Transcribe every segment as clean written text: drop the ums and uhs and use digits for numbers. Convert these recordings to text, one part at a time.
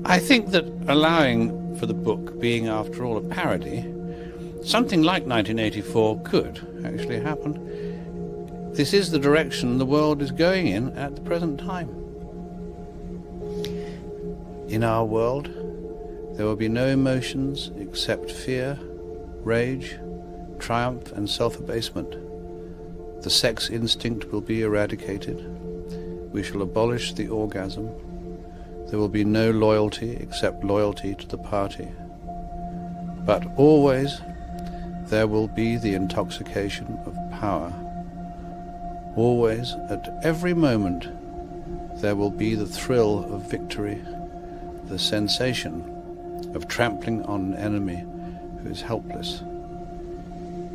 I think that allowing for the book being, after all, a parody, something like 1984 could actually happen. This is the direction the world is going in at the present time. In our world, there will be no emotions except fear, rage, triumph, and self-abasement. The sex instinct will be eradicated. We shall abolish the orgasm. There will be no loyalty except loyalty to the party. But always there will be the intoxication of power. Always, at every moment, there will be the thrill of victory, the sensation of trampling on an enemy who is helpless.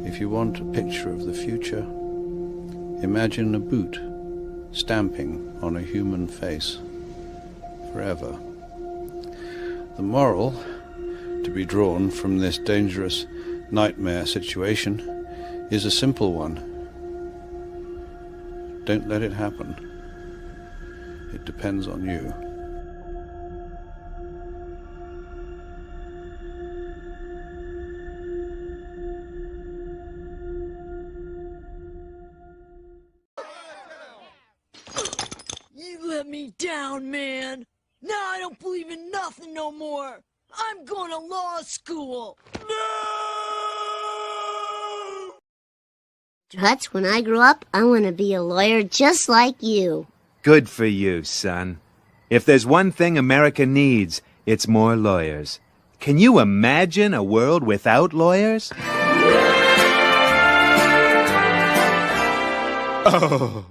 If you want a picture of the future, imagine a boot stamping on a human face forever. The moral to be drawn from this dangerous nightmare situation is a simple one. Don't let it happen. It depends on you. You let me down, man. Now I don't believe in nothing no more. I'm going to law school. Tuts, when I grow up, I want to be a lawyer just like you. Good for you, son. If there's one thing America needs, it's more lawyers. Can you imagine a world without lawyers? Oh.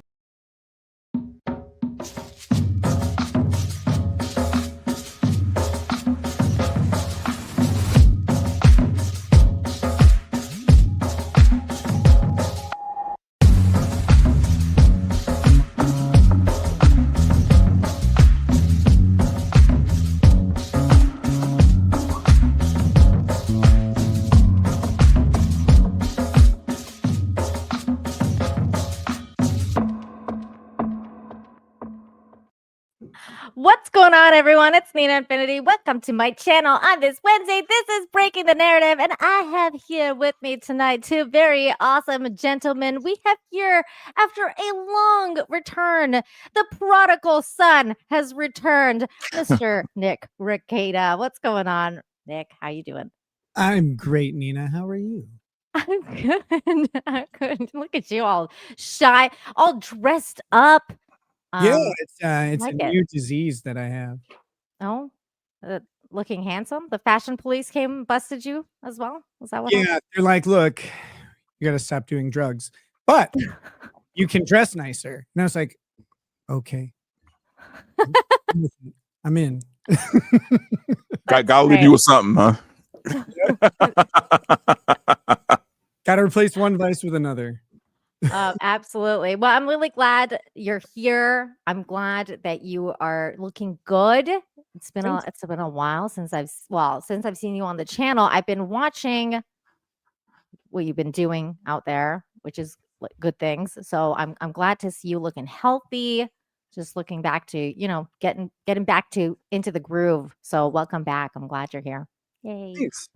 What's going on, everyone? It's Nina Infinity. Welcome to my channel on this Wednesday. This is Breaking the Narrative, and I have here with me tonight two very awesome gentlemen. We have here, after a long return, the prodigal son has returned, Mr. Nick Rekieta. What's going on, Nick? How you doing? I'm great, Nina. How are you? I'm good. I'm good. Look at you, all shy, all dressed up. Yeah, it's like a new disease that I have. Oh, looking handsome. The fashion police came and busted you as well. Is that what happened? Yeah, they're like, look, you got to stop doing drugs, but you can dress nicer. And I was like, okay, I'm in. Gotta leave you with something, huh? Got to replace one vice with another. Absolutely. Well, I'm really glad you're here. I'm glad that you are looking good. It's been a while since I've seen you on the channel. I've been watching what you've been doing out there, which is good things. So I'm glad to see you looking healthy. Just looking back to, getting back into the groove. So welcome back. I'm glad you're here. Yay. Thanks.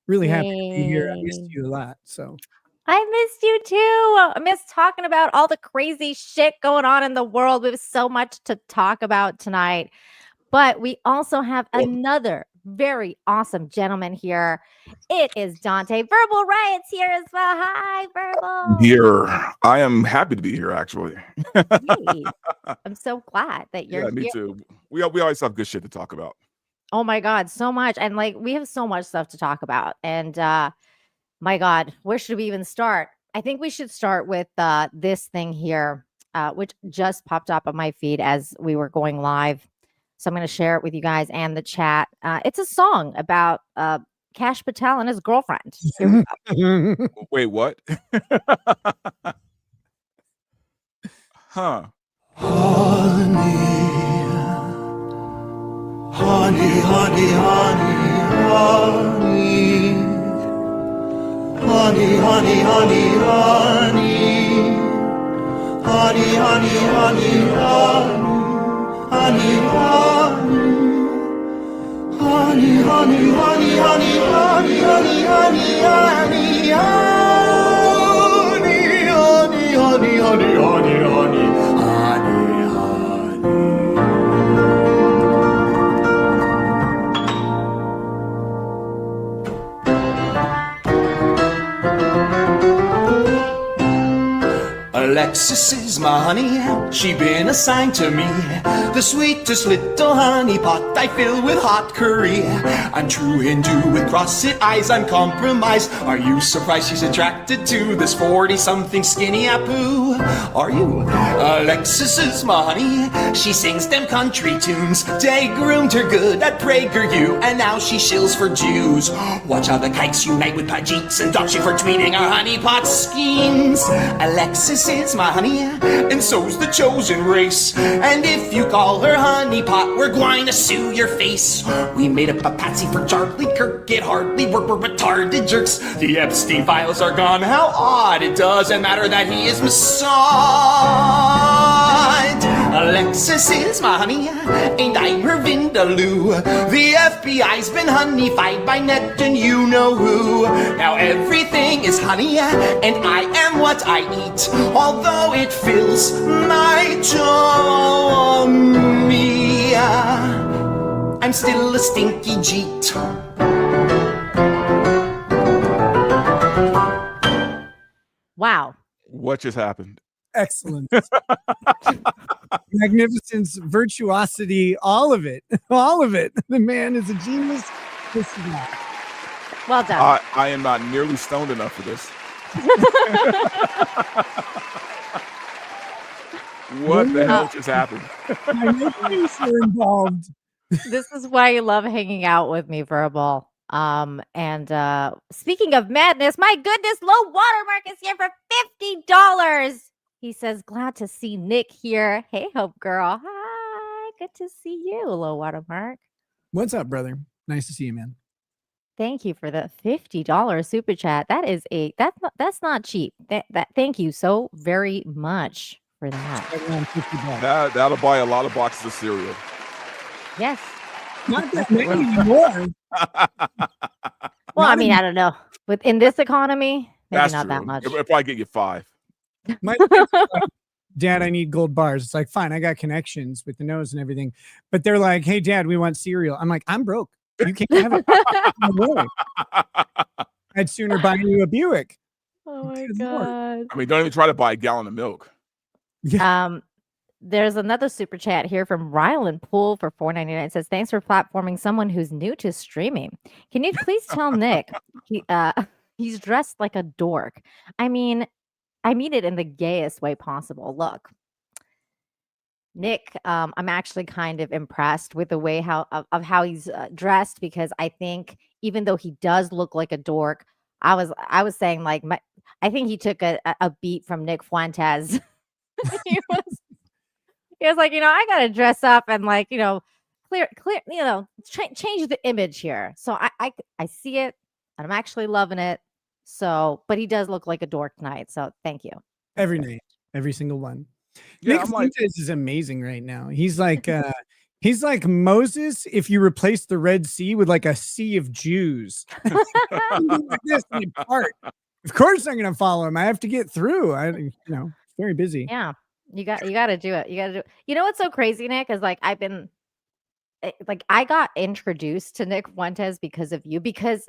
Really happy to be here. I missed you a lot. So I missed you too. I miss talking about all the crazy shit going on in the world. We have so much to talk about tonight. But we also have another very awesome gentleman here. It is Dante. Verbal Riot's here as well. Hi, Verbal. Here. I am happy to be here, actually. Hey, I'm so glad that you're here. Me too. We always have good shit to talk about. Oh my God, so much. And we have so much stuff to talk about. And my God, where should we even start? I think we should start with this thing here, which just popped up on my feed as we were going live. So I'm going to share it with you guys and the chat. It's a song about Kash Patel and his girlfriend. Here we go. Wait, what? Huh. Honey, honey, honey, honey, honey, honey, honey, honey, honey, honey, honey, honey, honey, honey, honey, honey, honey, honey, honey, honey, honey, honey, honey. Alexis is my honey, she been assigned to me. The sweetest little honey pot I fill with hot curry. I'm true Hindu with cross-it eyes, uncompromised. Are you surprised she's attracted to this 40-something skinny apoo? Are you? Alexis is my honey, she sings them country tunes. They groomed her good at PragerU, and now she shills for Jews. Watch how the kikes unite with Pajeets and dox you for tweeting our honey pot schemes. Alexis is my honey, and so's the chosen race. And if you call her honey pot, we're going to sue your face. We made up a patsy for Charlie Kirk, it hardly worked, we're retarded jerks. The Epstein files are gone, how odd, it doesn't matter that he is Mossad. Alexis is my honey, and I'm her Vindaloo. The FBI's been honeyfied by Net and you know who. Now everything is honey, and I am what I eat, although it fills my tummy. I'm still a stinky jeet. Wow. What just happened? Excellent. Magnificence, virtuosity, all of it. All of it. The man is a genius. This is not. Well done. I am not nearly stoned enough for this. What the hell just happened? My nephews were involved. This is why you love hanging out with me, Verbal. And speaking of madness, my goodness, Low Watermark is here for $50. He says, glad to see Nick here. Hey, Hope Girl. Hi, good to see you, Low Watermark. What's up, brother? Nice to see you, man. Thank you for the $50 super chat. That is that's not cheap. Thank you so very much for that. That'll buy a lot of boxes of cereal. Yes. Not that many anymore. Well, I mean, I don't know. In this economy, maybe That's not true. that much. It'll probably get you 5. My kids are like, Dad, I need gold bars. It's like, fine, I got connections with the nose and everything. But they're like, hey, Dad, we want cereal. I'm like, I'm broke. You can't have it. No. I'd sooner buy you a Buick. Oh my God. I mean, don't even try to buy a gallon of milk. Yeah. There's another super chat here from Rylan Poole for $4.99. It says, thanks for platforming someone who's new to streaming. Can you please tell Nick he's dressed like a dork? I mean it in the gayest way possible. Look, Nick, I'm actually kind of impressed with the way how he's dressed, because I think even though he does look like a dork, I was saying like I think he took a beat from Nick Fuentes. he was like, I gotta dress up and like, clear, change the image here. So I see it and I'm actually loving it. So, but he does look like a dork tonight. So thank you. Every night, every single one. Yeah, Nick Fuentes is amazing right now. He's like Moses if you replace the Red Sea with like a sea of Jews. Like this part. Of course I'm gonna follow him. I have to get through. Very busy. Yeah. You got to do it. You got to do it. You know what's so crazy, Nick, is like I got introduced to Nick Fuentes because of you, because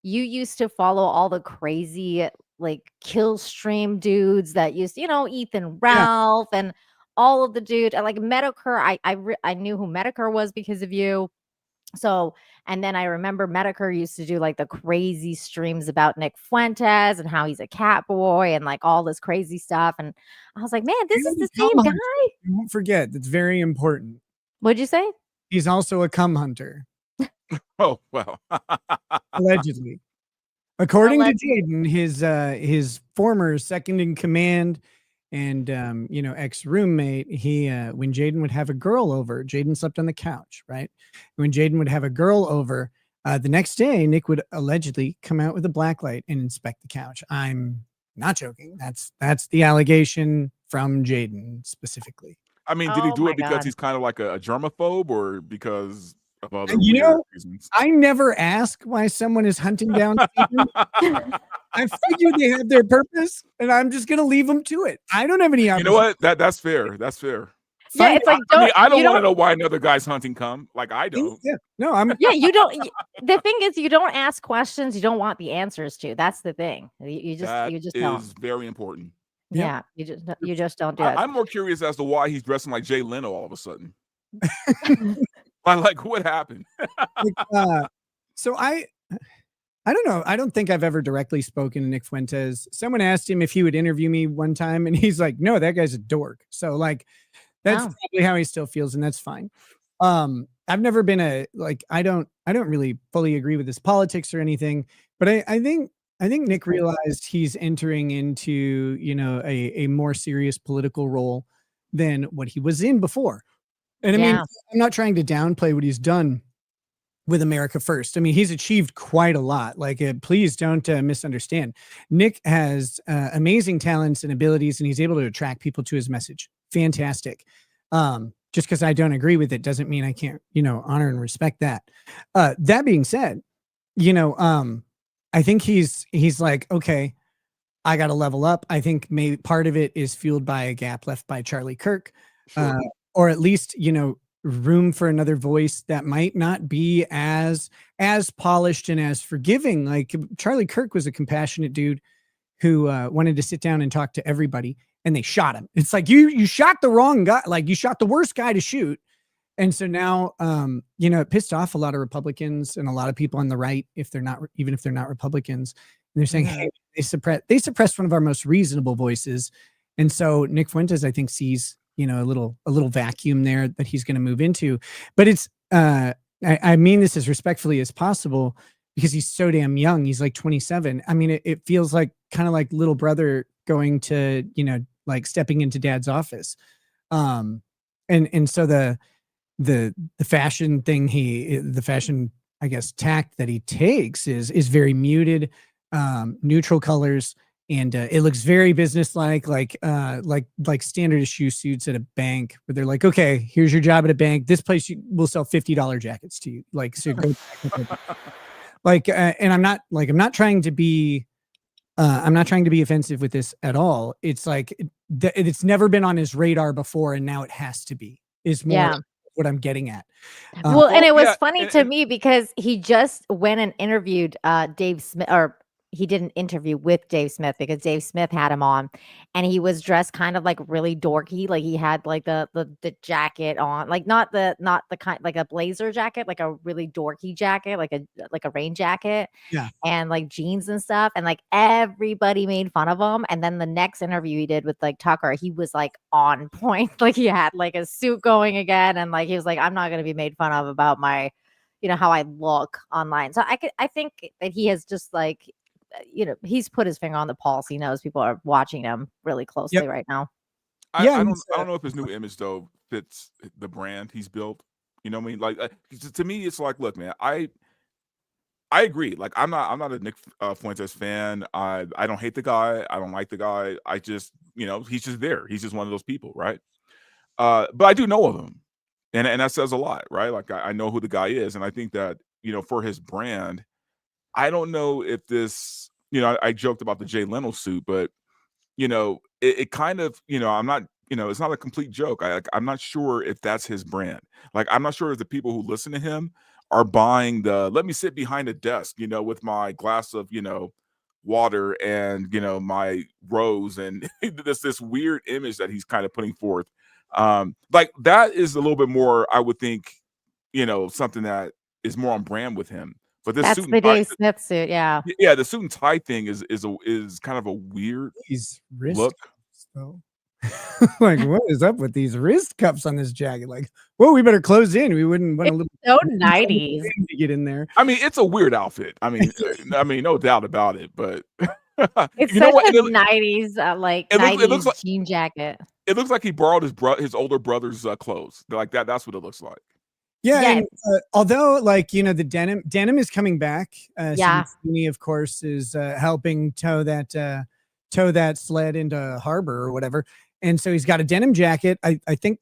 you used to follow all the crazy like kill stream dudes that used, Ethan Ralph and all of the dude like Medicare. I knew who Medicare was because of you. So, and then I remember Medicare used to do like the crazy streams about Nick Fuentes and how he's a cat boy and like all this crazy stuff. And I was like, man, this is the same guy. Don't forget, that's very important. What'd you say? He's also a cum hunter. Oh, well. Allegedly. According to Jaden, his former second in command and ex-roommate, when Jaden would have a girl over, Jaden slept on the couch, right? When Jaden would have a girl over, the next day, Nick would allegedly come out with a blacklight and inspect the couch. I'm not joking. That's the allegation from Jaden specifically. I mean, did he do it because he's kind of like a germaphobe, or because of other You weird know, reasons. I never ask why someone is hunting down Stephen. I figured they have their purpose, and I'm just gonna leave them to it. I don't have any You know opposition. what? That's fair. That's fair. Yeah, Find it's like I mean, I you don't want to know why another guy's hunting come. Like I don't. Yeah, no, I'm. Yeah, you don't. The thing is, you don't ask questions you don't want the answers to. That's the thing. You That just don't. is very important. Yep. Yeah, you just don't do it. I'm more curious as to why he's dressing like Jay Leno all of a sudden. Like what happened? So I don't know. I don't think I've ever directly spoken to Nick Fuentes. Someone asked him if he would interview me one time, and he's like, "No, that guy's a dork." So like, that's Oh. probably how he still feels, and that's fine. I've never been I don't really fully agree with his politics or anything, but I think Nick realized he's entering into, a more serious political role than what he was in before. And I mean, Yeah. I'm not trying to downplay what he's done with America First. I mean, he's achieved quite a lot. Like, please don't misunderstand. Nick has amazing talents and abilities, and he's able to attract people to his message. Fantastic. Just because I don't agree with it doesn't mean I can't, honor and respect that. That being said, I think he's like, okay, I got to level up. I think maybe part of it is fueled by a gap left by Charlie Kirk, Sure. or at least, room for another voice that might not be as polished and as forgiving. Like Charlie Kirk was a compassionate dude who wanted to sit down and talk to everybody, and they shot him. It's like you shot the wrong guy, like you shot the worst guy to shoot. And so now, it pissed off a lot of Republicans and a lot of people on the right, even if they're not Republicans, and they're saying, hey, they suppressed one of our most reasonable voices. And so Nick Fuentes, I think, sees, a little vacuum there that he's going to move into. But it's, I mean this as respectfully as possible, because he's so damn young. He's like 27. I mean, it feels like kind of like little brother going to, like stepping into dad's office. And so the fashion thing the fashion, I guess, tact that he takes is very muted, neutral colors, and it looks very businesslike, like standard issue suits at a bank, where they're like, okay, here's your job at a bank. This place will sell $50 jackets to you. Like, so go like, and I'm not trying to be offensive with this at all. It's like it's never been on his radar before, and now it has to be. Is more what I'm getting at. Well, and it was yeah, funny to me because he just went and interviewed Dave Smith, or he did an interview with Dave Smith because Dave Smith had him on, and he was dressed kind of like really dorky. Like he had like the jacket on, like not the kind, like a blazer jacket, like a really dorky jacket, like a rain jacket, and like jeans and stuff. And like everybody made fun of him. And then the next interview he did with like Tucker, he was like on point. Like he had like a suit going again, and like he was like, I'm not gonna be made fun of about my, how I look online. So I think that he has just like, he's put his finger on the pulse. He knows people are watching him really closely right now. I don't know if his new image though fits the brand he's built. You know what I mean? Like to me, it's like, look, man, I agree. Like I'm not a Nick Fuentes fan. I don't hate the guy. I don't like the guy. I just, he's just there. He's just one of those people, right? But I do know of him, and that says a lot, right? Like I know who the guy is, and I think that for his brand, I don't know if this, I joked about the Jay Leno suit, but it kind of, I'm not, it's not a complete joke. I'm not sure if that's his brand. Like, I'm not sure if the people who listen to him are buying let me sit behind a desk, with my glass of, water and, my rose and this weird image that he's kind of putting forth. Like that is a little bit more, I would think, something that is more on brand with him. But this That's suit the Dave Smith suit, yeah. Yeah, the suit and tie thing is kind of a weird look. So. Like, what is up with these wrist cups on this jacket? Like, well, we better close in. We wouldn't want a little so 90s to get in there. I mean, it's a weird outfit. I mean, no doubt about it. But it's such a 90s, like 90s jean jacket. It looks like he borrowed his older brother's clothes. Like that. That's what it looks like. Yeah, and, although like the denim is coming back. Sweeney, of course, is helping tow that sled into harbor or whatever, and so he's got a denim jacket. I think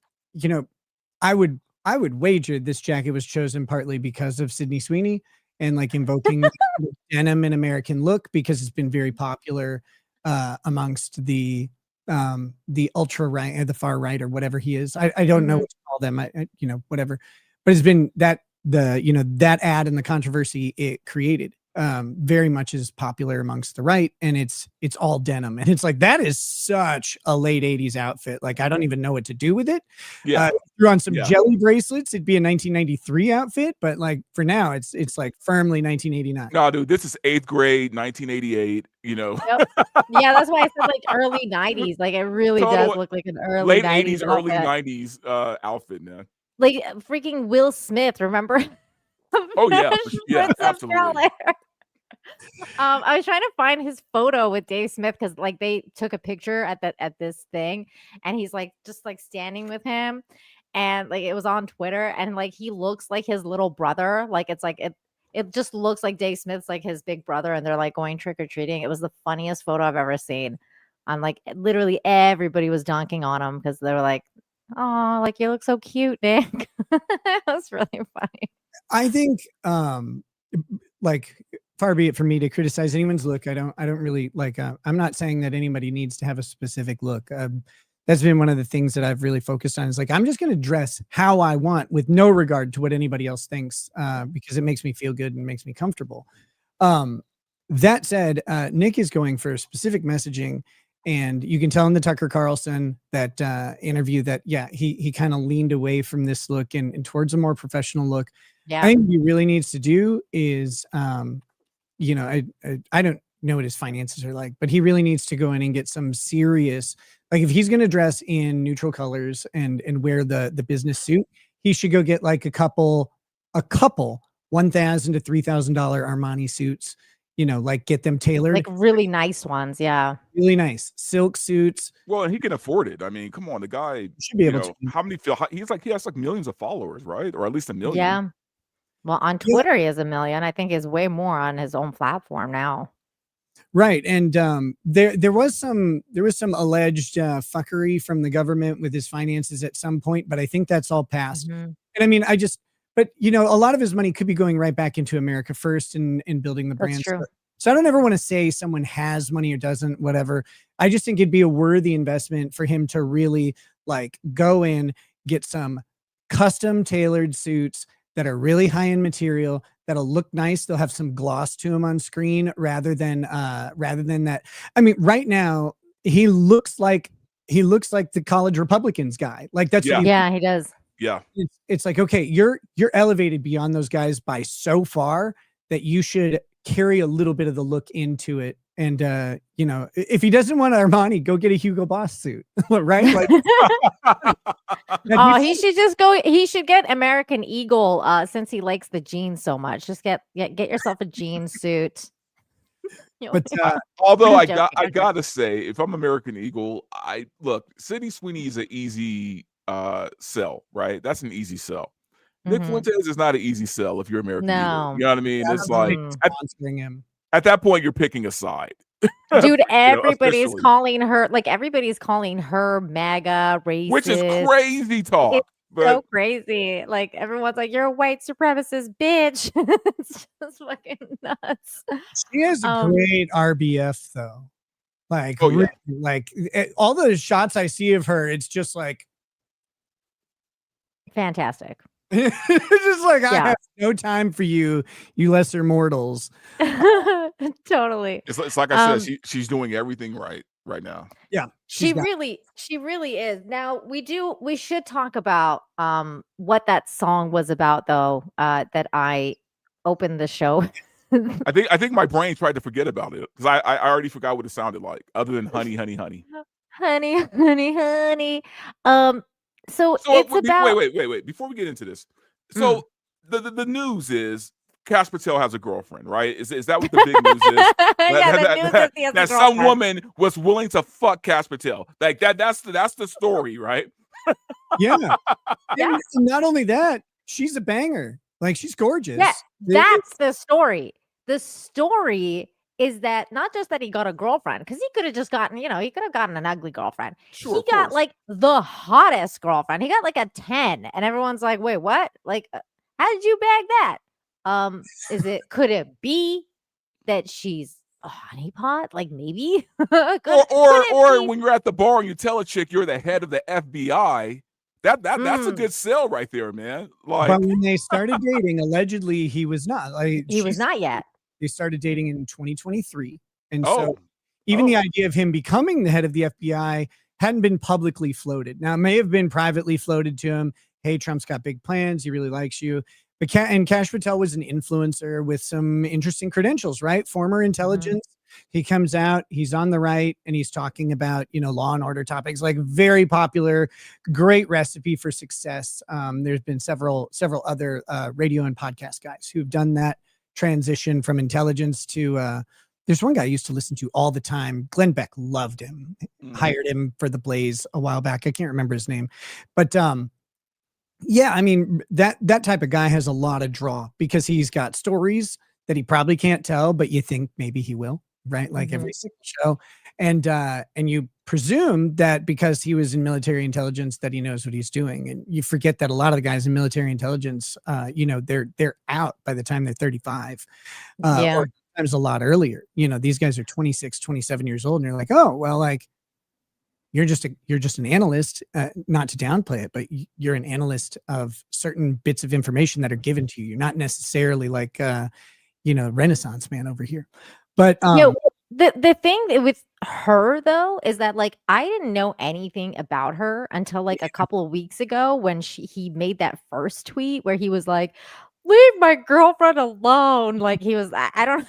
I would I would wager this jacket was chosen partly because of Sydney Sweeney and like invoking the denim and American look, because it's been very popular amongst the ultra right or the far right or whatever he is. I don't know what to call them. I whatever, but it's been that that ad and the controversy it created very much is popular amongst the right, and it's all denim, and it's like that is such a late 80s outfit. Like I don't even know what to do with it. Threw on some jelly bracelets, it'd be a 1993 outfit, but like for now it's like firmly 1989. No, dude, this is 8th grade 1988. Yep. Yeah, that's why I said like early 90s. Like it really does look like an early late 90s 80s, early outfit. 90s outfit, man. Like freaking Will Smith, remember? Oh yeah, absolutely. I was trying to find his photo with Dave Smith because like they took a picture at this thing, and he's like just like standing with him, and like it was on Twitter, and like he looks like his little brother. Like it's like it just looks like Dave Smith's like his big brother, and they're like going trick or treating. It was the funniest photo I've ever seen. On like literally everybody was dunking on him because they were like, "Oh, like you look so cute, Nick." It was really funny. I think like far be it from me to criticize anyone's look. I don't really like I'm not saying that anybody needs to have a specific look. That's been one of the things that I've really focused on, is like I'm just going to dress how I want with no regard to what anybody else thinks, because it makes me feel good and makes me comfortable. That said, Nick is going for specific messaging, and you can tell in the Tucker Carlson that interview that he kind of leaned away from this look and towards a more professional look. Yeah. I think what he really needs to do is I don't know what his finances are like, but he really needs to go in and get some serious, like if he's going to dress in neutral colors and wear the business suit, he should go get like a couple $1,000 to $3,000 Armani suits, like get them tailored, like really nice ones. Yeah. Really nice silk suits. Well, and he can afford it. I mean, come on, the guy should be able to. How many he has like millions of followers, right? Or at least 1 million. Yeah. Well, on Twitter, he has 1 million. I think he's way more on his own platform now. Right. And there was some alleged fuckery from the government with his finances at some point, but I think that's all past. And I mean, but a lot of his money could be going right back into America First and building the brand. That's true. So I don't ever want to say someone has money or doesn't, whatever. I just think it'd be a worthy investment for him to really like go in, get some custom tailored suits that are really high end material, that'll look nice. They'll have some gloss to them on screen rather than that. I mean, right now he looks like the college Republicans guy. Like that's what he does. Yeah. It's like, okay, you're elevated beyond those guys by so far that you should carry a little bit of the look into it. And if he doesn't want Armani, go get a Hugo Boss suit, right? Like, he should get American Eagle since he likes the jeans so much. Just get yourself a jean suit. But although I gotta say, if I'm American Eagle, Sydney Sweeney is an easy sell, right? That's an easy sell. Nick Fuentes is not an easy sell if you're American Eagle. You know what I mean? It's like at that point you're picking a side. Dude, everybody's calling her MAGA racist, which is crazy talk. So crazy. Like everyone's like, you're a white supremacist bitch. It's just fucking nuts. She has a great RBF though. Like, like all those shots I see of her, it's just like fantastic. It's just like I have no time for you lesser mortals. Totally. It's like I said, she's doing everything right now. Yeah, she really is. Now we should talk about what that song was about though. That I opened the show. I think my brain tried to forget about it because I already forgot what it sounded like, other than honey, honey, honey, honey, honey, honey. So it's about. Wait. Before we get into this, so the news is Kash Patel has a girlfriend, right? Is that what the big news is? That some woman was willing to fuck Kash Patel. Like that's the story, right? Yeah. And not only that, she's a banger. Like she's gorgeous. Yeah, that's the story. The story is that not just that he got a girlfriend, because he could have just gotten, he could have gotten an ugly girlfriend. Sure, He of got course. like the hottest girlfriend. He got like a 10, and everyone's like, wait, what? Like, how did you bag that? Could it be that she's a honeypot? Like, maybe? could it Or be? when you're at the bar and you tell a chick you're the head of the FBI, that's a good sell right there, man. Like, But when they started dating, allegedly he was not. Like He was not yet. They started dating in 2023, and Oh. so even the idea of him becoming the head of the FBI hadn't been publicly floated. Now, it may have been privately floated to him. Hey, Trump's got big plans. He really likes you. But Kash Patel was an influencer with some interesting credentials, right? Former intelligence. He comes out, he's on the right, and he's talking about, law and order topics, like very popular, great recipe for success. There's been several other radio and podcast guys who've done that transition from intelligence to there's one guy I used to listen to all the time. Glenn Beck loved him, hired him for the Blaze a while back. I can't remember his name, but yeah, I mean, that type of guy has a lot of draw because he's got stories that he probably can't tell, but you think maybe he will, right? Like every single show. And you presume that because he was in military intelligence that he knows what he's doing. And you forget that a lot of the guys in military intelligence, they're out by the time they're 35. Or sometimes a lot earlier. These guys are 26, 27 years old, and you're like, oh, well, like you're just an analyst, not to downplay it, but you're an analyst of certain bits of information that are given to you. You're not necessarily like Renaissance man over here. But the thing with her though is that like I didn't know anything about her until like a couple of weeks ago when he made that first tweet where he was like, leave my girlfriend alone. Like he was, I don't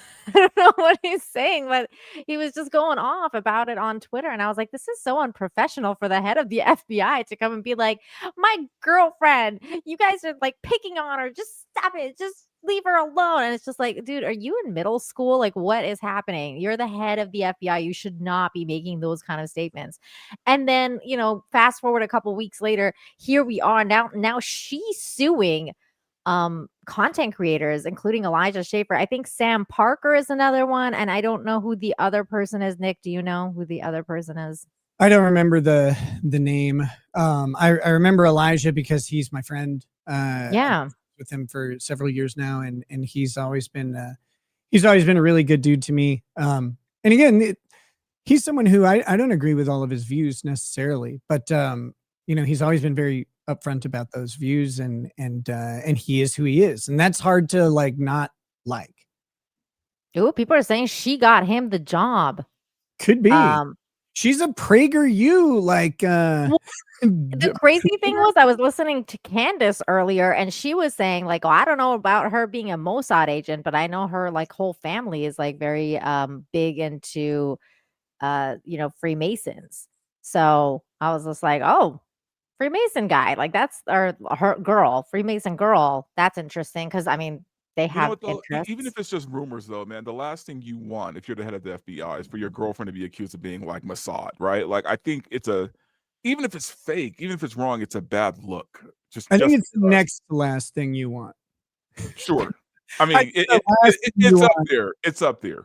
know what he's saying, but he was just going off about it on Twitter. And I was like, this is so unprofessional for the head of the FBI to come and be like, my girlfriend, you guys are like picking on her. Just stop it. Just leave her alone. And it's just like, dude, are you in middle school? Like, what is happening? You're the head of the FBI. You should not be making those kind of statements. And then, fast forward a couple weeks later, here we are now she's suing content creators, including Elijah Schaffer. I think Sam Parker is another one, and I don't know who the other person is. Nick, do you know who the other person is? I don't remember the name. I remember Elijah because he's my friend. With him for several years now, and he's always been a really good dude to me. And again, he's someone who I don't agree with all of his views necessarily, but he's always been very upfront about those views, and he is who he is, and that's hard to like not like. Oh, people are saying she got him the job. Could be. She's a PragerU, like the crazy thing was I was listening to Candace earlier, and she was saying like, oh, I don't know about her being a Mossad agent, but I know her like whole family is like very big into Freemasons. So I was just like, oh, Freemason guy, like that's her girl, Freemason girl. That's interesting because I mean they have even if it's just rumors though, man, the last thing you want if you're the head of the FBI is for your girlfriend to be accused of being like Mossad, right? Like I think even if it's fake, even if it's wrong, it's a bad look. I think it's the next to last thing you want. Sure. I mean, it's up there. It's up there.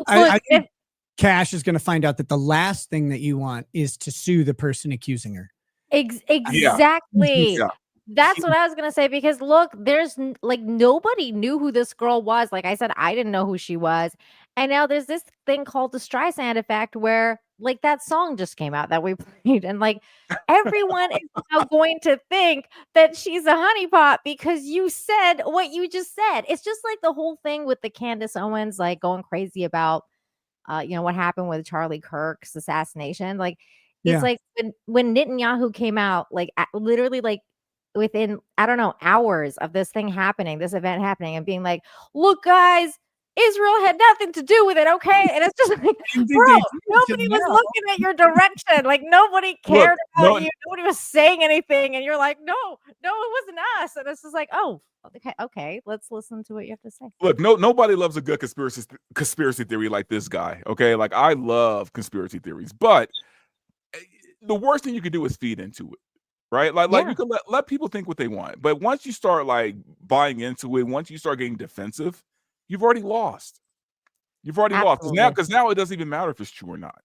I think Kash is going to find out that the last thing that you want is to sue the person accusing her. Exactly. Yeah. That's what I was going to say, because look, there's like nobody knew who this girl was. Like I said, I didn't know who she was. And now there's this thing called the Streisand effect where like that song just came out that we played. And like everyone is now going to think that she's a honeypot because you said what you just said. It's just like the whole thing with the Candace Owens, like going crazy about, what happened with Charlie Kirk's assassination. Like, it's like when Netanyahu came out, like literally like within, I don't know, hours of this event happening and being like, look, guys, Israel had nothing to do with it. Okay. And it's just like, bro, nobody was looking at your direction. Like nobody cared about you. Nobody was saying anything. And you're like, no, it wasn't us. And it's just like, oh, okay. Let's listen to what you have to say. Look, nobody loves a good conspiracy theory like this guy. Okay. Like I love conspiracy theories, but the worst thing you could do is feed into it, right? Like you can let people think what they want, but once you start like buying into it, once you start getting defensive, you've already lost. You've already lost because now it doesn't even matter if it's true or not.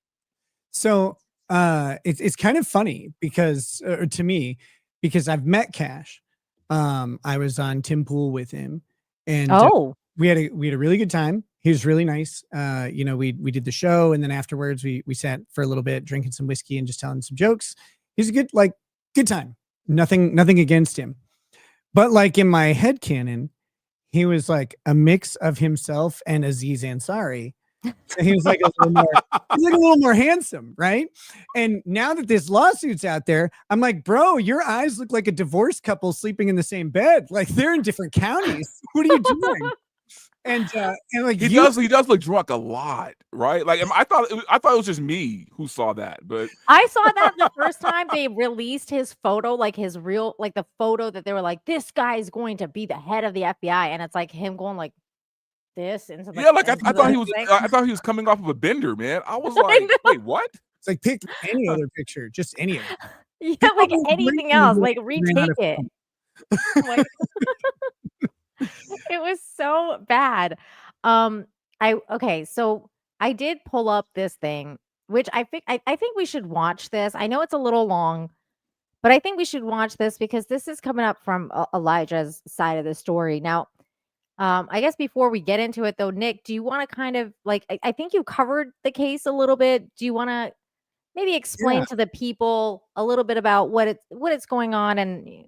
So it's kind of funny because to me, because I've met Cash. I was on Tim Pool with him, and we had a really good time. He was really nice. We did the show, and then afterwards we sat for a little bit drinking some whiskey and just telling some jokes. He's a good time. Nothing against him. But like in my headcanon, he was like a mix of himself and Aziz Ansari. So he was like a little more handsome, right? And now that this lawsuit's out there, I'm like, bro, your eyes look like a divorced couple sleeping in the same bed. Like they're in different counties. What are you doing? And like he does look drunk a lot, right? Like I thought it was just me who saw that, but I saw that the first time they released his photo, like his real, like the photo that they were like, this guy is going to be the head of the FBI, and it's like him going like this into the I thought he was coming off of a bender, man. I was like, wait, what? It's like pick any other picture, just any of it. Yeah, like anything else, like retake it. It was so bad. So I did pull up this thing, which I think we should watch this. I know it's a little long, but I think we should watch this because this is coming up from Elijah's side of the story. Now, I guess before we get into it though, Nick, do you want to kind of like, I think you covered the case a little bit. Do you want to maybe explain to the people a little bit about what it's going on, and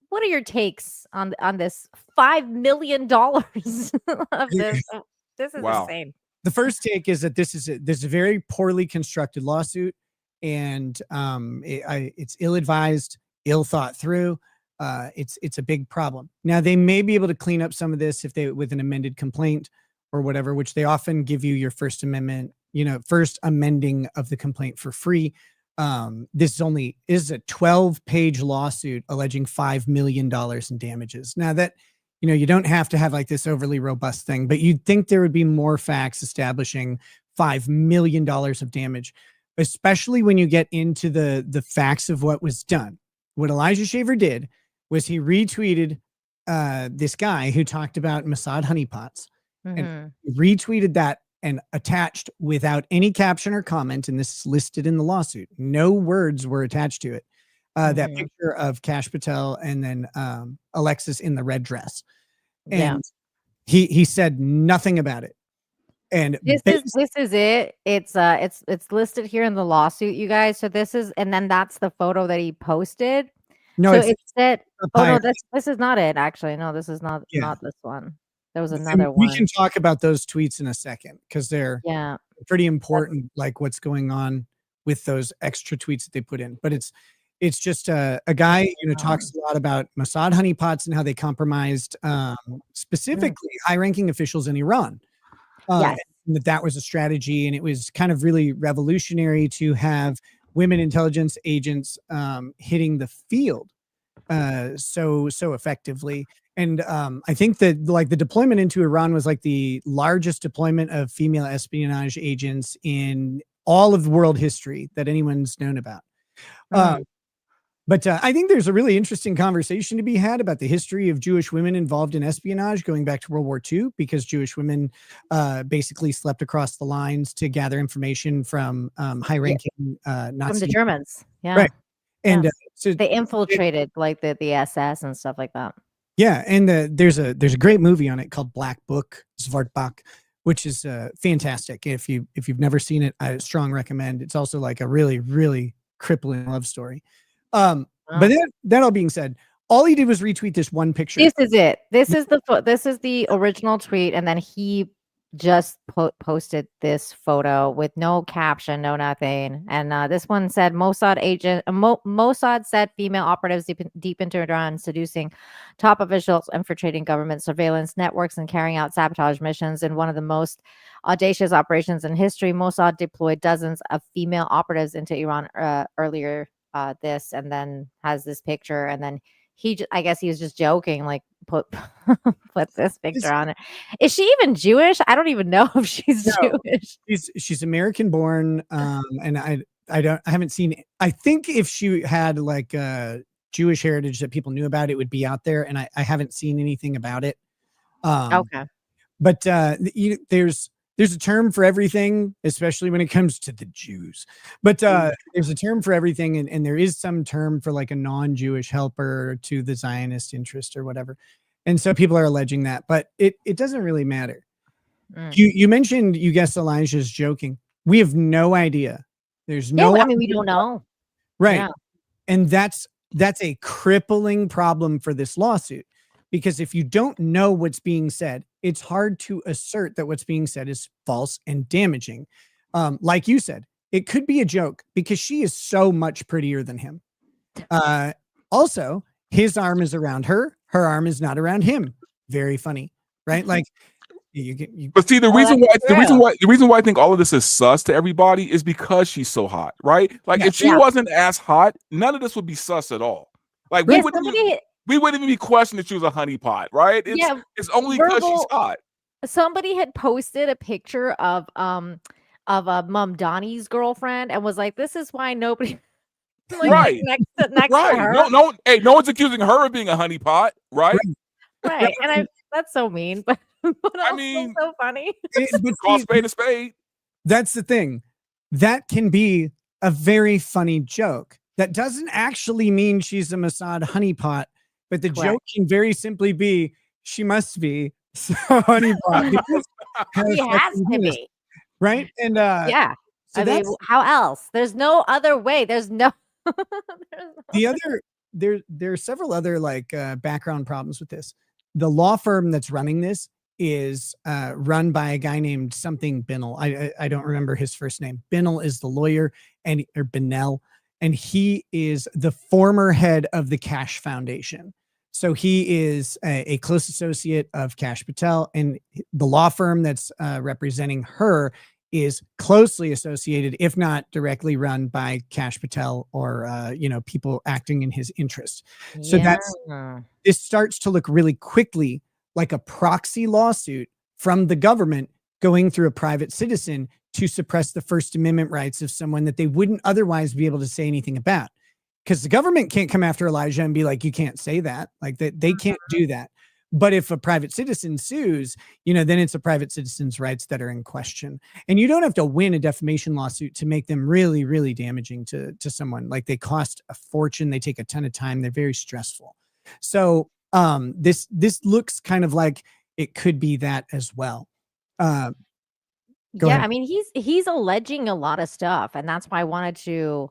what are your takes on this $5 million of this? This is insane. The first take is that this is a very poorly constructed lawsuit, and it's ill-advised, ill thought through. It's a big problem. Now they may be able to clean up some of this with an amended complaint or whatever, which they often give you your first amending of the complaint for free. This is a 12-page lawsuit alleging $5 million in damages. Now that, you don't have to have like this overly robust thing, but you'd think there would be more facts establishing $5 million of damage, especially when you get into the facts of what was done. What Elijah Schaffer did was he retweeted this guy who talked about Mossad honeypots, and retweeted that and attached without any caption or comment, and this is listed in the lawsuit. No words were attached to it. That picture of Kash Patel and then Alexis in the red dress, and he said nothing about it. And this is it. It's listed here in the lawsuit, you guys. So this is, and then that's the photo that he posted. No, so it said, oh no, this is not it. Actually, no, this is not this one. There was another one. We can talk about those tweets in a second because they're pretty important, like what's going on with those extra tweets that they put in. But it's just a guy, talks a lot about Mossad honeypots and how they compromised specifically high-ranking officials in Iran. That was a strategy, and it was kind of really revolutionary to have women intelligence agents hitting the field so effectively. And I think that like the deployment into Iran was like the largest deployment of female espionage agents in all of world history that anyone's known about. But I think there's a really interesting conversation to be had about the history of Jewish women involved in espionage going back to World War II, because Jewish women basically slept across the lines to gather information from high-ranking Nazi. From the Germans. Yeah. Right. And so they infiltrated like the SS and stuff like that. Yeah. And there's a great movie on it called Black Book, Svartbak, which is fantastic. If you've never seen it, I strong recommend. It's also like a really, really crippling love story. But that all being said, all he did was retweet this one picture. This is it. This is the original tweet, and then he just posted this photo with no caption, no nothing. And this one said Mossad said female operatives deep into Iran, seducing top officials, infiltrating government surveillance networks, and carrying out sabotage missions. In one of the most audacious operations in history, Mossad deployed dozens of female operatives into Iran earlier. This, and then has this picture, and then I guess he was just joking, like put this picture on it. Is she even Jewish? I don't even know if she's Jewish. She's American born, and I haven't seen. I think if she had like Jewish heritage that people knew about, it would be out there, and I haven't seen anything about it. Okay, but there's there's a term for everything, especially when it comes to the Jews. But there's a term for everything, and there is some term for like a non-Jewish helper to the Zionist interest or whatever. And so people are alleging that, but it doesn't really matter. You mentioned, you guessed, Elijah's joking. We have no idea. There's no. I mean, we don't know. Right. Yeah. And that's a crippling problem for this lawsuit, because if you don't know what's being said, it's hard to assert that what's being said is false and damaging. Like you said, it could be a joke because she is so much prettier than him. Also, his arm is around her. Her arm is not around him. Very funny, right? Like, but see, the reason why I think all of this is sus to everybody is because she's so hot, right? Like, if she wasn't as hot, none of this would be sus at all. Like, we wouldn't even be questioning if she was a honeypot, right? It's only because she's hot. Somebody had posted a picture of Mom Donnie's girlfriend and was like, "This is why nobody." Like, right. Next to her. No one's accusing her of being a honeypot, right? Right. And that's so mean, but I mean, so funny. Call spade a spade. That's the thing. That can be a very funny joke. That doesn't actually mean she's a Mossad honeypot, but the joke can very simply be, she must be so honeypot. She has to be. Right? And so I mean, how else? There's no other way. There's no there are several other like background problems with this. The law firm that's running this is run by a guy named something Binnell. I don't remember his first name. Binnell is the lawyer, or Binnell, and he is the former head of the Kash Foundation. So he is a close associate of Kash Patel, and the law firm that's representing her is closely associated, if not directly run by Kash Patel or, people acting in his interest. So this starts to look really quickly like a proxy lawsuit from the government going through a private citizen to suppress the First Amendment rights of someone that they wouldn't otherwise be able to say anything about. Because the government can't come after Elijah and be like, you can't say that. Like they can't do that. But if a private citizen sues, then it's a private citizen's rights that are in question. And you don't have to win a defamation lawsuit to make them really, really damaging to someone. Like, they cost a fortune. They take a ton of time. They're very stressful. So this looks kind of like it could be that as well. Go ahead. I mean, he's alleging a lot of stuff, and that's why I wanted to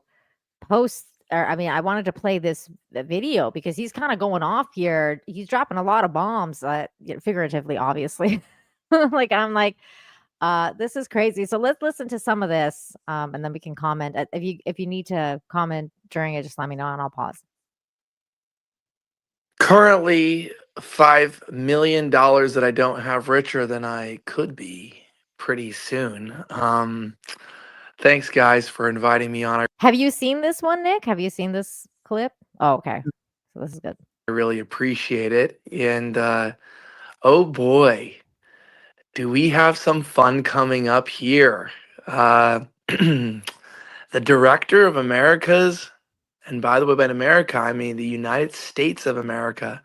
post. I wanted to play the video because he's kind of going off here. He's dropping a lot of bombs, figuratively, obviously. This is crazy. So let's listen to some of this, and then we can comment. If you need to comment during it, just let me know, and I'll pause. Currently, $5 million that I don't have richer than I could be pretty soon. Thanks, guys, for inviting me on. Have you seen this one, Nick? Have you seen this clip? Oh, okay. So this is good. I really appreciate it. And oh boy, do we have some fun coming up here. The director of America's, and by the way, by America, I mean the United States of America,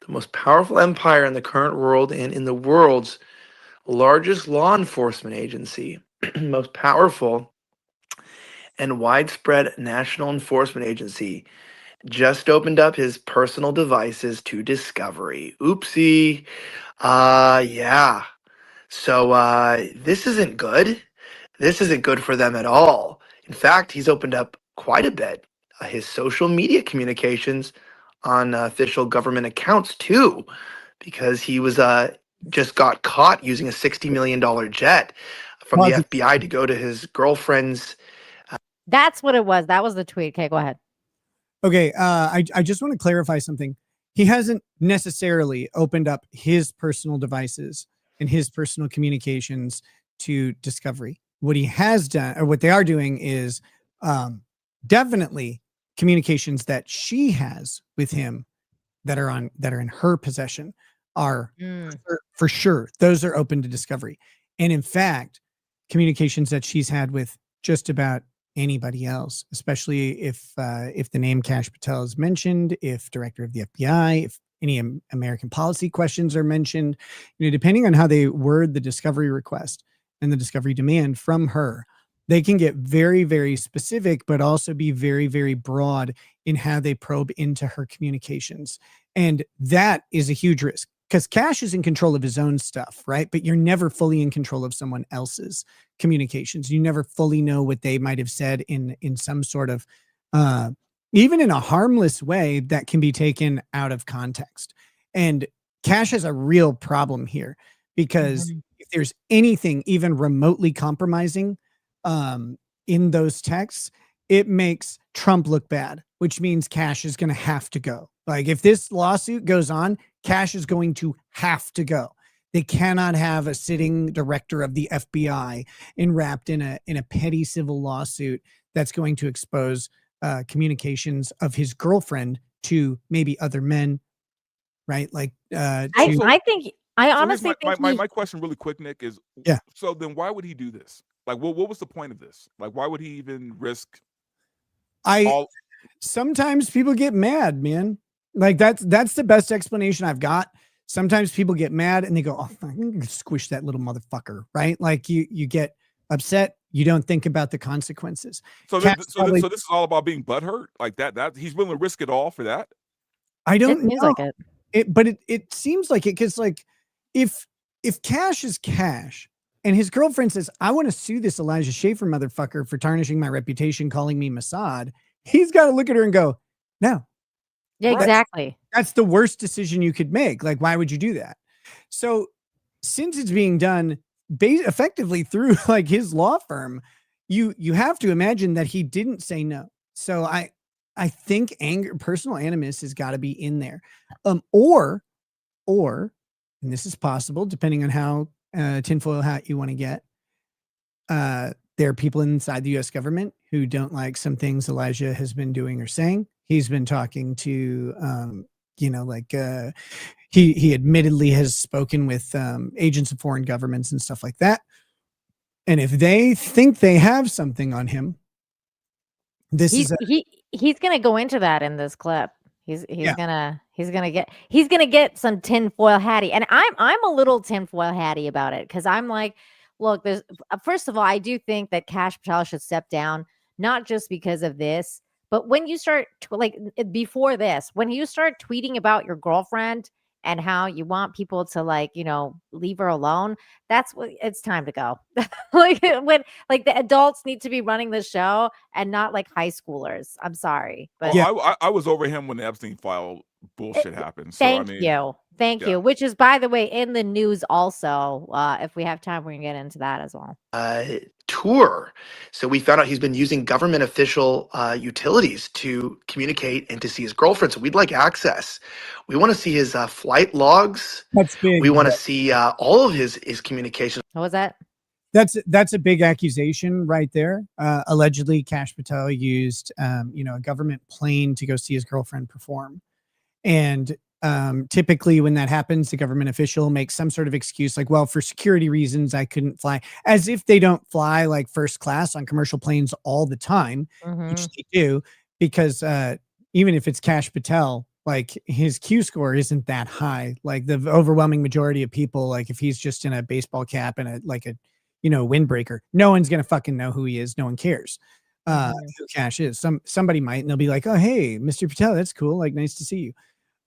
the most powerful empire in the current world and in the world's largest law enforcement agency, most powerful and widespread national enforcement agency, just opened up his personal devices to discovery. Oopsie. Yeah. So this isn't good. This isn't good for them at all. In fact, he's opened up quite a bit his social media communications on official government accounts too, because he was just got caught using a $60 million jet from the FBI to go to his girlfriend's. That's what it was. That was the tweet. Okay, go ahead. Okay, I just want to clarify something. He hasn't necessarily opened up his personal devices and his personal communications to discovery. What he has done, or what they are doing, is definitely communications that she has with him that are in her possession are for sure. Those are open to discovery. And in fact, communications that she's had with just about anybody else, especially if the name Kash Patel is mentioned, if director of the FBI, if any American policy questions are mentioned, depending on how they word the discovery request, and the discovery demand from her, they can get very, very specific, but also be very, very broad in how they probe into her communications. And that is a huge risk because Kash is in control of his own stuff, right? But you're never fully in control of someone else's communications. You never fully know what they might have said in some sort of, even in a harmless way that can be taken out of context. And Kash has a real problem here because if there's anything even remotely compromising in those texts, it makes Trump look bad, which means Kash is going to have to go. Like if this lawsuit goes on, Kash is going to have to go. They cannot have a sitting director of the FBI enwrapped in a petty civil lawsuit that's going to expose communications of his girlfriend to maybe other men, right? Like I honestly think my question really quick, Nick, is yeah. So then why would he do this? Like what was the point of this? Like why would he even risk sometimes people get mad, man. Like that's the best explanation I've got. Sometimes people get mad and they go, "Oh, I'm gonna squish that little motherfucker," right? Like you get upset, you don't think about the consequences. So this is all about being butthurt, like that he's willing to risk it all for that. I don't know. Like it seems like it because like if Kash is Kash and his girlfriend says, "I want to sue this Elijah Schaffer motherfucker for tarnishing my reputation, calling me Mossad," he's got to look at her and go, "No." Yeah, exactly. That's the worst decision you could make. Like, why would you do that? So since it's being done effectively through like his law firm, you have to imagine that he didn't say no. So I think personal animus has got to be in there. Or, and this is possible depending on how tinfoil hat you want to get. There are people inside the U.S. government who don't like some things Elijah has been doing or saying. He's been talking to, he admittedly has spoken with agents of foreign governments and stuff like that. And if they think they have something on him, he's going to go into that in this clip. He's gonna get some tinfoil hatty, and I'm a little tinfoil hatty about it because I'm like, look, there's first of all, I do think that Kash Patel should step down, not just because of this. But when you start before this, when you start tweeting about your girlfriend and how you want people to leave her alone, that's what it's time to go. when the adults need to be running the show and not like high schoolers. I'm sorry, but I was over him when the Epstein file bullshit happened. So, Thank you. Which is, by the way, in the news also. If we have time, we can get into that as well. Tour. So we found out he's been using government official utilities to communicate and to see his girlfriend. So we'd like access. We want to see his flight logs. That's big. We want to see all of his communications. What was that? That's a big accusation right there. Allegedly, Kash Patel used a government plane to go see his girlfriend perform. And typically when that happens, the government official makes some sort of excuse like, well, for security reasons, I couldn't fly, as if they don't fly like first class on commercial planes all the time, which they do, because even if it's Kash Patel, like his Q score isn't that high. Like the overwhelming majority of people, like if he's just in a baseball cap and a windbreaker, no one's going to fucking know who he is. No one cares who Kash is. Somebody might, and they'll be like, oh, hey, Mr. Patel, that's cool. Like, nice to see you.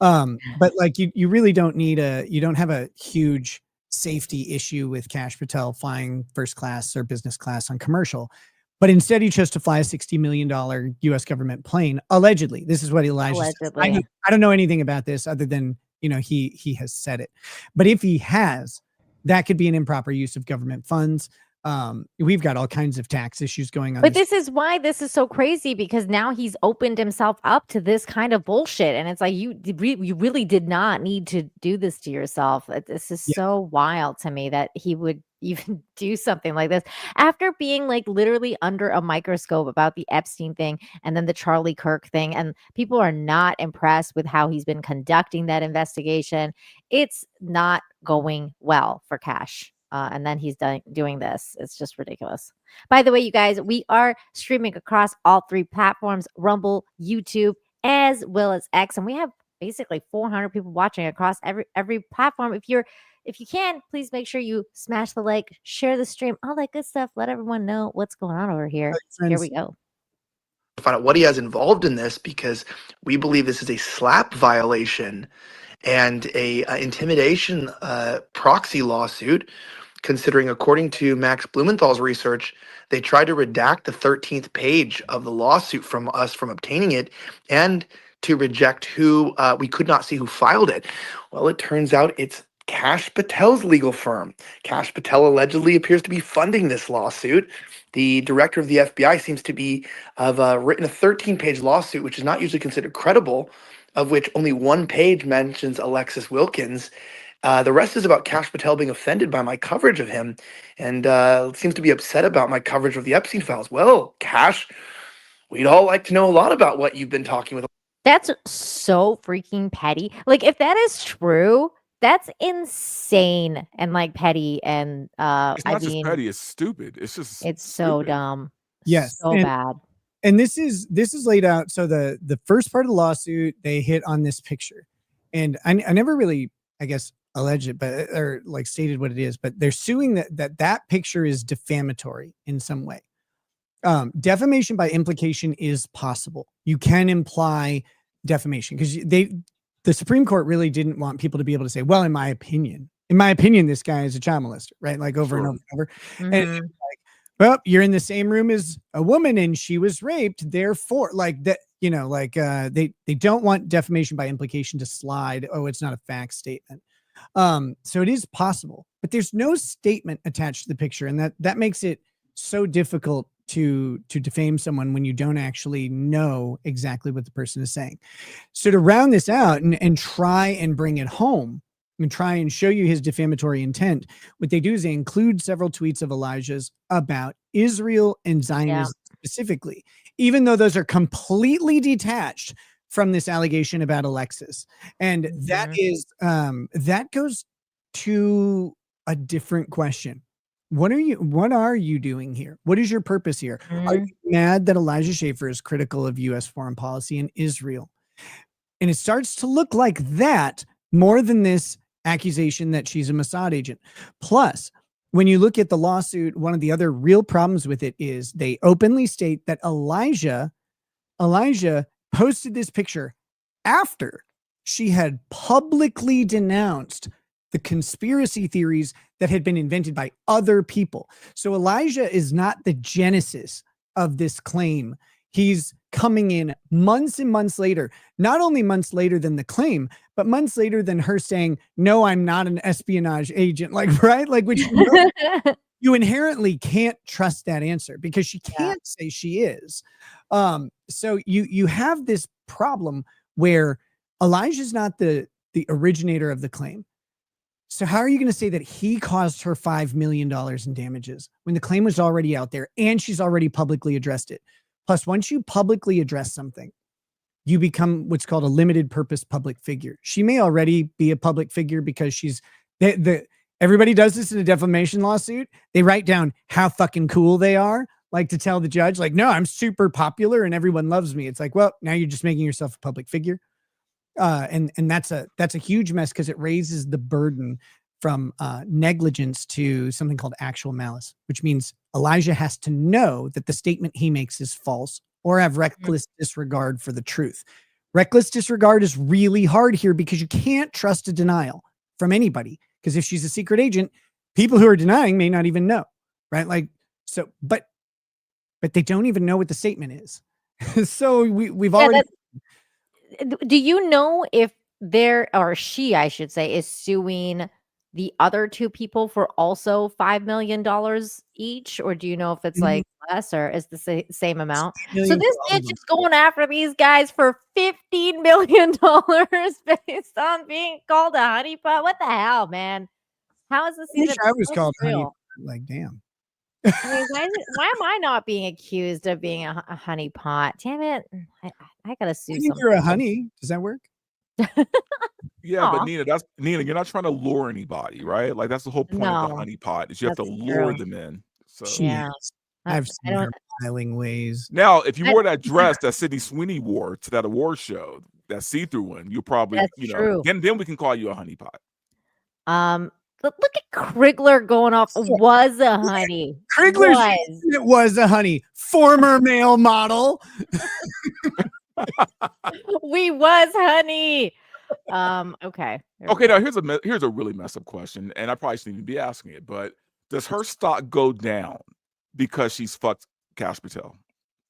But like you really don't need you don't have a huge safety issue with Kash Patel flying first class or business class on commercial, but instead he chose to fly a $60 million US government plane. Allegedly, this is what Elijah says. I don't know anything about this other than, he has said it, but if he has, that could be an improper use of government funds. We've got all kinds of tax issues going on. But this is why this is so crazy, because now he's opened himself up to this kind of bullshit. And it's like, you really did not need to do this to yourself. This is so wild to me that he would even do something like this after being like literally under a microscope about the Epstein thing and then the Charlie Kirk thing. And people are not impressed with how he's been conducting that investigation. It's not going well for Kash. And then he's doing this. It's just ridiculous. By the way, you guys, we are streaming across all 3 platforms, Rumble, YouTube, as well as X. And we have basically 400 people watching across every platform. If you're If you can, please make sure you smash the like, share the stream, all that good stuff. Let everyone know what's going on over here. Here we go. Find out what he has involved in this, because we believe this is a slap violation and a intimidation proxy lawsuit, considering, according to Max Blumenthal's research, they tried to redact the 13th page of the lawsuit from us from obtaining it, and to reject who we could not see who filed it. Well, it turns out it's Kash Patel's legal firm. Kash Patel allegedly appears to be funding this lawsuit. The director of the FBI seems to have written a 13-page lawsuit, which is not usually considered credible, of which only one page mentions Alexis Wilkins. The rest is about Kash Patel being offended by my coverage of him, and seems to be upset about my coverage of the Epstein files. Well, Kash, we'd all like to know a lot about what you've been talking with. That's so freaking petty. Like, if that is true, that's insane and like petty. And It's not just petty, it's stupid. It's just it's so stupid. dumb. Yes, So bad. And this is laid out. So the first part of the lawsuit, they hit on this picture, and I never really, I guess, alleged it, but or like stated what it is, but they're suing that picture is defamatory in some way. Defamation by implication is possible. You can imply defamation, because the Supreme Court really didn't want people to be able to say, well, in my opinion, this guy is a child molester, right? Like over and over and over. And it's like, well, you're in the same room as a woman and she was raped, therefore, like that, they don't want defamation by implication to slide. Oh, it's not a fact statement. So it is possible, but there's no statement attached to the picture, and that makes it so difficult to defame someone when you don't actually know exactly what the person is saying. So to round this out and try and bring it home and try and show you his defamatory intent, what they do is they include several tweets of Elijah's about Israel and Zionism specifically, even though those are completely detached from this allegation about Alexis. And that is that goes to a different question. What are you doing here? What is your purpose here? Are you mad that Elijah Schaffer is critical of U.S. foreign policy in Israel? And it starts to look like that more than this accusation that she's a Mossad agent. Plus, when you look at the lawsuit, one of the other real problems with it is they openly state that Elijah posted this picture after she had publicly denounced the conspiracy theories that had been invented by other people. So Elijah is not the genesis of this claim. He's coming in months and months later, not only months later than the claim, but months later than her saying, no, I'm not an espionage agent. Like, right? Like, which you inherently can't trust that answer, because she can't say she is. So you have this problem where Elijah's not the originator of the claim. So how are you going to say that he caused her $5 million in damages when the claim was already out there and she's already publicly addressed it? Plus, once you publicly address something, you become what's called a limited purpose public figure. She may already be a public figure because she's everybody does this in a defamation lawsuit. They write down how fucking cool they are, like to tell the judge, like, no, I'm super popular and everyone loves me. It's like, well, now you're just making yourself a public figure. And that's a huge mess, because it raises the burden from negligence to something called actual malice, which means Elijah has to know that the statement he makes is false or have reckless disregard for the truth. Reckless disregard is really hard here, because you can't trust a denial from anybody, because if she's a secret agent, people who are denying may not even know, right? Like, so, but they don't even know what the statement is. So we've already. Do you know if she, I should say, is suing the other two people for also $5 million each? Or do you know if it's like less, or is the same amount? So this bitch is going after these guys for $15 million based on being called a honeypot. What the hell, man? How is this even I was called real? honeypot. Like, damn. I mean, why am I not being accused of being a honeypot? Damn it. I gotta sue someone. You're a honey. Does that work? Yeah, but Nina, you're not trying to lure anybody, right? Like, that's the whole point of the honeypot, is you have to lure them in. So Yeah. I've seen her smiling ways. now, if you wore that dress that Sydney Sweeney wore to that award show, that see-through one, you'll probably, That's true. then we can call you a honeypot. look at Krigler going off. Was a honey. Krigler's it was a honey. Former male model. We was honey. Okay. Okay, now here's a really messed up question, and I probably shouldn't even be asking it, but does her stock go down because she's fucked Kash Patel?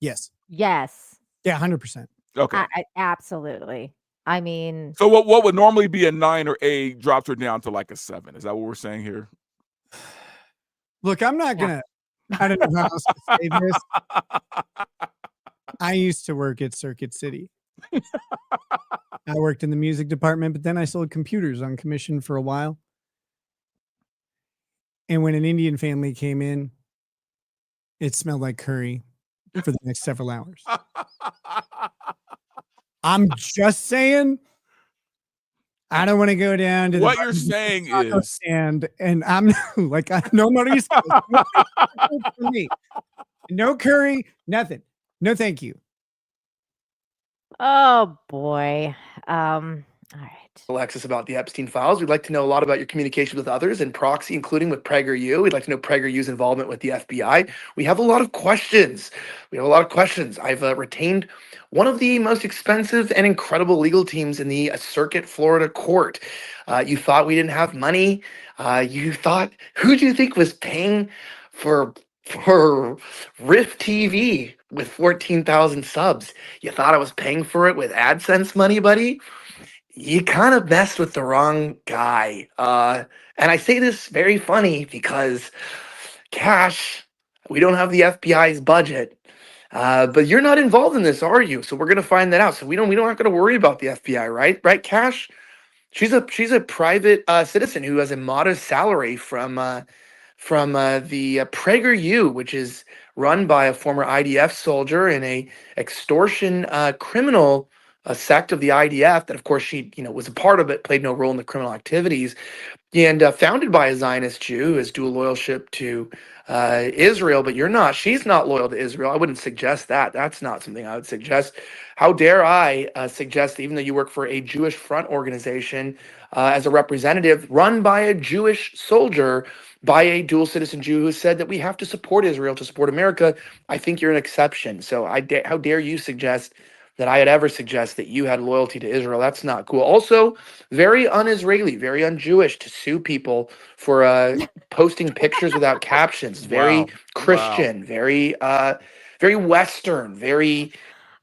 Yes. Yes. Yeah, 100%. Okay. I absolutely. I mean, so what would normally be a 9 or 8 drops her down to like a 7? Is that what we're saying here? Look, I'm not gonna. I don't know how else to say this. I used to work at Circuit City. I worked in the music department, but then I sold computers on commission for a while. And when an Indian family came in, it smelled like curry for the next several hours. I'm just saying, I don't want to go down to what you're saying is stand, and I'm like, no money for me. No curry, nothing. No, thank you. oh boy. All right. Alexis, about the Epstein files. We'd like to know a lot about your communication with others and proxy, including with PragerU. We'd like to know PragerU's involvement with the FBI. We have a lot of questions. I've retained one of the most expensive and incredible legal teams in the Circuit Florida court. You thought we didn't have money. Who do you think was paying for Riff TV with 14,000 subs? You thought I was paying for it with AdSense money, buddy? You kind of messed with the wrong guy. And I say this very funny because Kash, we don't have the FBI's budget. But you're not involved in this, are you? So we're gonna find that out. So we don't have to worry about the FBI, right? Right, Kash? She's a private citizen who has a modest salary from the PragerU, which is run by a former IDF soldier and a extortion criminal sect of the IDF that, of course, she was a part of it, played no role in the criminal activities, and founded by a Zionist Jew who has dual loyalship to Israel. But she's not loyal to Israel. I wouldn't suggest that. That's not something I would suggest. How dare I suggest that even though you work for a Jewish front organization as a representative run by a Jewish soldier, by a dual citizen Jew who said that we have to support Israel to support America, I think you're an exception. So how dare you suggest that I had ever suggest that you had loyalty to Israel? That's not cool. Also, very un-Israeli, very un-Jewish to sue people for posting pictures without captions. Very Christian, very Western, very...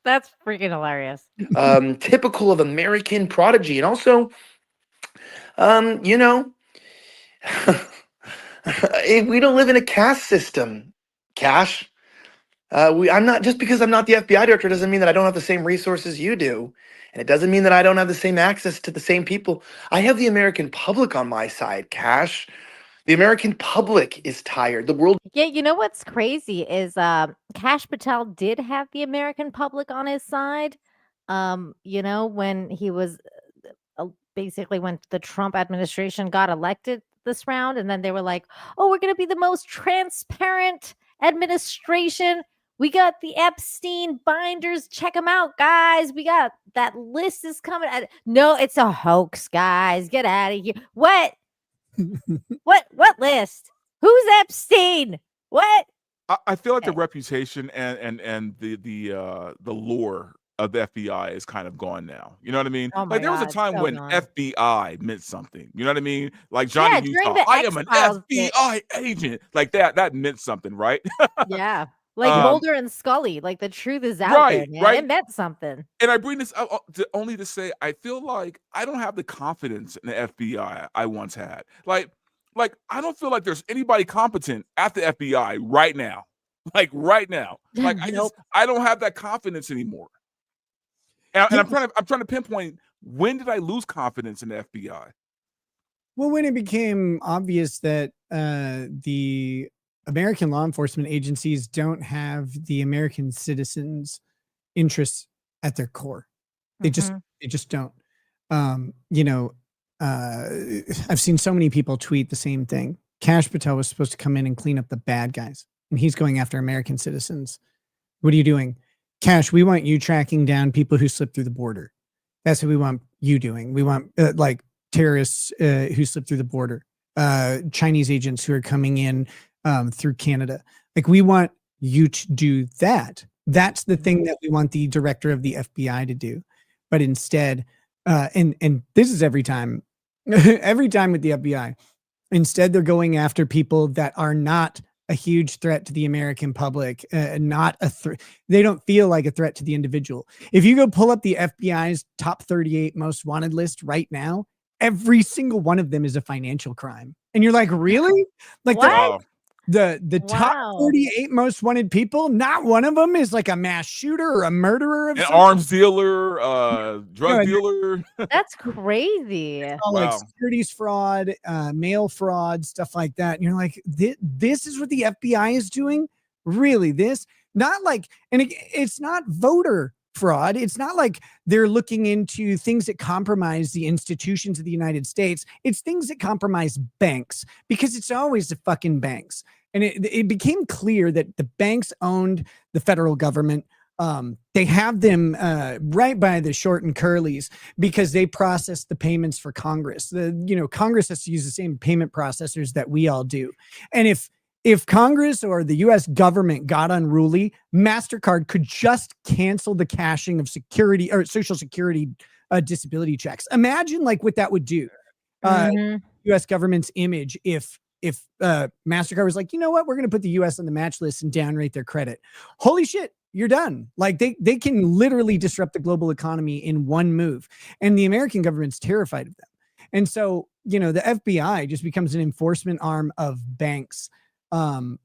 That's freaking hilarious. Typical of American prodigy. And also, we don't live in a caste system, Kash. I'm not, just because I'm not the FBI director doesn't mean that I don't have the same resources you do. And it doesn't mean that I don't have the same access to the same people. I have the American public on my side, Kash. The American public is tired. The world. Yeah, you know what's crazy is Kash Patel did have the American public on his side. When he was basically when the Trump administration got elected this round, and then they were like, "Oh, we're going to be the most transparent administration. We got the Epstein binders. Check them out, guys. We got that list is coming." No, it's a hoax, guys. Get out of here. What? What list? Who's Epstein? What? I feel like the reputation and the lore of the FBI is kind of gone now. You know what I mean? Oh like there was a time when gone. FBI meant something. You know what I mean? Like Johnny Utah, I am an FBI agent. Like that meant something, right? Yeah. Like Mulder and Scully, like the truth is out there, man. Right. It meant something. And I bring this up only to say I feel like I don't have the confidence in the FBI I once had. Like I don't feel like there's anybody competent at the FBI right now. Like right now. Like I don't have that confidence anymore. And I'm trying to pinpoint, when did I lose confidence in the FBI? Well, when it became obvious that the American law enforcement agencies don't have the American citizens' interests at their core. They just don't. I've seen so many people tweet the same thing. Kash Patel was supposed to come in and clean up the bad guys, and he's going after American citizens. What are you doing? Kash, we want you tracking down people who slip through the border. That's what we want you doing. We want terrorists who slip through the border. Chinese agents who are coming in through Canada. Like, we want you to do that. That's the thing that we want the director of the FBI to do. But instead, and this is every time, every time with the FBI, instead they're going after people that are not a huge threat to the American public, not a threat. They don't feel like a threat to the individual. If you go pull up the FBI's top 38 most wanted list right now, every single one of them is a financial crime. And you're like, really? Like, What? the top Wow. 38 most wanted people, not one of them is like a mass shooter or a murderer of An some arms dealer, drug Yeah, dealer. That's crazy. all like Wow. securities fraud, mail fraud, stuff like that. And you're like, this is what the FBI is doing? Really? This? Not like, and it's not voter fraud. It's not like they're looking into things that compromise the institutions of the United States. It's things that compromise banks, because it's always the fucking banks. And it became clear that the banks owned the federal government. They have them right by the short and curlies because they process the payments for Congress. Congress has to use the same payment processors that we all do. And if Congress or the U.S. government got unruly, MasterCard could just cancel the cashing of security or Social Security disability checks. Imagine like what that would do. U.S. government's image if MasterCard was like, you know what, we're going to put the U.S. on the match list and downrate their credit. Holy shit, you're done. Like they can literally disrupt the global economy in one move. And the American government's terrified of them. And so, the FBI just becomes an enforcement arm of banks. And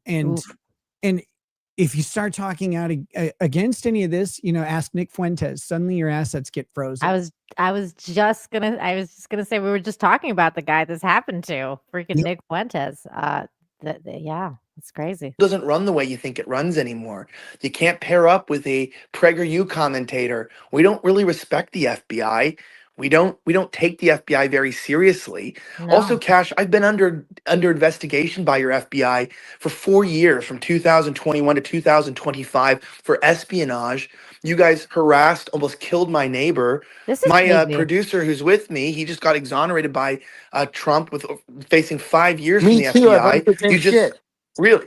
if you start talking out against any of this, ask Nick Fuentes. Suddenly your assets get frozen. I was just gonna say, we were just talking about the guy this happened to, freaking Nick Fuentes. Yeah, it's crazy. Doesn't run the way you think it runs anymore. You can't pair up with a PragerU commentator. We don't really respect the FBI. We don't take the FBI very seriously. No. Also, Cash, I've been under investigation by your FBI for 4 years, from 2021 to 2025, for espionage. You guys harassed, almost killed my neighbor. This is My crazy. producer who's with me, he just got exonerated by Trump with facing 5 years Me from the too. I've FBI. heard the same shit. Really,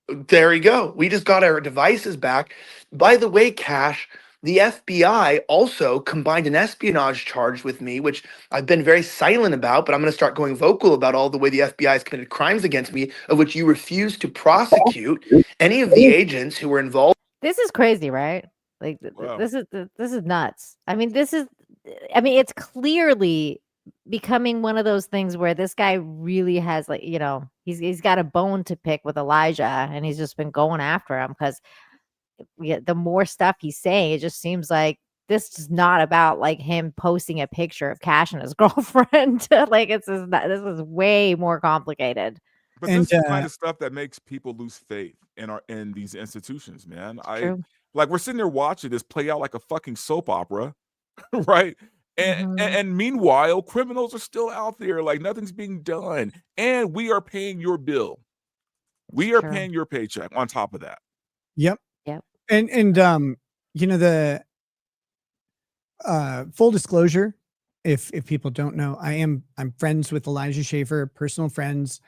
there you go. We just got our devices back. By the way, Cash, the FBI also combined an espionage charge with me, which I've been very silent about, but I'm going to start going vocal about all the way the FBI has committed crimes against me, of which you refuse to prosecute any of the agents who were involved. This is crazy, right? Like Wow. this is nuts. I mean, it's clearly becoming one of those things where this guy really has, like, he's got a bone to pick with Elijah, and he's just been going after him because the more stuff he's saying, it just seems like this is not about like him posting a picture of Cash and his girlfriend. Like this is way more complicated. But this is the kind of stuff that makes people lose faith in these institutions, man. True. Like, we're sitting there watching this play out like a fucking soap opera, right? And meanwhile, criminals are still out there, like nothing's being done, and we are paying your bill. We are paying your paycheck on top of that. Yep. And the full disclosure, if people don't know, I'm friends with Elijah Schaffer, personal friends.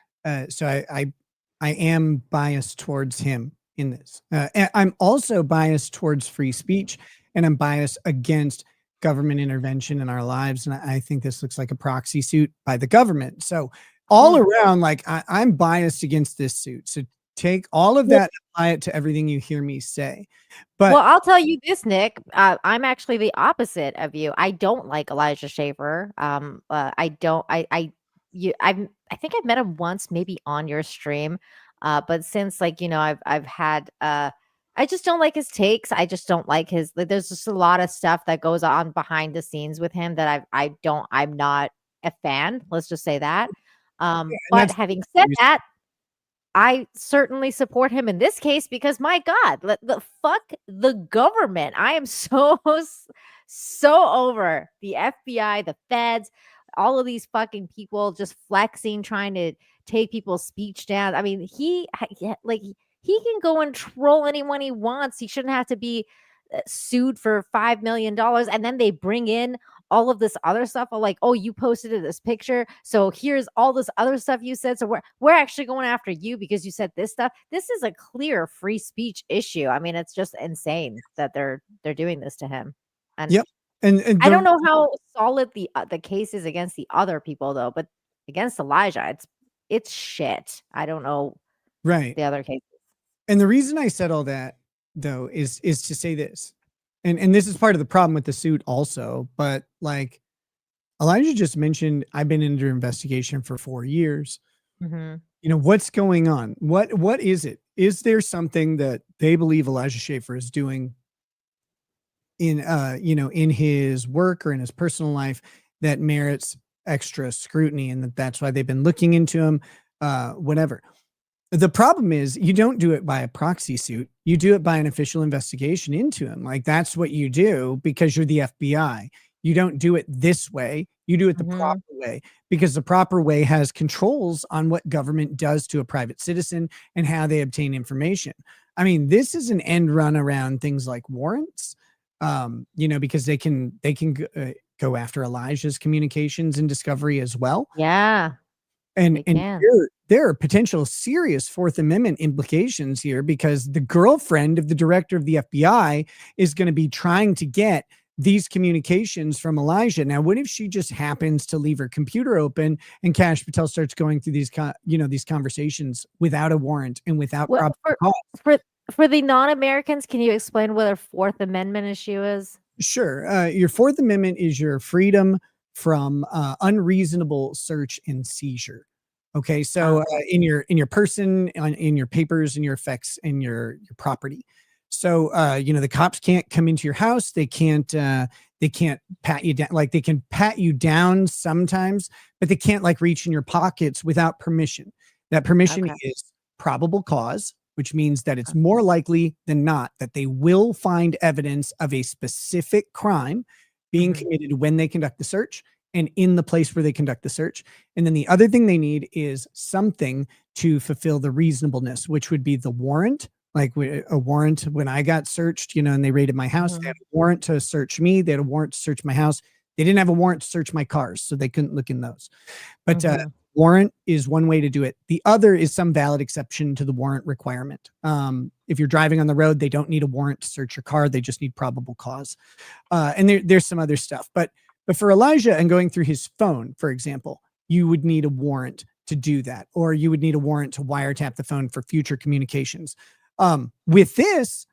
So I am biased towards him in this. And I'm also biased towards free speech, and I'm biased against government intervention in our lives. And I think this looks like a proxy suit by the government. So all around, like I'm biased against this suit. So take all of that and apply it to everything you hear me say. But well, I'll tell you this, Nick. I'm actually the opposite of you. I don't like Elijah Schaffer. I don't. I think I've met him once, maybe on your stream. But since, like, I've had. I just don't like his takes. I just don't like his. Like, there's just a lot of stuff that goes on behind the scenes with him that I'm not a fan. Let's just say that. But having said that, I certainly support him in this case because, my God, fuck the government. I am so over the FBI, the feds, all of these fucking people just flexing, trying to take people's speech down. I mean, he can go and troll anyone he wants. He shouldn't have to be sued for $5 million, and then they bring in all of this other stuff of like, oh, you posted this picture, so here's all this other stuff you said, so we're actually going after you because you said this stuff. This is a clear free speech issue. I mean, it's just insane that they're doing this to him. And Yep. And I don't know how solid the case is against the other people though, but against Elijah, it's shit. I don't know right. the other cases. And the reason I said all that though is to say this. And this is part of the problem with the suit also, but like Elijah just mentioned, I've been under investigation for 4 years. Mm-hmm. You know, what's going on? What is it? Is there something that they believe Elijah Schaffer is doing in in his work or in his personal life that merits extra scrutiny, and that's why they've been looking into him, whatever. The problem is you don't do it by a proxy suit. You do it by an official investigation into him. Like that's what you do because you're the FBI. You don't do it this way. You do it the proper way because the proper way has controls on what government does to a private citizen and how they obtain information. I mean, this is an end run around things like warrants, because they can go after Elijah's communications and discovery as well. Yeah. And there are potential serious Fourth Amendment implications here because the girlfriend of the director of the FBI is going to be trying to get these communications from Elijah. Now, what if she just happens to leave her computer open and Kash Patel starts going through these conversations without a warrant and without proper cause? For the non-Americans, can you explain what a Fourth Amendment issue is? Sure. Your Fourth Amendment is your freedom from unreasonable search and seizure. Okay, so in your person, in your papers, in your effects, in your property. So the cops can't come into your house. They can't pat you down. Like they can pat you down sometimes, but they can't like reach in your pockets without permission. That permission is probable cause, which means that it's more likely than not that they will find evidence of a specific crime being committed when they conduct the search and in the place where they conduct the search. And then the other thing they need is something to fulfill the reasonableness, which would be the warrant. Like a warrant when I got searched, and they raided my house, they had a warrant to search me. They had a warrant to search my house. They didn't have a warrant to search my cars, so they couldn't look in those. But warrant is one way to do it. The other is some valid exception to the warrant requirement. If you're driving on the road, they don't need a warrant to search your car. They just need probable cause. And there's some other stuff. But for Elijah and going through his phone, for example, you would need a warrant to do that, or you would need a warrant to wiretap the phone for future communications. With this,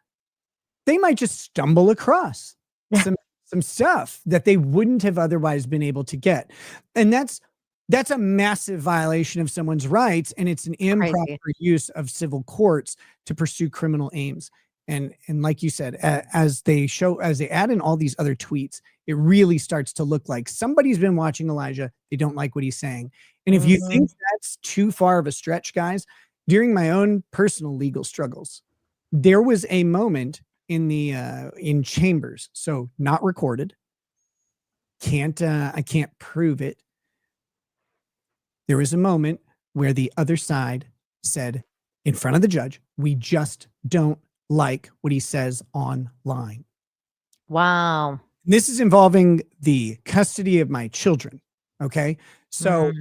they might just stumble across some stuff that they wouldn't have otherwise been able to get. And that's a massive violation of someone's rights. And it's an improper use of civil courts to pursue criminal aims. And like you said, as they add in all these other tweets, it really starts to look like somebody's been watching Elijah. They don't like what he's saying. And if you think that's too far of a stretch, guys, during my own personal legal struggles, there was a moment in chambers, so not recorded. I can't prove it. There was a moment where the other side said in front of the judge, "We just don't like what he says online." Wow. This is involving the custody of my children. Okay. So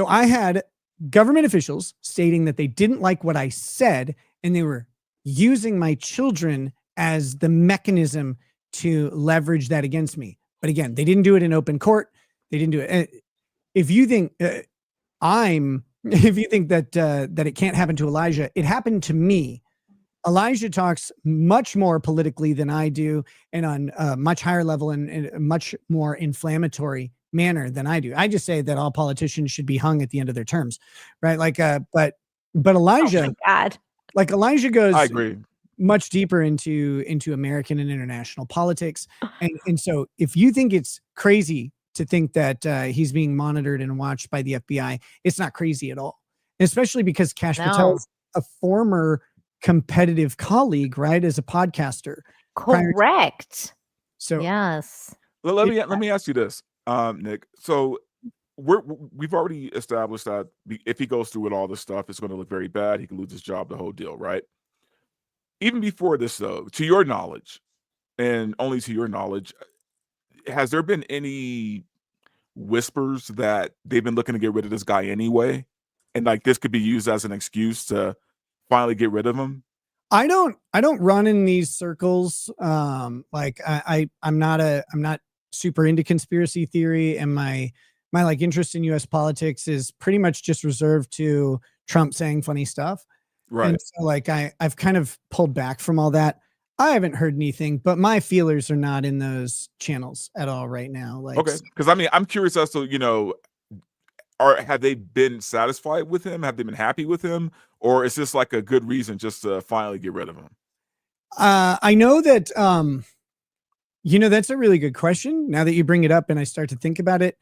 I had government officials stating that they didn't like what I said, and they were using my children as the mechanism to leverage that against me. But again, they didn't do it in open court. They didn't do it. If you think that it can't happen to Elijah, it happened to me. Elijah talks much more politically than I do, and on a much higher level and a much more inflammatory manner than I do. I just say that all politicians should be hung at the end of their terms, right? Like, but Elijah, oh my God. Like Elijah goes, I agree, much deeper into American and international politics, and so if you think it's crazy to think that he's being monitored and watched by the FBI, it's not crazy at all, especially because Kash Patel is a former competitive colleague, right, as a podcaster. Correct. So yes. Let me ask you this, Nick. So we've already established that if he goes through with all this stuff, it's going to look very bad. He can lose his job, the whole deal, right? Even before this, though, to your knowledge, and only to your knowledge, has there been any whispers that they've been looking to get rid of this guy anyway, and like this could be used as an excuse to finally get rid of him? I don't run in these circles. I'm not super into conspiracy theory, and my like interest in US politics is pretty much just reserved to Trump saying funny stuff. Right. And so like I've kind of pulled back from all that. I haven't heard anything, but my feelers are not in those channels at all right now. Like, Okay. Because I mean, I'm curious as to, have they been satisfied with him? Have they been happy with him? Or is this like a good reason just to finally get rid of him? I know that, that's a really good question. Now that you bring it up and I start to think about it,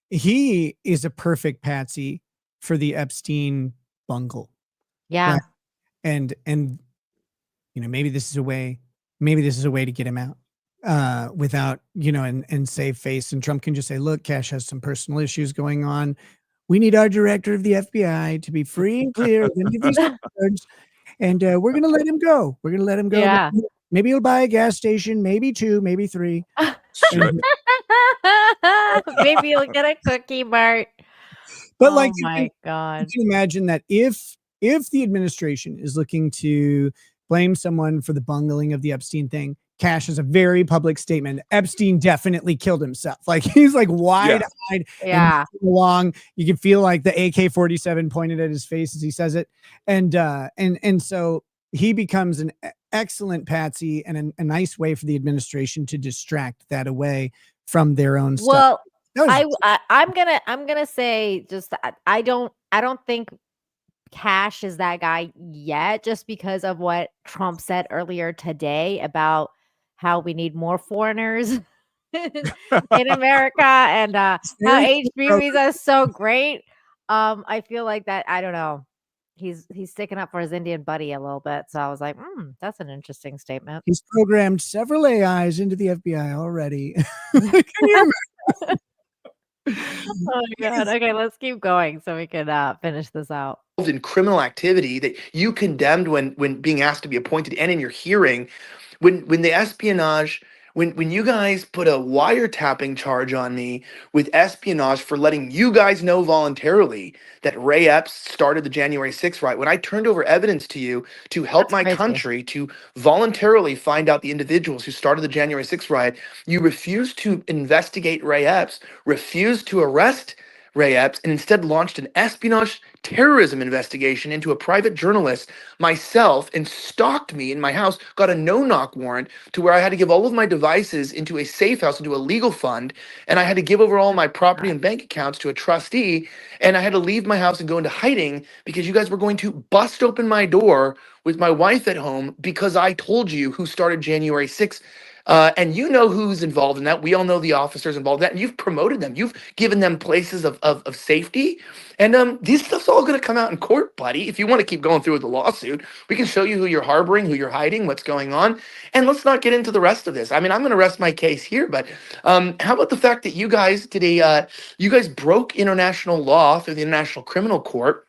he is a perfect patsy for the Epstein bungle. Yeah. Right? And maybe this is a way to get him out without, and save face. And Trump can just say, look, Kash has some personal issues going on. We need our director of the FBI to be free and clear of any of these charges, and we're going to let him go. We're going to let him go. Yeah. Maybe he'll buy a gas station, maybe 2, maybe 3. Sure. Maybe you'll get a cookie, Bart. But oh my God. You can imagine that if the administration is looking to blame someone for the bungling of the Epstein thing, Kash has a very public statement. Epstein definitely killed himself. Like he's like wide-eyed and along. You can feel like the AK-47 pointed at his face as he says it. And so he becomes an excellent patsy and a nice way for the administration to distract that away from their own stuff. Well, I'm gonna say just I don't think Kash is that guy yet, just because of what Trump said earlier today about how we need more foreigners in America and how HB visa is so great. I feel like that, I don't know. He's sticking up for his Indian buddy a little bit. So I was like, that's an interesting statement. He's programmed several AIs into the FBI already. Can you imagine? Oh my God. Okay, let's keep going so we can finish this out. In criminal activity that you condemned when being asked to be appointed, and in your hearing, when the espionage, when you guys put a wiretapping charge on me with espionage for letting you guys know voluntarily that Ray Epps started the January 6th riot, when I turned over evidence to you to help my country to voluntarily find out the individuals who started the January 6th riot, you refused to investigate Ray Epps, refused to arrest Ray Epps, and instead launched an espionage terrorism investigation into a private journalist, myself, and stalked me in my house, got a no-knock warrant to where I had to give all of my devices into a safe house, into a legal fund, and I had to give over all my property and bank accounts to a trustee, and I had to leave my house and go into hiding because you guys were going to bust open my door with my wife at home because I told you who started January 6th. And you know who's involved in that. We all know the officers involved in that. And you've promoted them. You've given them places of safety. And these stuff's all going to come out in court, buddy. If you want to keep going through with the lawsuit, we can show you who you're harboring, who you're hiding, what's going on. And let's not get into the rest of this. I mean, I'm going to rest my case here. But how about the fact that you guys you guys broke international law through the International Criminal Court?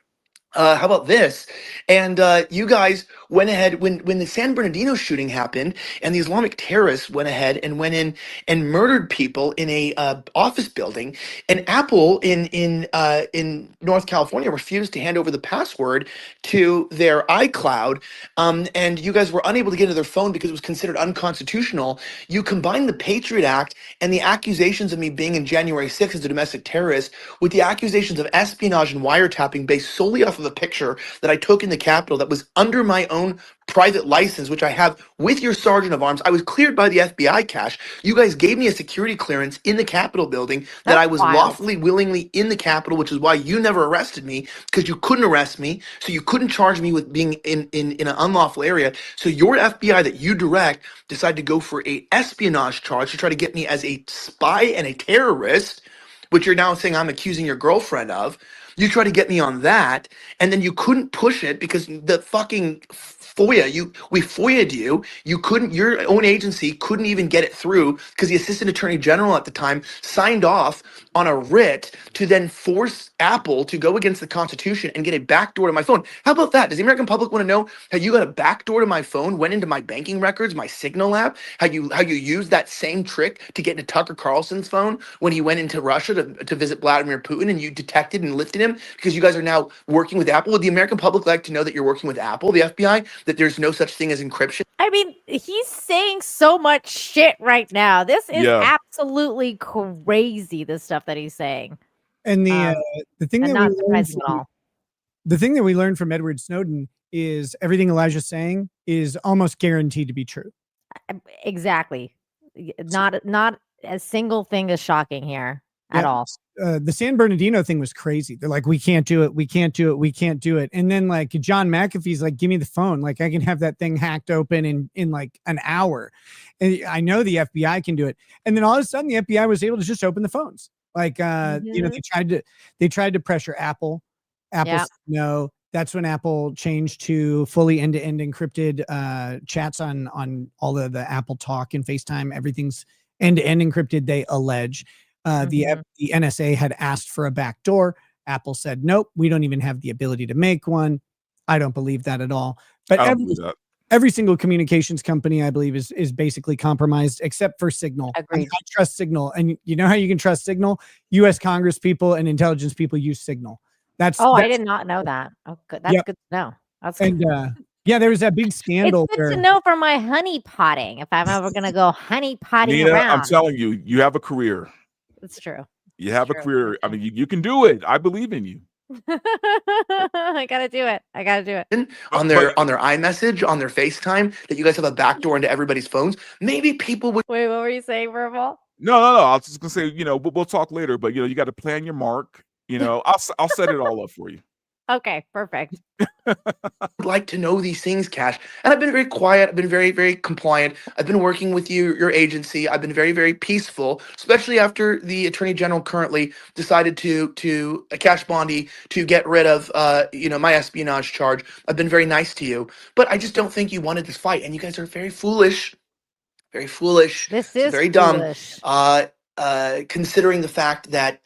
How about this? And you guys went ahead when the San Bernardino shooting happened, and the Islamic terrorists went ahead and went in and murdered people in a office building. And Apple in North California refused to hand over the password to their iCloud, and you guys were unable to get into their phone because it was considered unconstitutional. You combined the Patriot Act and the accusations of me being in January 6th as a domestic terrorist with the accusations of espionage and wiretapping based solely off of a picture that I took in the Capitol that was under my own private license, which I have with your sergeant of arms. I was cleared by the FBI, Kash. You guys gave me a security clearance in the Capitol building that I was lawfully, willingly in the Capitol, which is why you never arrested me, because you couldn't arrest me. So you couldn't charge me with being in an unlawful area. So your FBI that you direct decided to go for a espionage charge to try to get me as a spy and a terrorist, which you're now saying I'm accusing your girlfriend of. You tried to get me on that, and then you couldn't push it because the fucking we FOIA'd you. You couldn't, your own agency couldn't even get it through because the assistant attorney general at the time signed off on a writ to then force Apple to go against the Constitution and get a backdoor to my phone. How about that? Does the American public want to know how you got a backdoor to my phone, went into my banking records, my Signal app, how you used that same trick to get into Tucker Carlson's phone when he went into Russia to visit Vladimir Putin, and you detected and lifted him because you guys are now working with Apple? Would the American public like to know that you're working with Apple, the FBI, that there's no such thing as encryption? I mean, he's saying so much shit right now. This is Yeah. absolutely crazy, the stuff that he's saying. And the thing And that not we learned surprising at from, all. the thing that we learned from Edward Snowden is everything Elijah's saying is almost guaranteed to be true. Exactly. Not a single thing is shocking here at all. The San Bernardino thing was crazy. They're like, we can't do it. We can't do it. We can't do it. And then like John McAfee's like, give me the phone. Like I can have that thing hacked open in like an hour. And I know the FBI can do it. And then all of a sudden the FBI was able to just open the phones. Like, you know, they tried to pressure Apple. Apple said no. That's when Apple changed to fully end-to-end encrypted chats on all of the Apple Talk and FaceTime. Everything's end-to-end encrypted, they allege. The NSA had asked for a backdoor. Apple said, nope, we don't even have the ability to make one. I don't believe that at all. But every single communications company, I believe, is basically compromised except for Signal. Agreed. I trust Signal. And you know how you can trust Signal? U.S. Congress people and intelligence people use Signal. I did not know that. Oh, good. That's good to know. That's and yeah, there was that big scandal. It's good to know for my honey potting. If I'm ever gonna go honey potting Nina, around, I'm telling you, you have a career. it's true. You have a career. I mean, you can do it. I believe in you. I gotta do it. On their iMessage, on their FaceTime, that you guys have a backdoor into everybody's phones. Maybe people would. Wait, what were you saying, Verbal? No. I was just gonna say, you know, we'll talk later, but you know, you got to plan your mark. You know, I'll set it all up for you. Okay, perfect. Like to know these things, Kash. And I've been very quiet. I've been very, very compliant. I've been working with your agency. I've been very, very peaceful, especially after the Attorney General currently decided to Kash Bondi to get rid of my espionage charge. I've been very nice to you, but I just don't think you wanted this fight, and you guys are very foolish. Very foolish. This is very foolish. dumb. Considering the fact that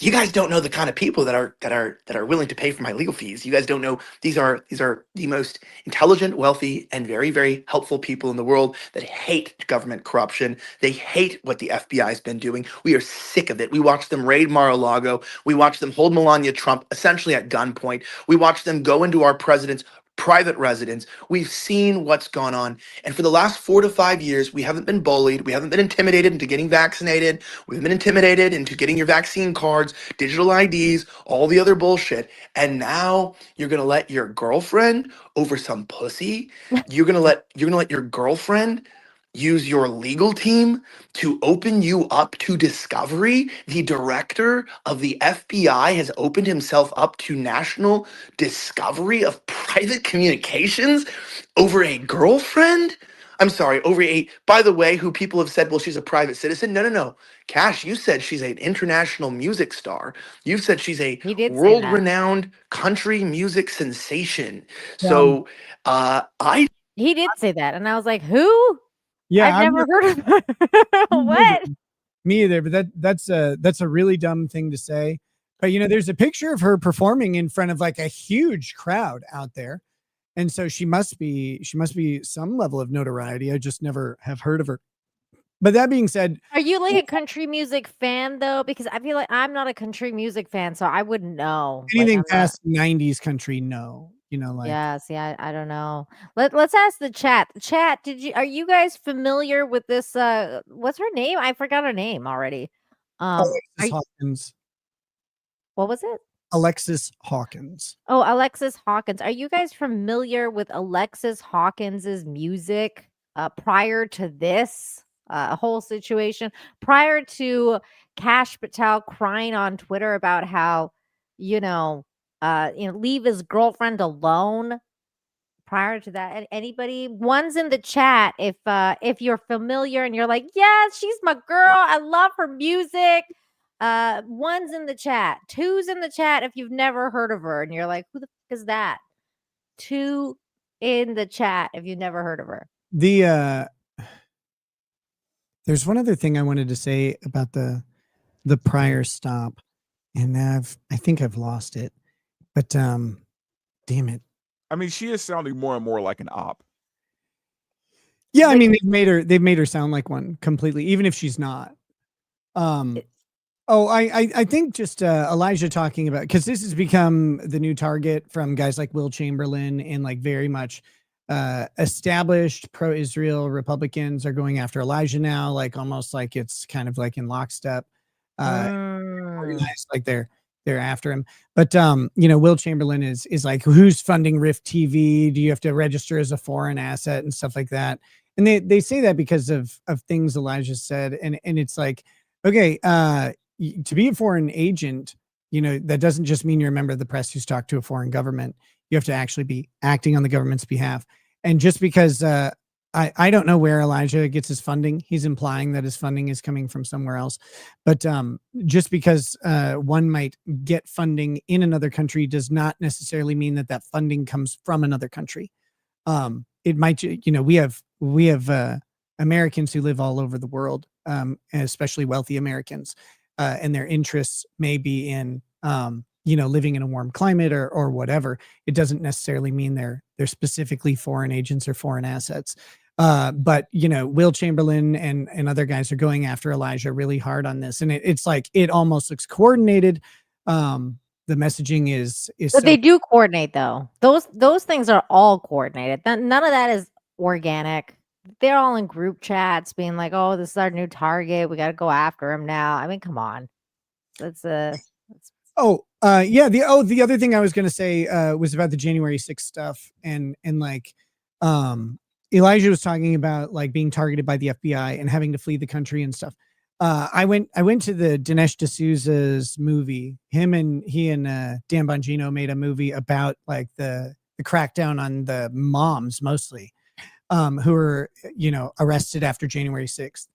you guys don't know the kind of people that are willing to pay for my legal fees. You guys don't know these are the most intelligent, wealthy, and very, very helpful people in the world that hate government corruption. They hate what the FBI has been doing. We are sick of it. We watched them raid Mar-a-Lago. We watched them hold Melania Trump essentially at gunpoint. We watched them go into our president's private residence. We've seen what's gone on. And for the last 4 to 5 years, we haven't been bullied. We haven't been intimidated into getting vaccinated. We've been intimidated into getting your vaccine cards, digital IDs, all the other bullshit. And now you're going to let your girlfriend over some pussy. You're going to let your girlfriend use your legal team to open you up to discovery. The director of the FBI has opened himself up to national discovery of private communications over a girlfriend. I'm sorry, by the way, who people have said, well, she's a private citizen. No. Kash, you said she's an international music star. You've said she's a world-renowned country music sensation. So he did say that. And I was like, who? Yeah, I've never heard of her. What? Me either, but that's a really dumb thing to say. But you know, there's a picture of her performing in front of like a huge crowd out there. And so she must be some level of notoriety. I just never have heard of her. But that being said, are you like a country music fan though? Because I feel like I'm not a country music fan, so I wouldn't know. Anything past 90s country, no. You know, like I don't know. Let's ask the chat. The chat, are you guys familiar with this? What's her name? I forgot her name already. Alexis Hawkins. What was it? Alexis Hawkins. Oh, Alexis Hawkins. Are you guys familiar with Alexis Hawkins's music prior to this whole situation? Prior to Kash Patel crying on Twitter about how, leave his girlfriend alone. Prior to that, anybody? One's in the chat. If you're familiar and you're like, yes, she's my girl. I love her music. One's in the chat, two's in the chat if you've never heard of her and you're like, who the fuck is that? Two in the chat if you've never heard of her. There's one other thing I wanted to say about the prior stop, and I think I've lost it. But damn it. I mean, she is sounding more and more like an op. Yeah, I mean they've made her sound like one completely, even if she's not. I think just Elijah talking about, because this has become the new target from guys like Will Chamberlain, and like very much established pro-Israel Republicans are going after Elijah now, like almost like it's kind of like in lockstep, organized, like they're after him. But Will Chamberlain is like, who's funding Rift TV? Do you have to register as a foreign asset and stuff like that? And they say that because of things Elijah said, and it's like, okay, to be a foreign agent, that doesn't just mean you're a member of the press who's talked to a foreign government. You have to actually be acting on the government's behalf. And just because I don't know where Elijah gets his funding, he's implying that his funding is coming from somewhere else. But just because one might get funding in another country does not necessarily mean that funding comes from another country. It might, we have Americans who live all over the world, especially wealthy Americans, and their interests may be in living in a warm climate or whatever. It doesn't necessarily mean they're specifically foreign agents or foreign assets. But Will Chamberlain and other guys are going after Elijah really hard on this, and it's like it almost looks coordinated. The messaging is but they do coordinate though. Those things are all coordinated. None of that is organic. They're all in group chats being like, oh, this is our new target, we got to go after him now. I mean, come on. The other thing I was going to say was about the January 6th stuff, and like Elijah was talking about like being targeted by the FBI and having to flee the country and stuff. I went to the Dinesh D'Souza's movie. He and Dan Bongino made a movie about like the crackdown on the moms mostly, who were arrested after January 6th.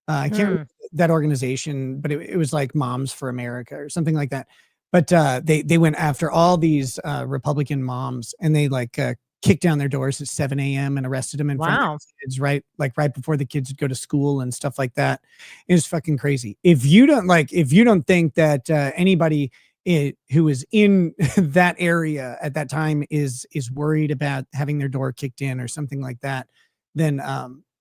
I can't remember that organization, but it was like Moms for America or something like that. But they went after all these Republican moms, and they like kicked down their doors at 7 a.m. and arrested them in front of their kids, right before the kids would go to school and stuff like that. It was fucking crazy. If you don't think that anybody who was in that area at that time is worried about having their door kicked in or something like that, then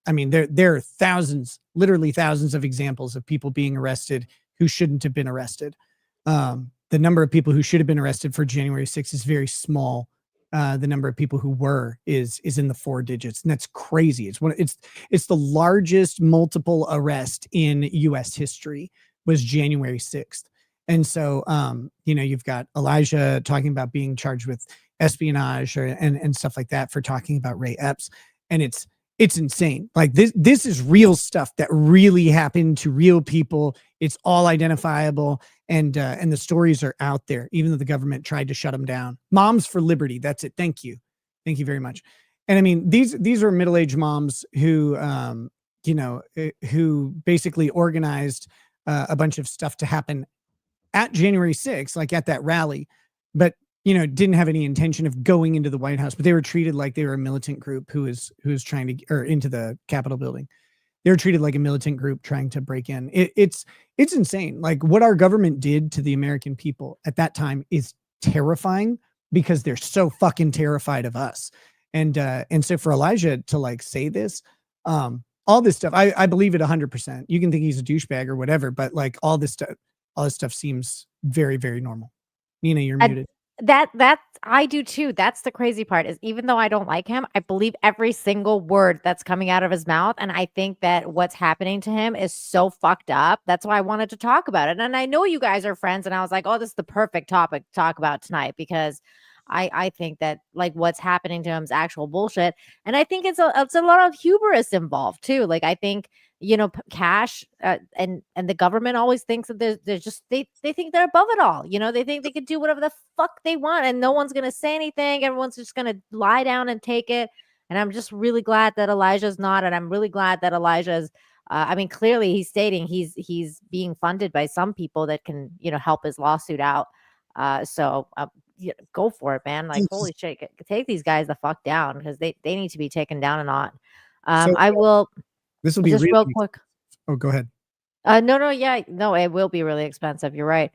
there are thousands, literally thousands of examples of people being arrested who shouldn't have been arrested. The number of people who should have been arrested for January 6th is very small. The number of people who were is in the 4 digits, and that's crazy. It's the largest multiple arrest in U.S. history was January 6th. And so, you've got Elijah talking about being charged with espionage and stuff like that for talking about Ray Epps. And it's insane. Like this is real stuff that really happened to real people. It's all identifiable. And the stories are out there, even though the government tried to shut them down. Moms for Liberty. That's it. Thank you. Thank you very much. And I mean, these are middle-aged moms who, who basically organized a bunch of stuff to happen at January 6th, like at that rally, but didn't have any intention of going into the White House, but they were treated like they were a militant group who was trying to, or into the Capitol building. They were treated like a militant group trying to break in. It's insane. Like what our government did to the American people at that time is terrifying because they're so fucking terrified of us. And so for Elijah to like say this, all this stuff, I believe it 100%. You can think he's a douchebag or whatever, but like all this stuff seems very, very normal. Nina, you're muted. That I do too. That's the crazy part, is even though I don't like him, I believe every single word that's coming out of his mouth. And I think that what's happening to him is so fucked up. That's why I wanted to talk about it. And I know you guys are friends, and I was like, oh, this is the perfect topic to talk about tonight, because I think that like what's happening to him is actual bullshit. And I think it's a lot of hubris involved too. Like I think, Kash and the government always thinks that they're just, they think they're above it all. They think they can do whatever the fuck they want and no one's going to say anything. Everyone's just going to lie down and take it. And I'm just really glad that Elijah's not. And I'm really glad that Elijah is I mean, clearly he's stating he's being funded by some people that can, help his lawsuit out. So go for it, man. Like, holy shit, take these guys the fuck down, because they need to be taken down a notch. I will. This will be just really real quick. Oh, go ahead. No, it will be really expensive. You're right.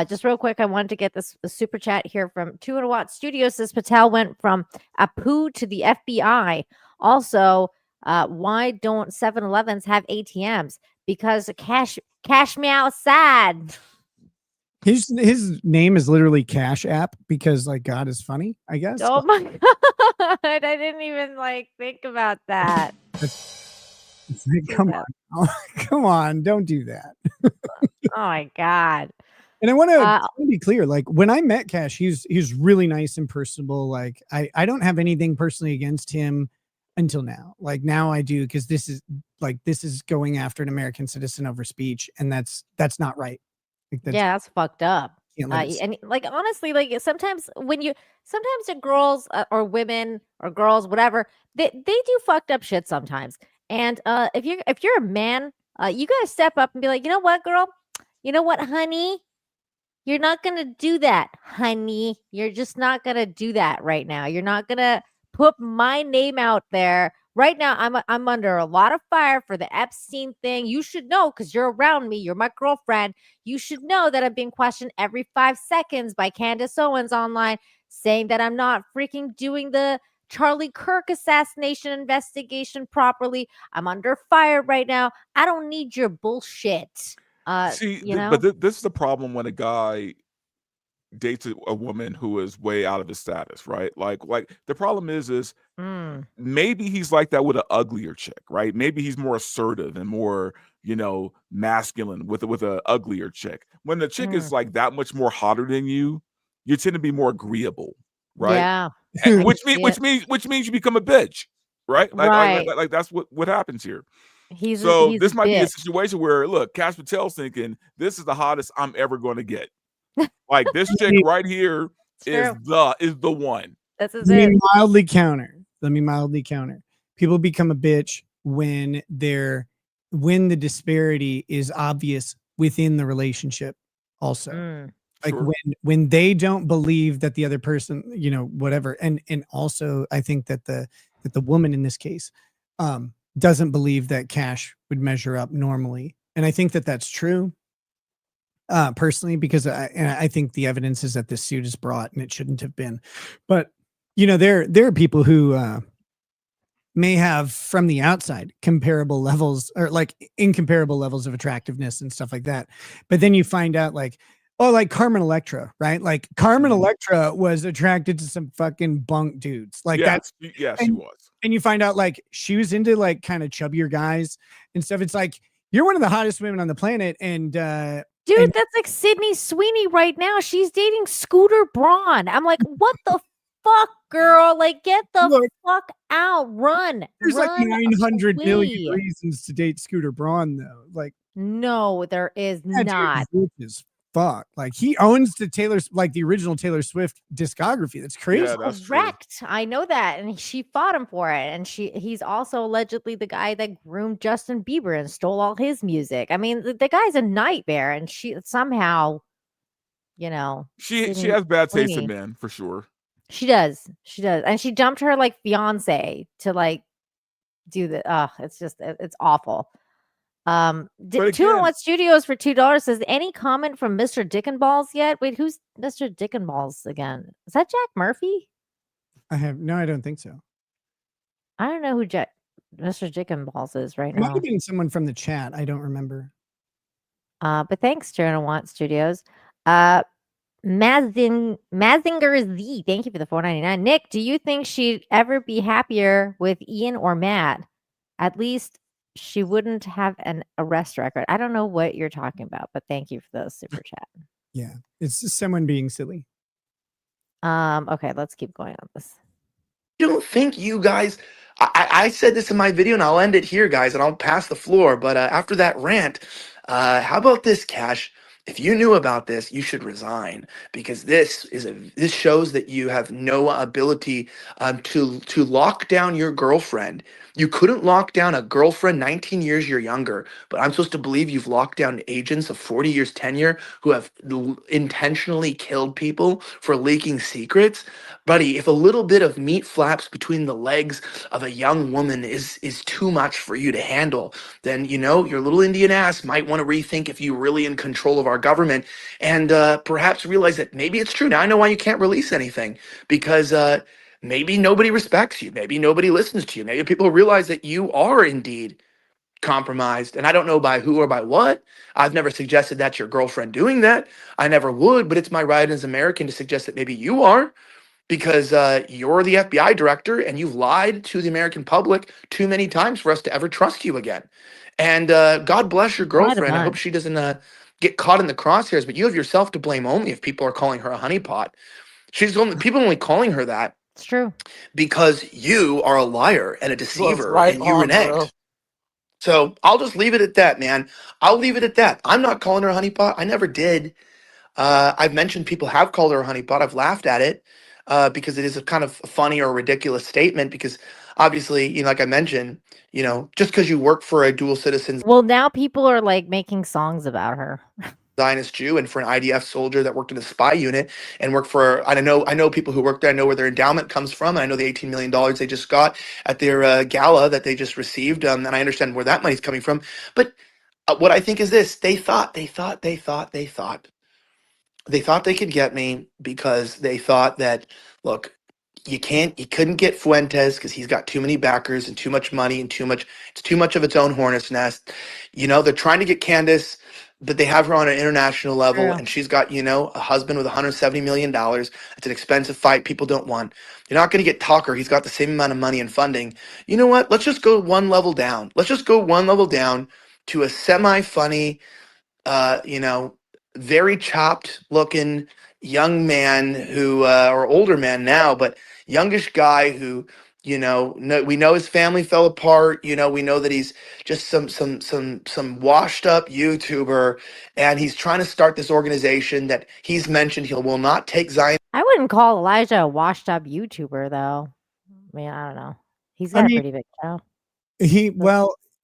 Just real quick, I wanted to get this super chat here from 200 Watt Studios. Says Patel went from Apu to the FBI. Also, why don't 7-Elevens have ATMs? Because cash me outside. His name is literally Cash App because like God is funny, I guess. Oh my God. I didn't even think about that. Come on. Come on. Don't do that. Oh my God. And I want to be clear, like when I met Cash, he's really nice and personable. Like I don't have anything personally against him until now. Like now I do, because this is going after an American citizen over speech, and that's not right. That's fucked up. And honestly, sometimes the girls or women or girls, whatever, they do fucked up shit sometimes. And if you're a man, you gotta step up and be like, you know what, girl? You know what, honey? You're not gonna do that, honey. You're just not gonna do that right now. You're not gonna put my name out there. Right now, I'm under a lot of fire for the Epstein thing. You should know, because you're around me. You're my girlfriend. You should know that I'm being questioned every 5 seconds by Candace Owens online, saying that I'm not freaking doing the Charlie Kirk assassination investigation properly. I'm under fire right now. I don't need your bullshit. But this is the problem when a guy dates a woman who is way out of his status, right? Like the problem is maybe he's like that with an uglier chick, right? Maybe he's more assertive and more, masculine with an uglier chick. When the chick is like that much more hotter than you tend to be more agreeable, right? Yeah. Which means you become a bitch, right? Like that's what happens here. This might be a situation where, look, Kash Patel's thinking, this is the hottest I'm ever going to get. Like this chick right here is the one. This is Let me mildly counter. People become a bitch when the disparity is obvious within the relationship also. When they don't believe that the other person, whatever. And also I think that the woman in this case doesn't believe that Cash would measure up normally. And I think that that's true. Personally, because I think the evidence is that this suit is brought and it shouldn't have been. But there are people who may have from the outside comparable levels or like incomparable levels of attractiveness and stuff like that. But then you find out like Carmen Electra, right? Like Carmen Electra was attracted to some fucking bunk dudes. Like she was. And you find out like she was into like kind of chubbier guys and stuff. It's like you're one of the hottest women on the planet, and dude, that's like Sydney Sweeney right now. She's dating Scooter Braun. I'm like, what the fuck, girl? Like, get the fuck out. Run. There's like 900 million reasons to date Scooter Braun, though. Like, no, there is not. Dude, fuck. Like, he owns the original Taylor Swift discography. That's crazy. Yeah, that's correct. True. I know that. And she fought him for it. And he's also allegedly the guy that groomed Justin Bieber and stole all his music. I mean, the guy's a nightmare. And she somehow, she has bad taste in men for sure. She does. And she dumped her like fiance to like do the it's awful. 201 Studios for $2 says, any comment from Mr. Dick and Balls yet? Wait, who's Mr. Dick and Balls again? Is that Jack Murphy? I don't think so. I don't know who Mr. Dick and Balls is right now. Might have been someone from the chat. I don't remember. But thanks, 201 Studios. Mazinger Z, thank you for the $4.99. Nick, do you think she'd ever be happier with Ian or Matt? At least she wouldn't have an arrest record. I don't know what you're talking about, but thank you for the super chat. Yeah, it's just someone being silly. Okay, let's keep going on this. I don't think you guys, I said this in my video and I'll end it here, guys, and I'll pass the floor. But after that rant, how about this, Cash? If you knew about this, you should resign, because this shows that you have no ability to lock down your girlfriend You couldn't lock down a girlfriend 19 years you're younger, but I'm supposed to believe you've locked down agents of 40 years tenure who have intentionally killed people for leaking secrets? Buddy, if a little bit of meat flaps between the legs of a young woman is too much for you to handle, then your little Indian ass might want to rethink if you're really in control of our government, and perhaps realize that maybe it's true. Now I know why you can't release anything, because maybe nobody respects you. Maybe nobody listens to you. Maybe people realize that you are indeed compromised. And I don't know by who or by what. I've never suggested that's your girlfriend doing that. I never would, but it's my right as American to suggest that maybe you are, because you're the FBI director and you've lied to the American public too many times for us to ever trust you again. And God bless your Lied a girlfriend. I hope bunch. she doesn't get caught in the crosshairs, but you have yourself to blame only if people are calling her a honeypot. People only calling her that It's true. because you are a liar and a Was deceiver right and you on, bro. reneged. So I'll just leave it at that, man. I'll leave it at that. I'm not calling her a honeypot. I never did. I've mentioned people have called her a honeypot. I've laughed at it because it is a kind of funny or ridiculous statement. Because obviously, like I mentioned, just because you work for a dual citizen Well, now people are like making songs about her. Zionist Jew and for an IDF soldier that worked in a spy unit and worked for, I know people who work there. I know where their endowment comes from. And I know the $18 million they just got at their gala that they just received. And I understand where that money's coming from. But what I think is this: they thought they could get me because they thought that, look, you couldn't get Fuentes because he's got too many backers and too much money and it's too much of its own hornet's nest. They're trying to get Candace, but they have her on an international level, True. and she's got, a husband with $170 million. It's an expensive fight people don't want. You're not going to get Tucker. He's got the same amount of money and funding. You know what? Let's just go one level down. Let's just go one level down to a semi-funny, very chopped looking young man who, or older man now, but youngish guy who, we know his family fell apart. We know that he's just some washed up YouTuber, and he's trying to start this organization that he's mentioned he will not take Zion. I wouldn't call Elijah a washed up YouTuber though. I mean, I don't know. He's got a pretty big show.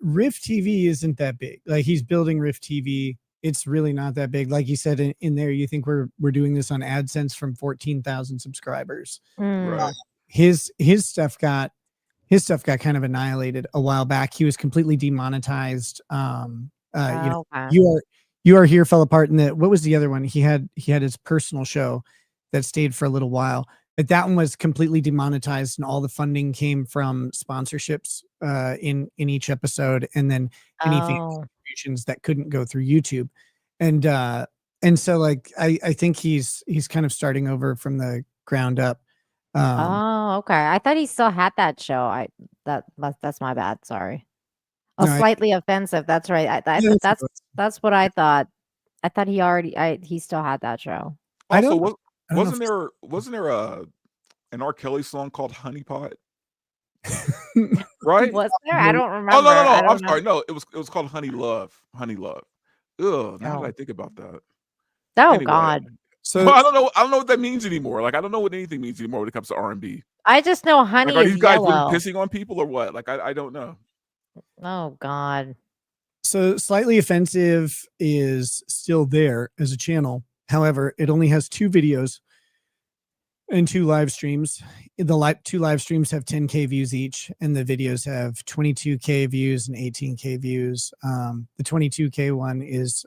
Rift TV isn't that big. Like, he's building Rift TV. It's really not that big. Like you said in there, you think we're doing this on AdSense from 14,000 subscribers. Right. His stuff got kind of annihilated a while back. He was completely demonetized. You Are Here fell apart. And what was the other one? He had his personal show that stayed for a little while, but that one was completely demonetized, and all the funding came from sponsorships in each episode, and then anything contributions that couldn't go through YouTube. And so, like, I think he's kind of starting over from the ground up. Okay. I thought he still had that show. That's my bad. Sorry. Slightly offensive. That's right. That's what I thought. I thought he still had that show. Also, wasn't there an R. Kelly song called Honey Pot? Right? Was there? I don't remember. Oh no! I'm sorry. No, it was called Honey Love. Honey Love. Ugh. Now that I think about that. Oh Anyway, God. So I don't know what that means anymore. Like, I don't know what anything means anymore when it comes to R&B. I just know honey Like, are is you guys yellow. really pissing on people or what? Like, I don't know. Oh God. So Slightly Offensive is still there as a channel. However, it only has 2 videos and 2 live streams. The 2 live streams have 10K views each, and the videos have 22K views and 18K views. The 22K one is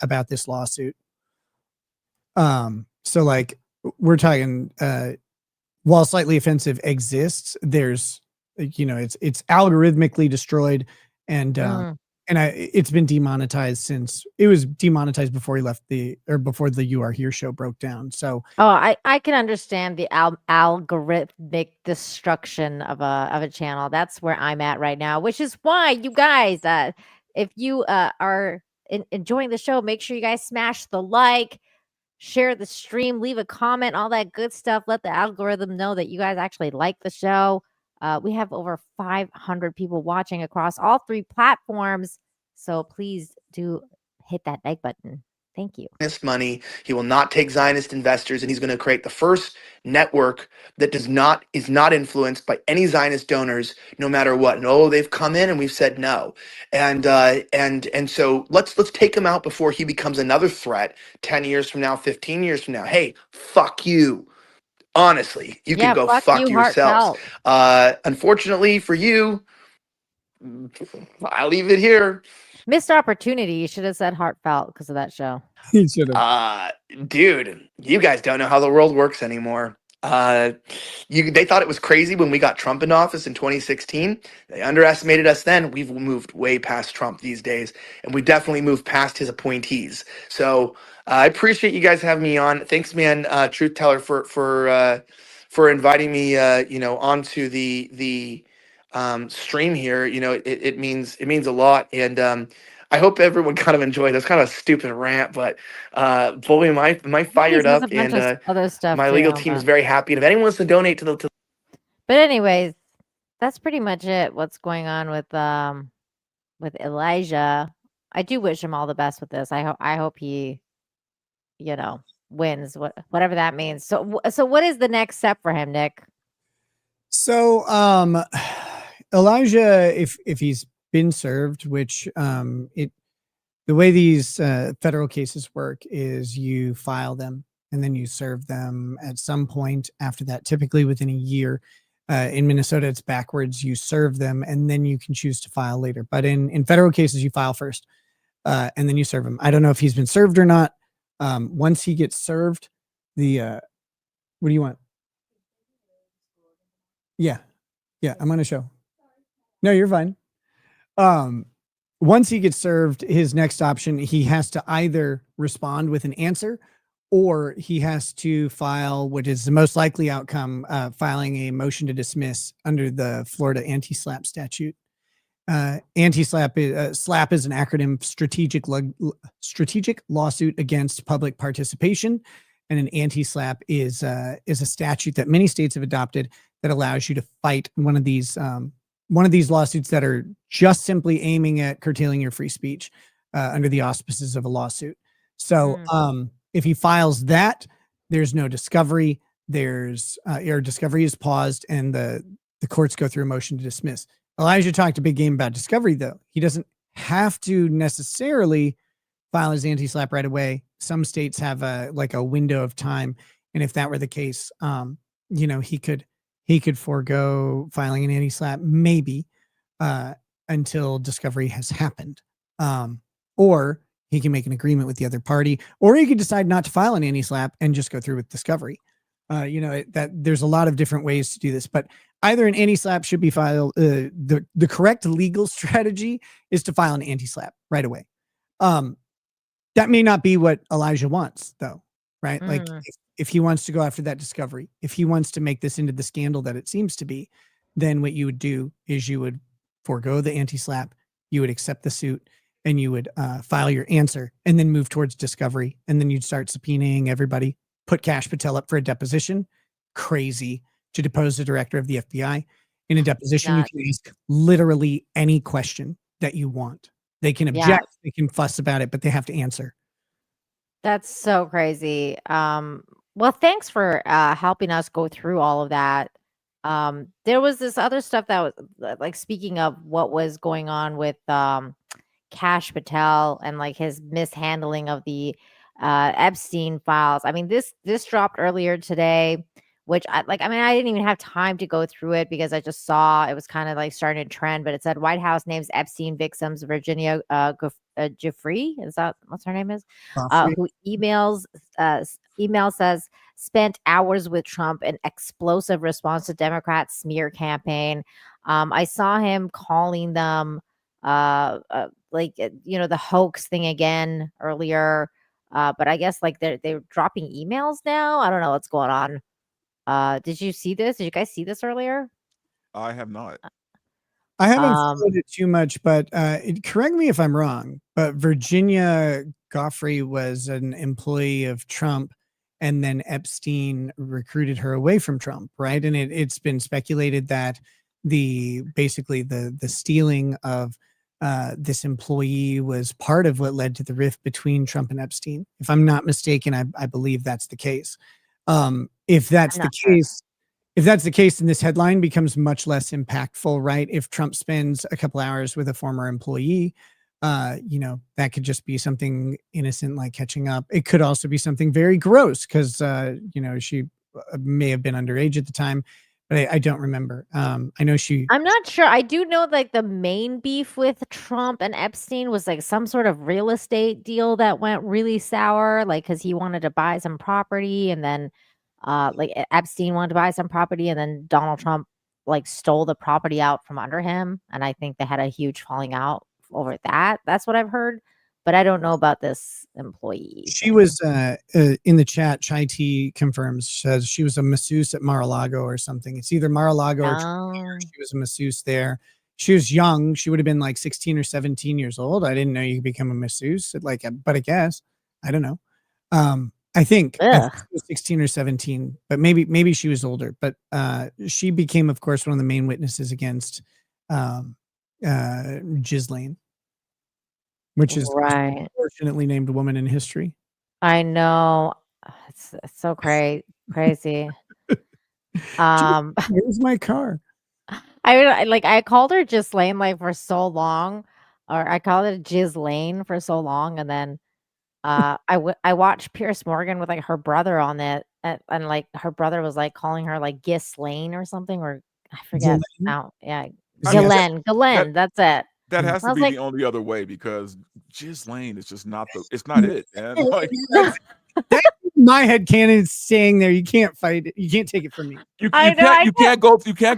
about this lawsuit. So, like, we're talking, while Slightly Offensive exists, there's, it's algorithmically destroyed, and it's been demonetized since it was demonetized before he left before the You Are Here show broke down. So I can understand the algorithmic destruction of a channel. That's where I'm at right now, which is why you guys, if you are enjoying the show, make sure you guys smash the like, share the stream, leave a comment, all that good stuff. Let the algorithm know that you guys actually like the show. We have over 500 people watching across all 3 platforms. So please do hit that like button. Thank you. Zionist money. He will not take Zionist investors, and he's going to create the first network that is not influenced by any Zionist donors, no matter what. And they've come in, and we've said no. And so let's take him out before he becomes another threat 10 years from now, 15 years from now. Hey, fuck you. Honestly, you can go fuck fuck you, yourselves. heartfelt. Unfortunately for you, I'll leave it here. Missed opportunity. You should have said heartfelt because of that show. He should have. Dude, you guys don't know how the world works anymore. They thought it was crazy when we got Trump in office in 2016. They underestimated us then. We've moved way past Trump these days, and we definitely moved past his appointees. So I appreciate you guys having me on. Thanks, man, Truth Teller, for inviting me, onto the stream here. It means a lot, and I hope everyone kind of enjoyed. That's kind of a stupid rant, but boy, am I fired up, and other stuff my too, legal team is but- very happy. And if anyone wants to donate to the But anyways, that's pretty much it. What's going on with Elijah? I do wish him all the best with this. I hope he, wins, whatever that means. So what is the next step for him, Nick? So Elijah, if he's been served, which the way these federal cases work is you file them and then you serve them at some point after that, typically within a year. In Minnesota, it's backwards. You serve them and then you can choose to file later. But in federal cases, you file first and then you serve them. I don't know if he's been served or not. Once he gets served, what do you want? Yeah, I'm on a show. No, you're fine. Once he gets served, his next option, he has to either respond with an answer or he has to file what is the most likely outcome, filing a motion to dismiss under the Florida anti-SLAPP statute. Anti-SLAPP, SLAPP is an acronym, strategic lawsuit against public participation. And an anti-SLAPP is a statute that many states have adopted that allows you to fight one of these lawsuits that are just simply aiming at curtailing your free speech under the auspices of a lawsuit. So if he files that, there's no discovery. Your discovery is paused and the courts go through a motion to dismiss. Elijah talked a big game about discovery, though. He doesn't have to necessarily file his anti-SLAPP right away. Some states have a window of time. And if that were the case, he could forego filing an anti-SLAPP maybe until discovery has happened. Or he can make an agreement with the other party, or he could decide not to file an anti-SLAPP and just go through with discovery. That there's a lot of different ways to do this, but either an anti-SLAPP should be filed. The correct legal strategy is to file an anti-SLAPP right away. That may not be what Elijah wants, though, right? Like if he wants to go after that discovery, if he wants to make this into the scandal that it seems to be, then what you would do is you would forego the anti-SLAPP, you would accept the suit, and you would file your answer and then move towards discovery. And then you'd start subpoenaing everybody, put Kash Patel up for a deposition. Crazy, to depose the director of the FBI. In a deposition, you can ask literally any question that you want. They can object, they can fuss about it, but they have to answer. That's so crazy. Well, thanks for helping us go through all of that. There was this other stuff that was like, speaking of what was going on with Kash Patel and like his mishandling of the Epstein files. I mean, this dropped earlier today, which I didn't even have time to go through it because I just saw it was kind of like starting to trend, but it said White House names Epstein victims Virginia Giuffre, is that what's her name is? Who email says spent hours with Trump in explosive response to Democrat smear campaign. I saw him calling them the hoax thing again earlier. But I guess like they're dropping emails now. I don't know what's going on. Did you see this? Did you guys see this earlier? I have not. I haven't followed it too much, but correct me if I'm wrong, but Virginia Giuffre was an employee of Trump, and then Epstein recruited her away from Trump, right? And it's been speculated that the stealing of this employee was part of what led to the rift between Trump and Epstein. If I'm not mistaken, I believe that's the case. If that's the case, then this headline becomes much less impactful, right? If Trump spends a couple hours with a former employee, that could just be something innocent like catching up. It could also be something very gross because, she may have been underage at the time, but I don't remember. I know I'm not sure. I do know like the main beef with Trump and Epstein was like some sort of real estate deal that went really sour, like because he wanted to buy some property and then Epstein wanted to buy some property and then Donald Trump like stole the property out from under him. And I think they had a huge falling out over that. That's what I've heard. But I don't know about this employee. She was in the chat. Chai T confirms, says she was a masseuse at Mar-a-Lago or something. It's either Mar-a-Lago or she was a masseuse there. She was young. She would have been like 16 or 17 years old. I didn't know you could become a masseuse. But I guess I don't know. I think she was 16 or 17, but maybe she was older. But she became, of course, one of the main witnesses against Ghislaine, which is right. Unfortunately named woman in history. I know. It's so crazy. Where's my car? I called her Ghislaine like for so long, or I called it Ghislaine for so long, and then I watched Pierce Morgan with like her brother on it, and like her brother was like calling her like Ghislaine or something, or I forget now. Yeah, Ghislaine. That's it. That has to be the only other way because Ghislaine is just not it's not it, man. Like, that's my headcanon saying there. You can't fight it. You can't take it from me. You can't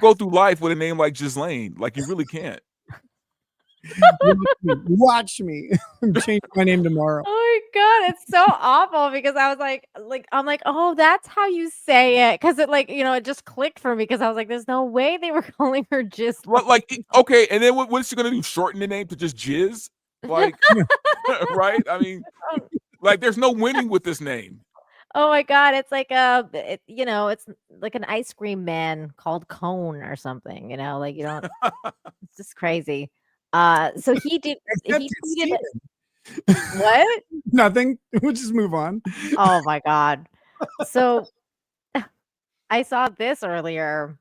go through life with a name like Ghislaine. Like you really can't. Watch me. I'm changing my name tomorrow. Oh my god, it's so awful because I was I'm like, oh, that's how you say it, because it it just clicked for me because I was like, there's no way they were calling her Jizz. Okay, and then what is she gonna do? Shorten the name to just Jizz? Like, right? I mean, like, there's no winning with this name. Oh my god, it's like it's like an ice cream man called Cone or something. It's just crazy. So he tweeted it. What? Nothing. We'll just move on. Oh my god. So I saw this earlier.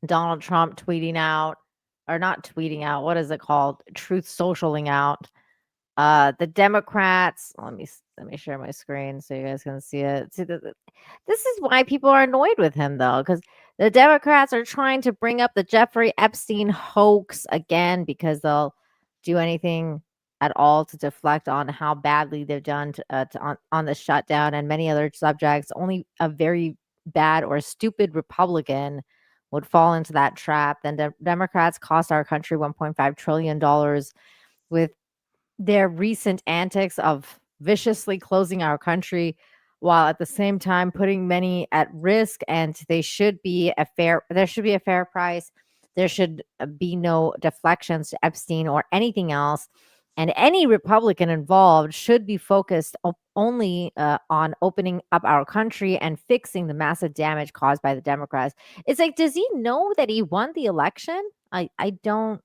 Donald Trump tweeting out, or not tweeting out, what is it called? Truth socialing out. The Democrats, let me share my screen so you guys can see it. This is why people are annoyed with him though, because the Democrats are trying to bring up the Jeffrey Epstein hoax again because they'll do anything at all to deflect on how badly they've done on the shutdown and many other subjects. Only a very bad or stupid Republican would fall into that trap. Then the Democrats cost our country $1.5 trillion with their recent antics of viciously closing our country while at the same time putting many at risk. And there should be a fair price. There should be no deflections to Epstein or anything else. And any Republican involved should be focused only on opening up our country and fixing the massive damage caused by the Democrats. It's like, does he know that he won the election? I don't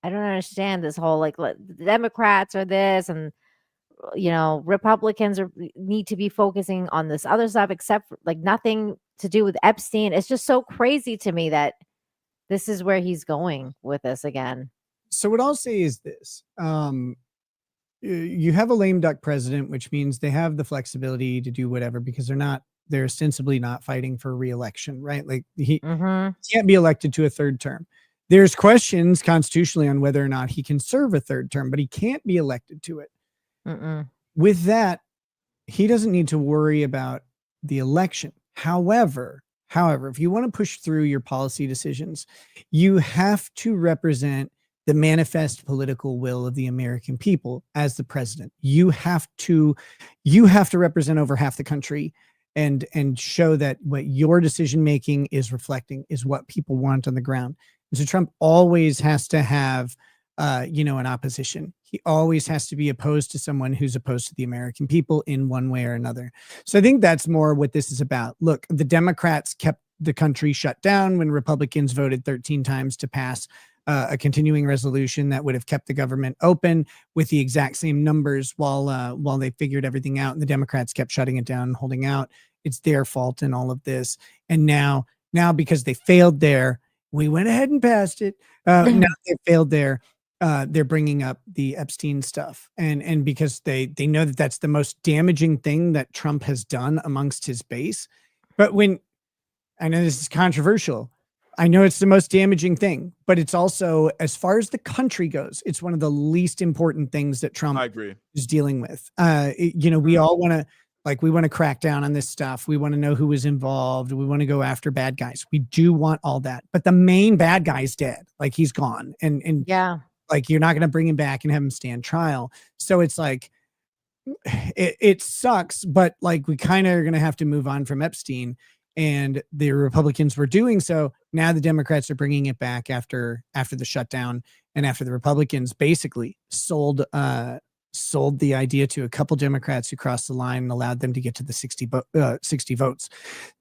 understand this whole the Democrats are this and Republicans need to be focusing on this other stuff, except for, nothing to do with Epstein. It's just so crazy to me that this is where he's going with this again. So what I'll say is this. You have a lame duck president, which means they have the flexibility to do whatever because they're ostensibly not fighting for re-election, right? Like he can't be elected to a third term. There's questions constitutionally on whether or not he can serve a third term, but he can't be elected to it. With that, he doesn't need to worry about the election. However, if you want to push through your policy decisions, you have to represent the manifest political will of the American people as the president. You have to represent over half the country and show that what your decision making is reflecting is what people want on the ground. And so Trump always has to have an opposition. He always has to be opposed to someone who's opposed to the American people in one way or another. So I think that's more what this is about. Look, the Democrats kept the country shut down when Republicans voted 13 times to pass a continuing resolution that would have kept the government open with the exact same numbers while they figured everything out, and the Democrats kept shutting it down and holding out. It's their fault in all of this. And now because they failed there, we went ahead and passed it. Now they failed there. They're bringing up the Epstein stuff, and because they know that that's the most damaging thing that Trump has done amongst his base. But when, I know this is controversial, I know it's the most damaging thing, but it's also, as far as the country goes, it's one of the least important things that Trump is dealing with. We all want to, we want to crack down on this stuff. We want to know who was involved. We want to go after bad guys. We do want all that, but the main bad guy's dead. He's gone, and yeah. You're not going to bring him back and have him stand trial. So it's it sucks, but we kind of are going to have to move on from Epstein, and the Republicans were doing so. Now the Democrats are bringing it back after the shutdown, and after the Republicans basically sold the idea to a couple Democrats who crossed the line and allowed them to get to the 60 votes.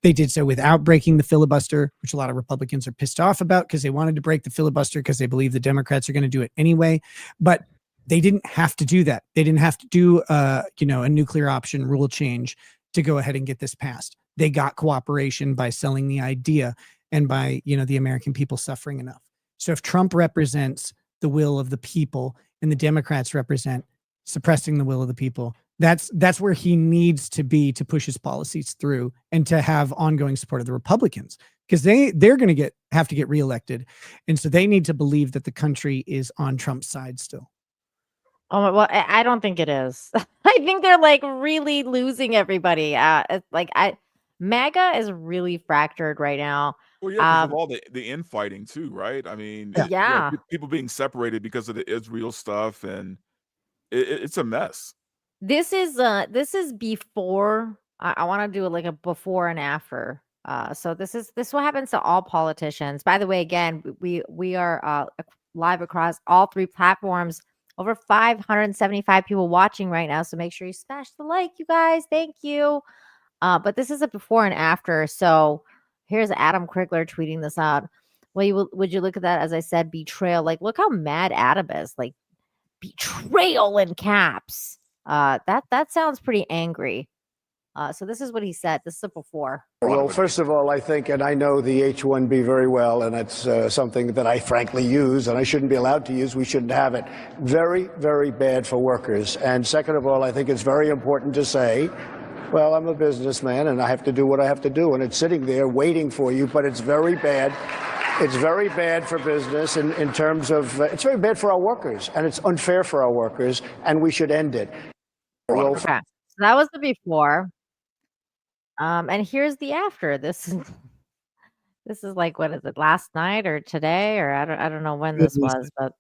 They did so without breaking the filibuster, which a lot of Republicans are pissed off about because they wanted to break the filibuster because they believe the Democrats are going to do it anyway. But they didn't have to do that. They didn't have to do a nuclear option rule change to go ahead and get this passed. They got cooperation by selling the idea and by, the American people suffering enough. So if Trump represents the will of the people and the Democrats represent suppressing the will of the people, that's where he needs to be to push his policies through and to have ongoing support of the Republicans, because they're going to have to get reelected, and so they need to believe that the country is on Trump's side still. Oh, well, I don't think it is. I think they're really losing everybody. MAGA is really fractured right now. Well, yeah, because of all the infighting too, right? I mean, people being separated because of the Israel stuff, and it's a mess. This is before. I want to do a before and after. So this is what happens to all politicians. By the way, again, we are live across all 3 platforms. Over 575 people watching right now. So make sure you smash the like, you guys. Thank you. But this is a before and after. So here's Adam Krigler tweeting this out. Well, would you look at that? As I said, betrayal. Look how mad Adam is. Betrayal in caps. That sounds pretty angry. So this is what he said. This is a before. Well, first of all, I think, and I know the H-1B very well, and it's something that I frankly use, and I shouldn't be allowed to use. We shouldn't have it. Very, very bad for workers. And second of all, I think it's very important to say, well, I'm a businessman, and I have to do what I have to do, and it's sitting there waiting for you, but it's very bad. It's very bad for business in terms of, it's very bad for our workers, and it's unfair for our workers, and we should end it. Okay. So that was the before. And here's the after. This is what is it, last night or today, or I don't know when this was, but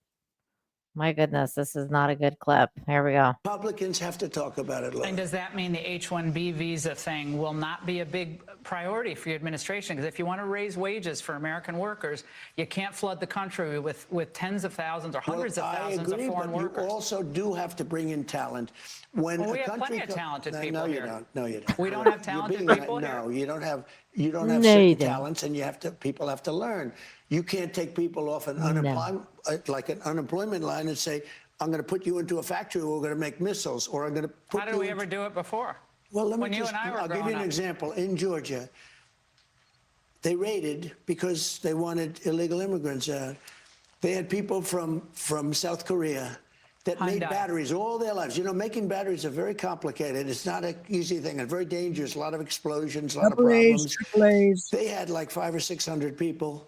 my goodness, this is not a good clip. Here we go. Republicans have to talk about it. And does that mean the H-1B visa thing will not be a big priority for your administration? Because if you want to raise wages for American workers, you can't flood the country with tens of thousands or hundreds of thousands of foreign workers. You also do have to bring in talent. We have plenty of talented people here. No, you don't. We don't have talented people here? No, you don't have certain talents, and people have to learn. You can't take people off an unemployment line and say, I'm going to put you into a factory where we're going to make missiles, or I'm going to put How did we ever do it before? Well, I'll give you an example. In Georgia, they raided because they wanted illegal immigrants out. They had people from South Korea that made batteries all their lives. Making batteries are very complicated. It's not an easy thing. It's very dangerous. A lot of explosions, a lot of problems. They had 500 or 600 people.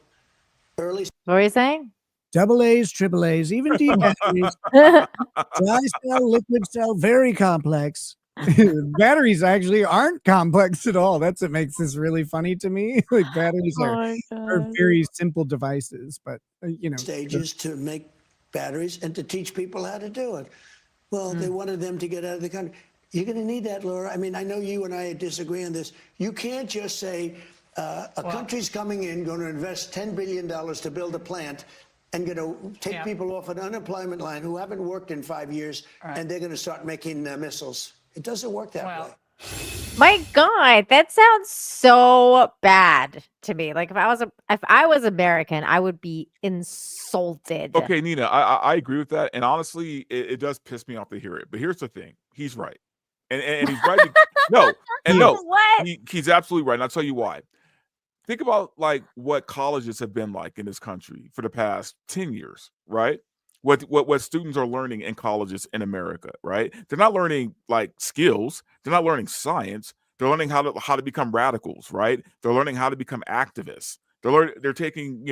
What are you saying? Double A's, triple A's, even D batteries. Dry cell, liquid cell, very complex. Batteries actually aren't complex at all. That's what makes this really funny to me. Batteries are very simple devices, but stages to make batteries and to teach people how to do it. Well, they wanted them to get out of the country. You're going to need that, Laura. I mean, I know you and I disagree on this. You can't just say a country's coming in, going to invest $10 billion to build a plant, and going to take people off an unemployment line who haven't worked in 5 years, and they're going to start making missiles. It doesn't work that way. My God, that sounds so bad to me. Like if I was American, I would be insulted. Okay, Nina, I agree with that, and honestly, it does piss me off to hear it. But here's the thing: he's right, and he's right. No, and no, What? he's absolutely right. And I'll tell you why. Think about like what colleges have been like in this country for the past 10 years, right? What students are learning in colleges in America, right? They're not learning like skills, they're not learning science, they're learning how to become radicals, right? They're learning how to become activists. They're taking,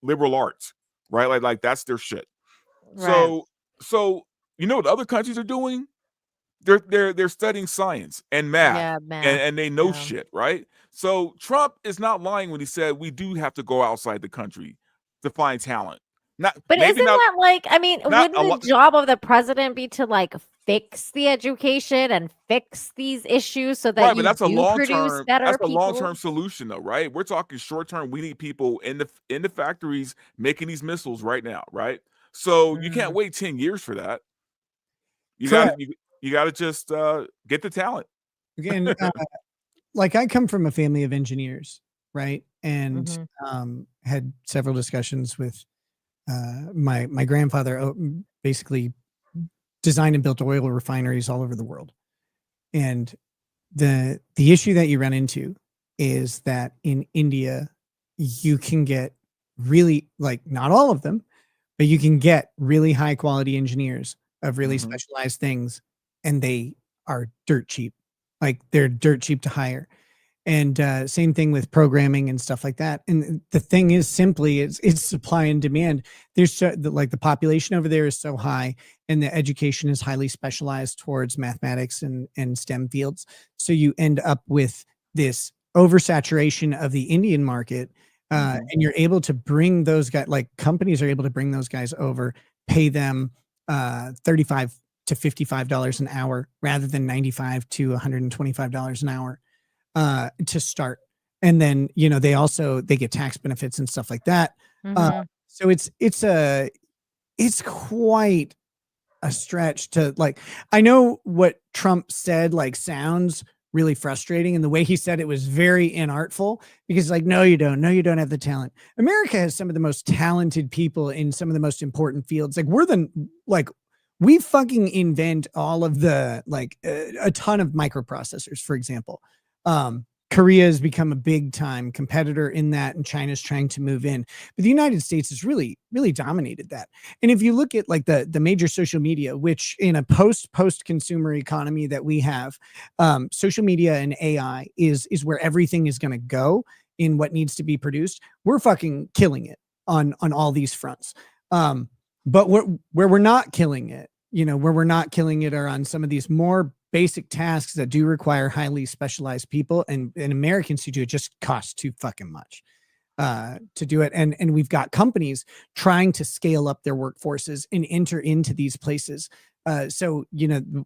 liberal arts, right? Like that's their shit. Right. So you know what other countries are doing? They're studying science and math, Yeah, and, math. and they know Yeah. shit, right? So Trump is not lying when he said we do have to go outside the country to find talent. Not But maybe isn't not that like, I mean, not wouldn't a the lot. job of the president be to like fix the education and fix these issues so that Right, but you that's a do long produce term. better That's a long people? term solution, though, right? We're talking short term. We need people in the factories making these missiles right now, right? So you can't wait 10 years for that. You got Correct. to you got to just get the talent. Again, like I come from a family of engineers, right? And Mhm. had several discussions with my grandfather. Basically designed and built oil refineries all over the world. And the issue that you run into is that in India, you can get really, like, not all of them, but you can get really high quality engineers of really Mhm. specialized things, and they are dirt cheap. Like they're dirt cheap to hire. And same thing with programming and stuff like that. And the thing is simply it's supply and demand. There's like the population over there is so high, and the education is highly specialized towards mathematics and STEM fields. So you end up with this oversaturation of the Indian market, Mhm. and you're able to bring those guys. Like companies are able to bring those guys over, pay them 35 to $55 an hour rather than 95 to $125 an hour to start. And then, they get tax benefits and stuff like that. Mhm. So it's quite a stretch to, like, I know what Trump said, like, sounds really frustrating. And the way he said it was very inartful because, like, no, you don't. No, you don't have the talent. America has some of the most talented people in some of the most important fields. Like, we fucking invent all of the, like, a ton of microprocessors, for example. Korea has become a big time competitor in that, and China's trying to move in. But the United States has really, really dominated that. And if you look at like the major social media, which in a post consumer economy that we have, social media and AI is where everything is going to go in what needs to be produced. We're fucking killing it on all these fronts. But where we're not killing it, where we're not killing it are on some of these more basic tasks that do require highly specialized people, and Americans who do it just cost too fucking much to do it. And we've got companies trying to scale up their workforces and enter into these places. So,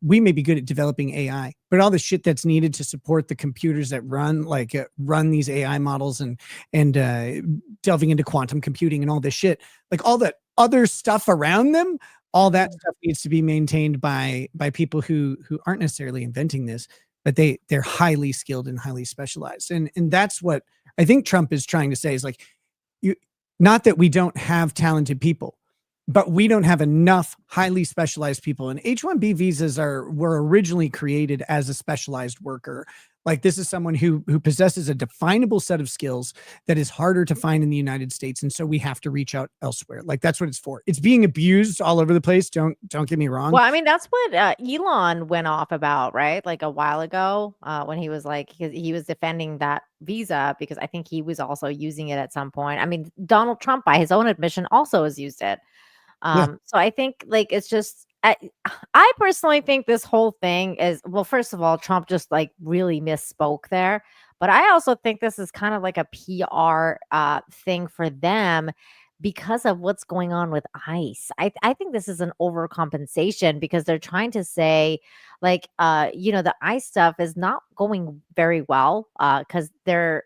we may be good at developing AI, but all the shit that's needed to support the computers that run these AI models and delving into quantum computing and all this shit, like all that other stuff around them, all that stuff needs to be maintained by people who aren't necessarily inventing this, but they're highly skilled and highly specialized. And that's what I think Trump is trying to say is, like, not that we don't have talented people, but we don't have enough highly specialized people. And H-1B visas were originally created as a specialized worker. Like, this is someone who possesses a definable set of skills that is harder to find in the United States. And so we have to reach out elsewhere. Like, that's what it's for. It's being abused all over the place. Don't get me wrong. Well, I mean, that's what Elon went off about, right? Like a while ago, when he was like, he was defending that visa because I think he was also using it at some point. I mean, Donald Trump, by his own admission, also has used it. Yeah. So I think, like, it's just, I personally think this whole thing is, well, first of all, Trump just like really misspoke there. But I also think this is kind of like a PR thing for them because of what's going on with ICE. I think this is an overcompensation because they're trying to say, like, the ICE stuff is not going very well because they're,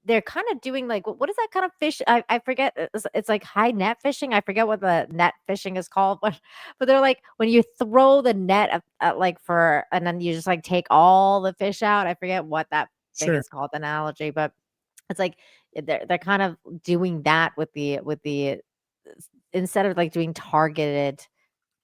they're kind of doing like what is that kind of fish? I forget. It's like high net fishing. I forget what the net fishing is called, but they're like when you throw the net at like for and then you just like take all the fish out. I forget what that thing Sure. is called, the analogy, but it's like they're kind of doing that with the instead of like doing targeted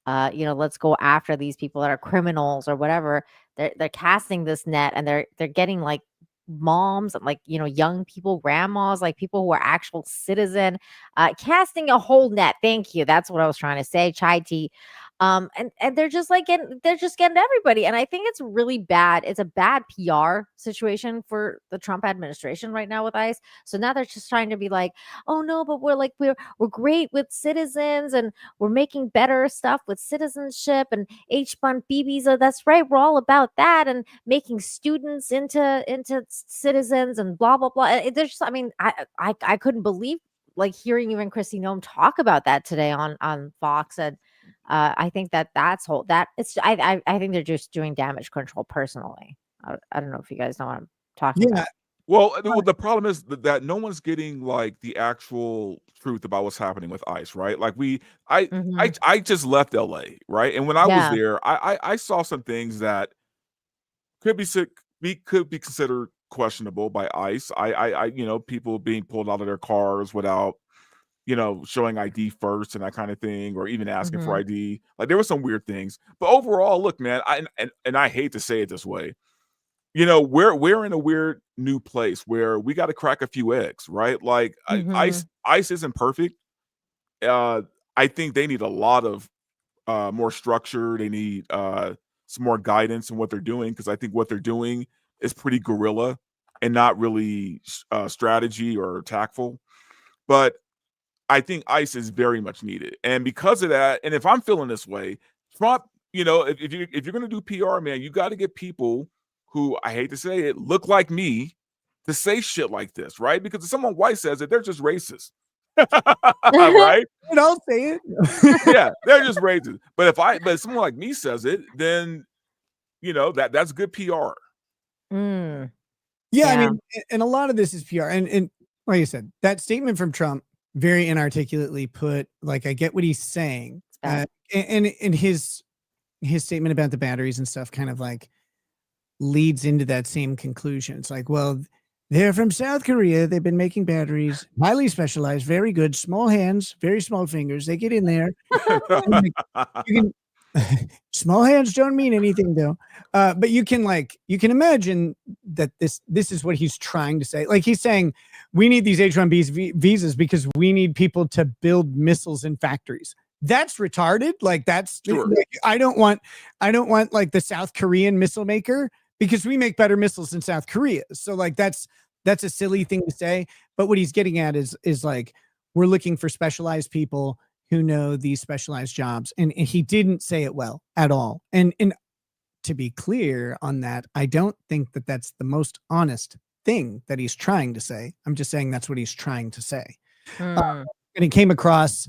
let's go after these people that are criminals or whatever. They're casting this net and they're getting like moms and like young people, grandmas, like people who are actual citizen, casting a whole net. Thank you. That's what I was trying to say. Chai tea. And they're just like they're just getting everybody. And I think it's really bad. It's a bad PR situation for the Trump administration right now with ICE. So now they're just trying to be like, oh no, but we're great with citizens and we're making better stuff with citizenship and H-1B visa. That's right. We're all about that and making students into citizens and blah blah blah. And there's just, I mean, I couldn't believe like hearing even Kristi Noem talk about that today on Fox. And I think I think they're just doing damage control personally. I don't know if you guys know what I'm talking about. Well, the problem is that no one's getting like the actual truth about what's happening with ICE, right? Like I just left LA, right? And when I was there, I saw some things that could be considered questionable by ICE. I people being pulled out of their cars without showing ID first and that kind of thing, or even asking for ID. Like there were some weird things, but overall, look, man, I hate to say it this way, we're in a weird new place where we got to crack a few eggs, right? Like ICE isn't perfect. I think they need a lot of more structure. They need some more guidance in what they're doing, because I think what they're doing is pretty guerrilla and not really strategy or tactful. But I think ICE is very much needed. And because of that, and if I'm feeling this way, Trump, if you're going to do PR, man, you got to get people who, I hate to say it, look like me to say shit like this, right? Because if someone white says it, they're just racist. Right? Don't say it. Yeah, they're just racist. But if someone like me says it, then that's good PR. Yeah, I mean, and a lot of this is PR. And like I said, that statement from Trump very inarticulately put, like, I get what he's saying. And his statement about the batteries and stuff kind of like leads into that same conclusion. It's like, well, they're from South Korea. They've been making batteries, highly specialized, very good, small hands, very small fingers. They get in there. Small hands don't mean anything though. But you can imagine that this is what he's trying to say. Like he's saying, we need these H-1B visas because we need people to build missiles in factories. That's retarded. Like that's sure. Like, I don't want like the South Korean missile maker, because we make better missiles in South Korea. So like that's a silly thing to say. But what he's getting at is like, we're looking for specialized people who know these specialized jobs. And he didn't say it well at all. And to be clear on that, I don't think that that's the most honest thing that he's trying to say. I'm just saying that's what he's trying to say. And it came across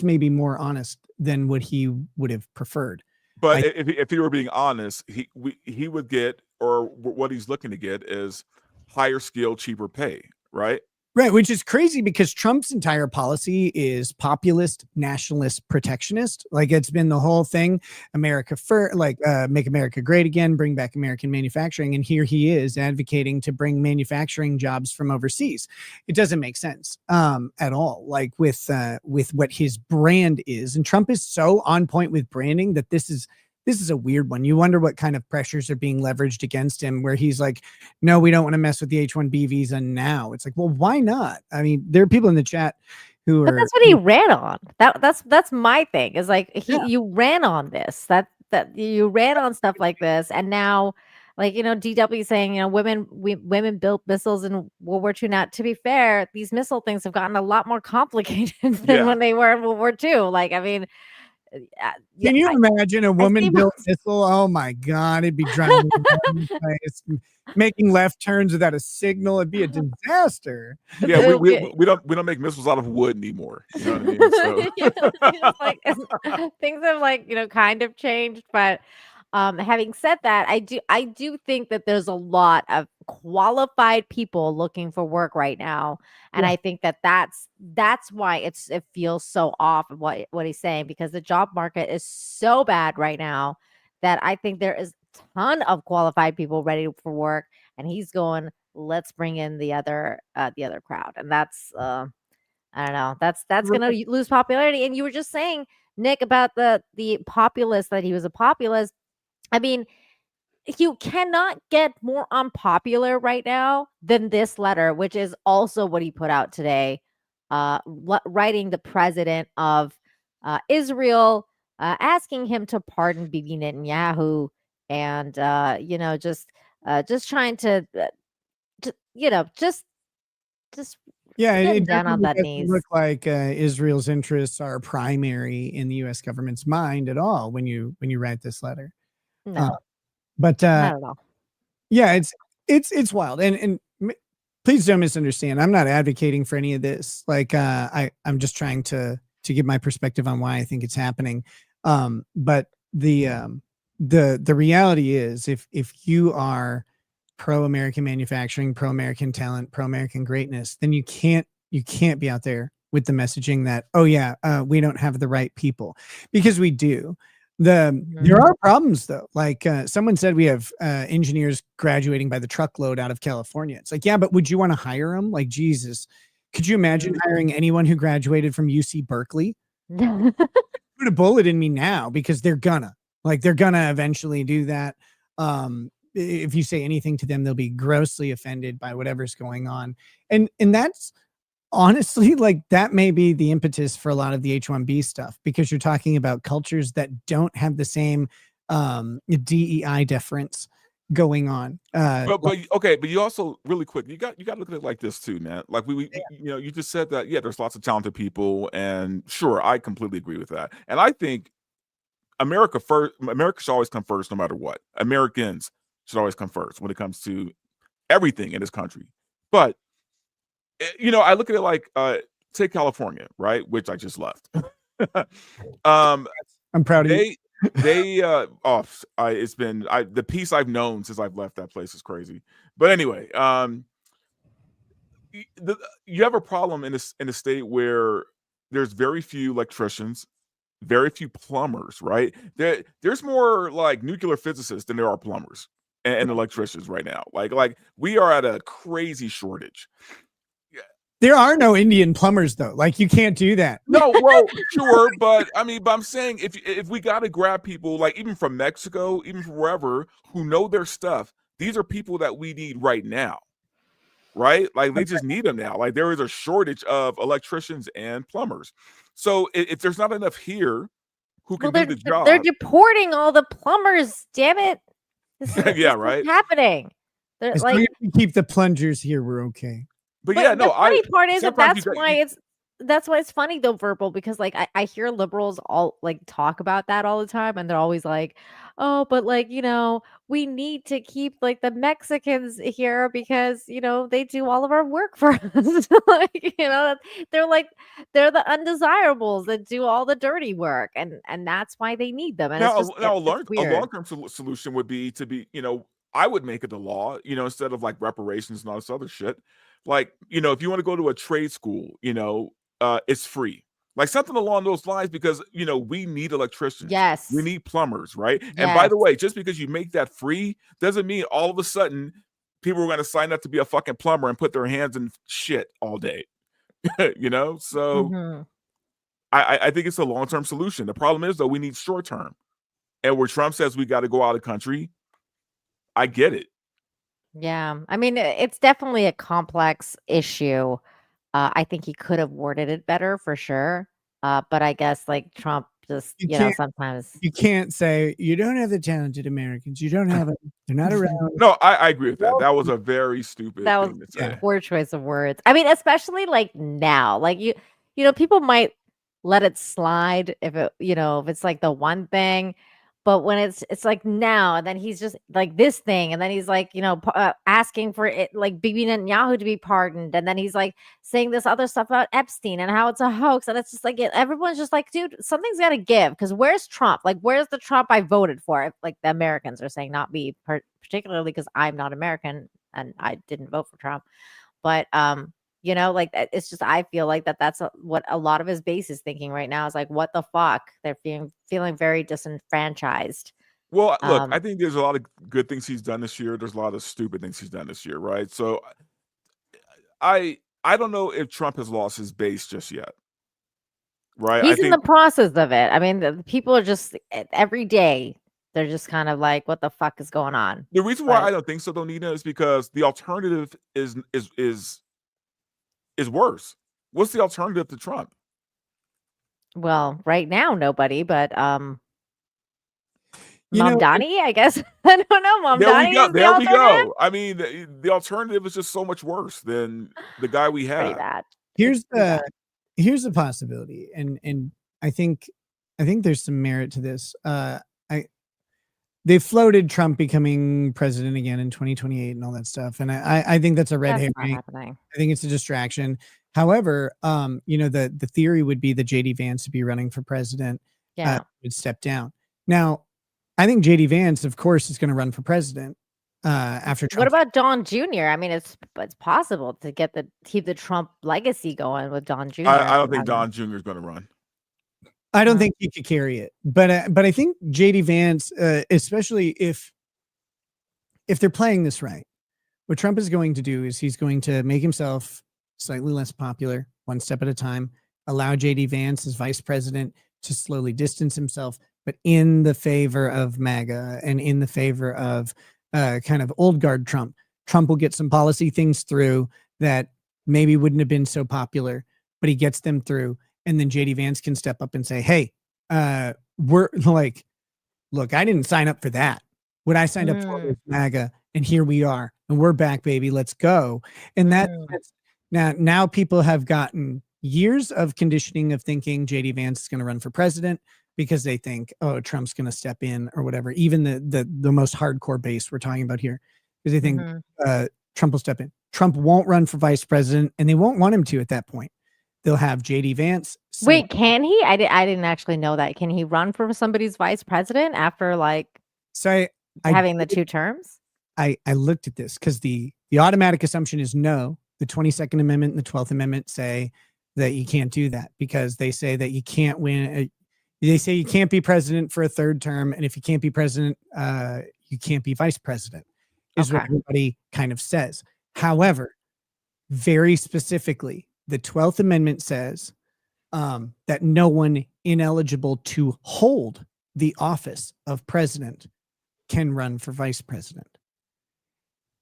maybe more honest than what he would have preferred. But if he were being honest, he would get, or what he's looking to get is higher skill, cheaper pay, right? Right, which is crazy because Trump's entire policy is populist, nationalist, protectionist. Like it's been the whole thing, America first, like make America great again, bring back American manufacturing. And here he is advocating to bring manufacturing jobs from overseas. It doesn't make sense at all. Like with what his brand is, and Trump is so on point with branding that this is a weird one. You wonder what kind of pressures are being leveraged against him, where he's like, no, we don't want to mess with the H-1B visa now. It's like, well, why not? I mean, there are people in the chat who but that's what he ran on. That's my thing, is like you ran on this, that you ran on stuff like this. And now, like, DW saying, women built missiles in World War II. Now, to be fair, these missile things have gotten a lot more complicated than when they were in World War II. Like, I mean, can you imagine a woman built missile? Oh my God, it'd be driving making left turns without a signal. It'd be a disaster. Yeah, we don't make missiles out of wood anymore. You know what I mean? So. Things have kind of changed, but Having said that, I do think that there's a lot of qualified people looking for work right now, and Yeah. I think that that's why it feels so off of what he's saying, because the job market is so bad right now that I think there is a ton of qualified people ready for work, and he's going, let's bring in the other crowd, and that's I don't know, that's gonna lose popularity. And you were just saying, Nick, about the populist, that he was a populist. I mean, you cannot get more unpopular right now than this letter, which is also what he put out today, writing the president of Israel, asking him to pardon Bibi Netanyahu, and just trying to, just Yeah, it getting down on definitely that doesn't knees. look like Israel's interests are primary in the U.S. government's mind at all when you write this letter. No, But not at all. yeah, it's wild, and please don't misunderstand. I'm not advocating for any of this. Like, I'm just trying to give my perspective on why I think it's happening. But the reality is, if you are pro-American manufacturing, pro-American talent, pro-American greatness, then you can't be out there with the messaging that, oh yeah, we don't have the right people, because we do. There are problems though. Like someone said, we have engineers graduating by the truckload out of California. It's like, yeah, but would you want to hire them? Like, Jesus, could you imagine hiring anyone who graduated from UC Berkeley? Put a bullet in me now, because they're gonna eventually do that. If you say anything to them, they'll be grossly offended by whatever's going on. And that's honestly, like, that may be the impetus for a lot of the H-1B stuff, because you're talking about cultures that don't have the same DEI deference going on. But you also, really quick, you got to look at it like this too, man. Like you just said that, yeah, there's lots of talented people, and sure, I completely agree with that. And I think America should always come first, no matter what. Americans should always come first when it comes to everything in this country. But I look at it like, take California, right, which I just left. I'm proud of you. It's been the peace I've known since I've left that place is crazy. But anyway, you have a problem in a state where there's very few electricians, very few plumbers, right? There's more like nuclear physicists than there are plumbers and electricians right now. Like we are at a crazy shortage. There are no Indian plumbers though. Like, you can't do that. No, well, sure, but I'm saying, if we got to grab people, like, even from Mexico, even from wherever, who know their stuff, these are people that we need right now, right? Like, they just need them now. Like, there is a shortage of electricians and plumbers. So if there's not enough here who can do the job, they're deporting all the plumbers. Damn it! Yeah, right. What's happening? They're As long as we keep the plungers here, we're okay. But yeah, no. The funny part is sometimes that's why it's funny though, Verbal, because like I hear liberals all like talk about that all the time, and they're always like, oh, but like, we need to keep like the Mexicans here because they do all of our work for us. Like, they're the undesirables that do all the dirty work, and that's why they need them. And now, it's just, a it's weird. long-term solution would be to be, I would make it the law, instead of like reparations and all this other shit. Like, if you want to go to a trade school, it's free. Like, something along those lines, because, we need electricians. Yes. We need plumbers, right? Yes. And by the way, just because you make that free doesn't mean all of a sudden people are going to sign up to be a fucking plumber and put their hands in shit all day. So I think it's a long-term solution. The problem is, though, we need short-term. And where Trump says we got to go out of the country, I get it. Yeah, I mean, it's definitely a complex issue. I think he could have worded it better for sure. But I guess like Trump just, sometimes you can't say you don't have the talented Americans. You don't have them. They're not around. No, I agree with that. That was a very stupid thing to say. Poor choice of words. I mean, especially like now, like people might let it slide if it's like the one thing. But when it's like now, and then he's just like this thing, and then he's like, asking for it, like Bibi Netanyahu to be pardoned, and then he's like saying this other stuff about Epstein and how it's a hoax, and it's just like everyone's just like, dude, something's got to give, because where's Trump? Like, where's the Trump I voted for? If, like, the Americans are saying, not me particularly, because I'm not American and I didn't vote for Trump, but like it's just, I feel like that's what a lot of his base is thinking right now, is like, what the fuck? They're feeling very disenfranchised. Well, look, I think there's a lot of good things he's done this year. There's a lot of stupid things he's done this year, right? So I don't know if Trump has lost his base just yet. Right? He's in the process of it. I mean, the people are just every day, they're just kind of like, what the fuck is going on? The reason why I don't think so, though, Nina, is because the alternative is worse. What's the alternative to Trump? Well, right now, nobody, but Mamdani, I guess. I don't know. Mamdani. There we go. I mean, the alternative is just so much worse than the guy we have. Pretty bad. Here's the possibility, and I think there's some merit to this. They floated Trump becoming president again in 2028 and all that stuff, and I think that's a red herring. I think it's a distraction. However, the theory would be that JD Vance would be running for president. Would step down. Now, I think JD Vance, of course, is going to run for president after Trump. What about Don Jr.? I mean, it's possible to keep the Trump legacy going with Don Jr. I don't think Don Jr. is going to run. I don't think he could carry it, but I think JD Vance, especially if they're playing this right, what Trump is going to do is he's going to make himself slightly less popular, one step at a time, allow JD Vance as vice president to slowly distance himself, but in the favor of MAGA and in the favor of kind of old guard Trump. Trump will get some policy things through that maybe wouldn't have been so popular, but he gets them through. And then JD Vance can step up and say, hey, we're like, look, I didn't sign up for that. What I signed up for was MAGA, and here we are, and we're back, baby. Let's go. And that's now people have gotten years of conditioning of thinking JD Vance is going to run for president because they think, oh, Trump's going to step in or whatever. Even the most hardcore base we're talking about here, because they think Trump will step in. Trump won't run for vice president, and they won't want him to at that point. They'll have JD Vance. Wait, can he? I didn't actually know that. Can he run for somebody's vice president after having the 2 terms? I looked at this because the automatic assumption is no. The 22nd Amendment and the 12th Amendment say that you can't do that because they say that you can't win. They say you can't be president for a 3rd term. And if you can't be president, you can't be vice president is what everybody kind of says. However, very specifically, the 12th Amendment says that no one ineligible to hold the office of president can run for vice president.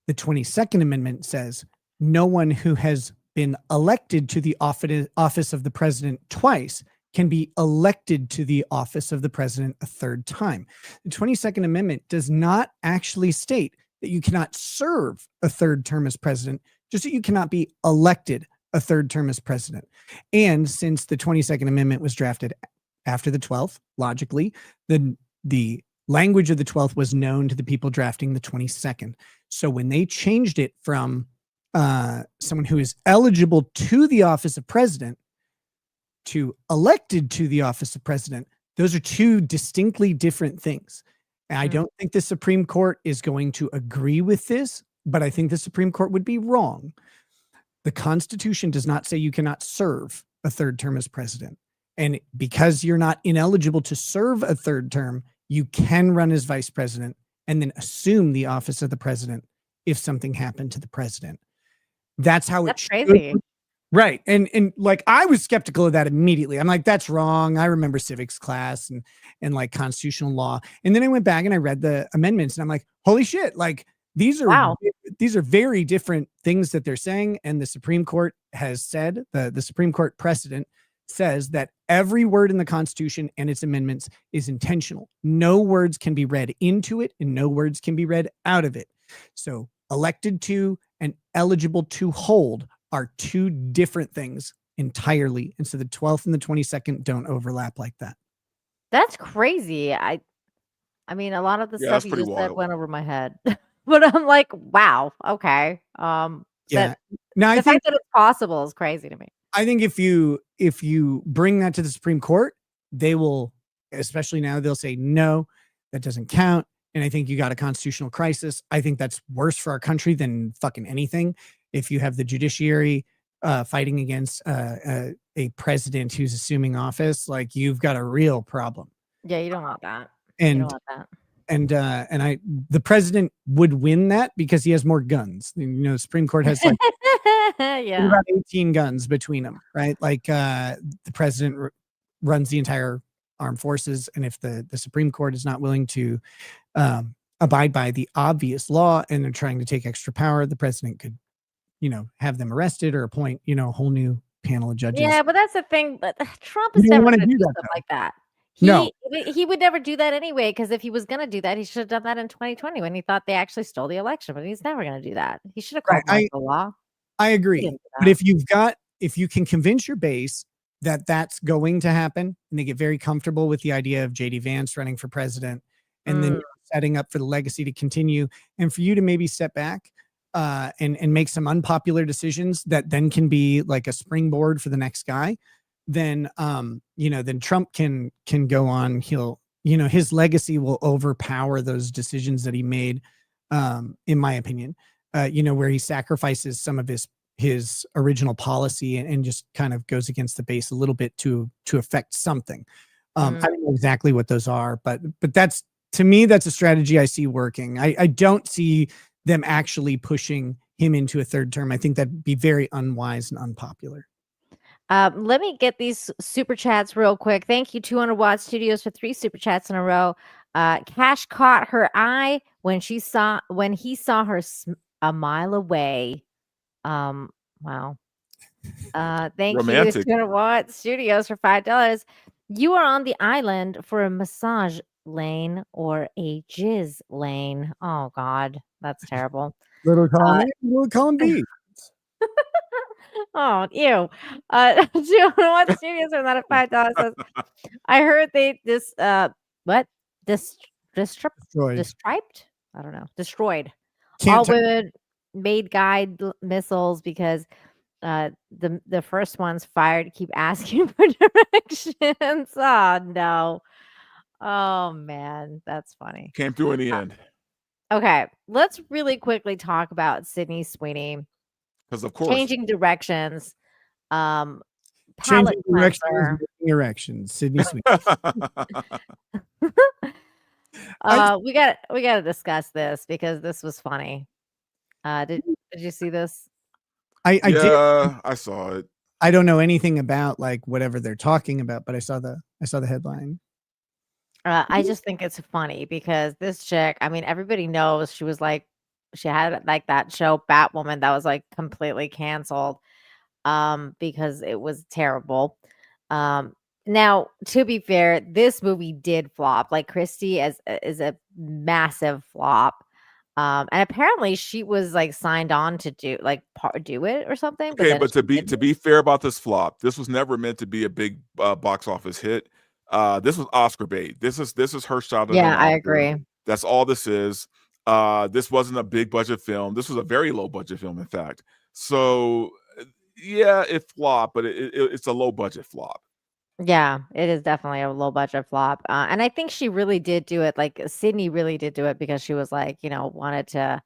The 22nd Amendment says no one who has been elected to the office of the president twice can be elected to the office of the president a 3rd time. The 22nd Amendment does not actually state that you cannot serve a 3rd term as president, just that you cannot be elected a 3rd term as president. And since the 22nd Amendment was drafted after the 12th, logically, the language of the 12th was known to the people drafting the 22nd. So when they changed it from someone who is eligible to the office of president to elected to the office of president, those are 2 distinctly different things. And I don't think the Supreme Court is going to agree with this, but I think the Supreme Court would be wrong. The Constitution does not say you cannot serve a 3rd term as president. And because you're not ineligible to serve a 3rd term, you can run as vice president and then assume the office of the president if something happened to the president. That's how it's crazy. Right. And like, I was skeptical of that immediately. I'm like, that's wrong. I remember civics class and like constitutional law. And then I went back and I read the amendments and I'm like, holy shit. Like, these are very different things that they're saying. And the Supreme Court has said, the Supreme Court precedent says that every word in the Constitution and its amendments is intentional. No words can be read into it and no words can be read out of it. So elected to and eligible to hold are 2 different things entirely. And so the 12th and the 22nd don't overlap like that. That's crazy. I mean, a lot of the Yeah, stuff that's you pretty just said wild. went over my head, but I'm like, wow, okay. Yeah. That Now I the think fact that it's possible is crazy to me. if you bring that to the Supreme Court, they will, especially now, they'll say no, that doesn't count. And I think you got a constitutional crisis. I think that's worse for our country than fucking anything. If you have the judiciary fighting against a president who's assuming office, like you've got a real problem. Yeah, you don't want that. You don't And want that. and the president would win that because he has more guns. You know, the Supreme Court has like Yeah. about 18 guns between them, right? Like the president runs the entire armed forces, and if the Supreme Court is not willing to abide by the obvious law and they're trying to take extra power, the president could, have them arrested or appoint, a whole new panel of judges. Yeah, but that's the thing. But Trump You is don't never wanna going to do do that, stuff though. like that. No. He would never do that anyway, because if he was going to do that, he should have done that in 2020 when he thought they actually stole the election. But he's never going to do that. He should have called martial law. I He agree. didn't do But that. if you can convince your base that that's going to happen and they get very comfortable with the idea of JD Vance running for president and then setting up for the legacy to continue, and for you to maybe step back and make some unpopular decisions that then can be like a springboard for the next guy, then then Trump can go on. He'll, his legacy will overpower those decisions that he made, in my opinion, where he sacrifices some of his original policy and just kind of goes against the base a little bit to affect something. I don't know exactly what those are, but that's, to me, that's a strategy I see working. I don't see them actually pushing him into a third term. I think that'd be very unwise and unpopular. Let me get these super chats real quick. Thank you, 200 Watt Studios, for 3 super chats in a row. Cash caught her eye when he saw her a mile away. Wow. Thank Romantic. you, 200 Watt Studios, for $5. You are on the island for a massage lane or a jizz lane. Oh God, that's terrible. Little column A, little column B. Oh, ew. 200 Watt Studios for that at $5 says, I heard they what? Destroyed? I don't know. Destroyed. All women made guide missiles because the first ones fired keep asking for directions. Oh no. Oh man, that's funny. Came through in the end. Okay, let's really quickly talk about Sydney Sweeney. Because of course. Changing directions. Palette Changing directions, cleanser. making erections. Sydney Sweeney. We got to discuss this because this was funny. Did you see this? I did. I saw it. I don't know anything about like whatever they're talking about, but I saw the headline. I just think it's funny because this chick, I mean, everybody knows she had like that show Batwoman that was like completely canceled because it was terrible. Now, to be fair, this movie did flop. Like Christy is a massive flop. And apparently she was like signed on to do it or something. Okay, but to be fair about this flop, this was never meant to be a big box office hit. This was Oscar bait. This is her shot at an Oscar. I agree. That's all this is. This wasn't a big budget film. This was a very low budget film, in fact. So yeah, it flopped, but it's a low budget flop. Yeah, it is definitely a low budget flop. And I think she really did do it. Like Sydney really did do it because she was like, wanted to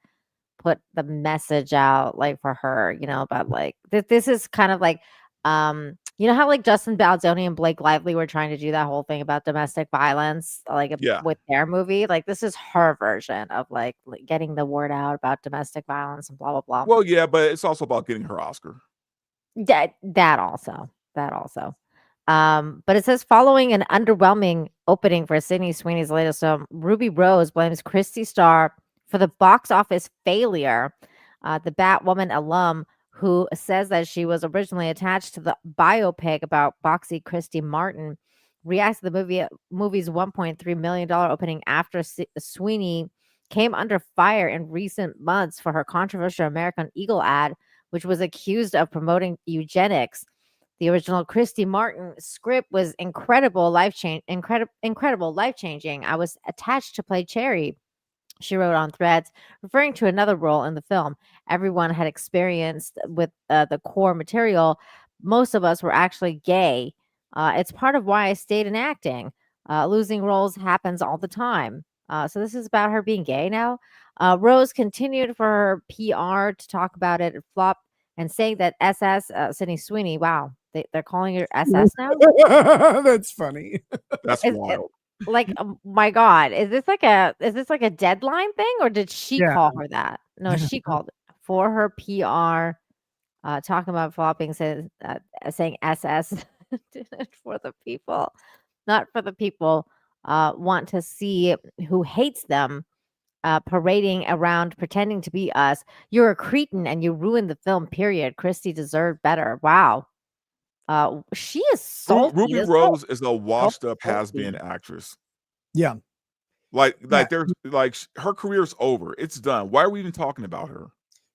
put the message out like for her, about like this is kind of like, how like Justin Baldoni and Blake Lively were trying to do that whole thing about domestic violence, like with their movie. Like this is her version of like getting the word out about domestic violence and blah, blah, blah. Well, yeah, but it's also about getting her Oscar. That also. But it says following an underwhelming opening for Sydney Sweeney's latest film, Ruby Rose blames Christy Starr for the box office failure. The Batwoman alum, who says that she was originally attached to the biopic about boxy Christy Martin, reacts to the movie's $1.3 million opening after Sweeney came under fire in recent months for her controversial American Eagle ad, which was accused of promoting eugenics. The original Christy Martin script was incredible, incredible, life-changing. I was attached to play Cherry, she wrote on Threads, referring to another role in the film. Everyone had experienced with the core material. Most of us were actually gay. It's part of why I stayed in acting. Losing roles happens all the time. So this is about her being gay now. Rose continued for her PR to talk about it. It flopped and saying that SS, Sydney Sweeney, wow, they're calling her SS now? That's funny. That's wild. Like, my God, is this like a deadline thing, or did she call her that? No, she called it for her PR, talking about flopping, saying SS for the people, not for the people want to see who hates them parading around pretending to be us. You're a cretin and you ruined the film, period. Christy deserved better. Wow. She is salty. Ruby Rose is a washed up has-been actress. Yeah. Like there's like her career's over. It's done. Why are we even talking about her?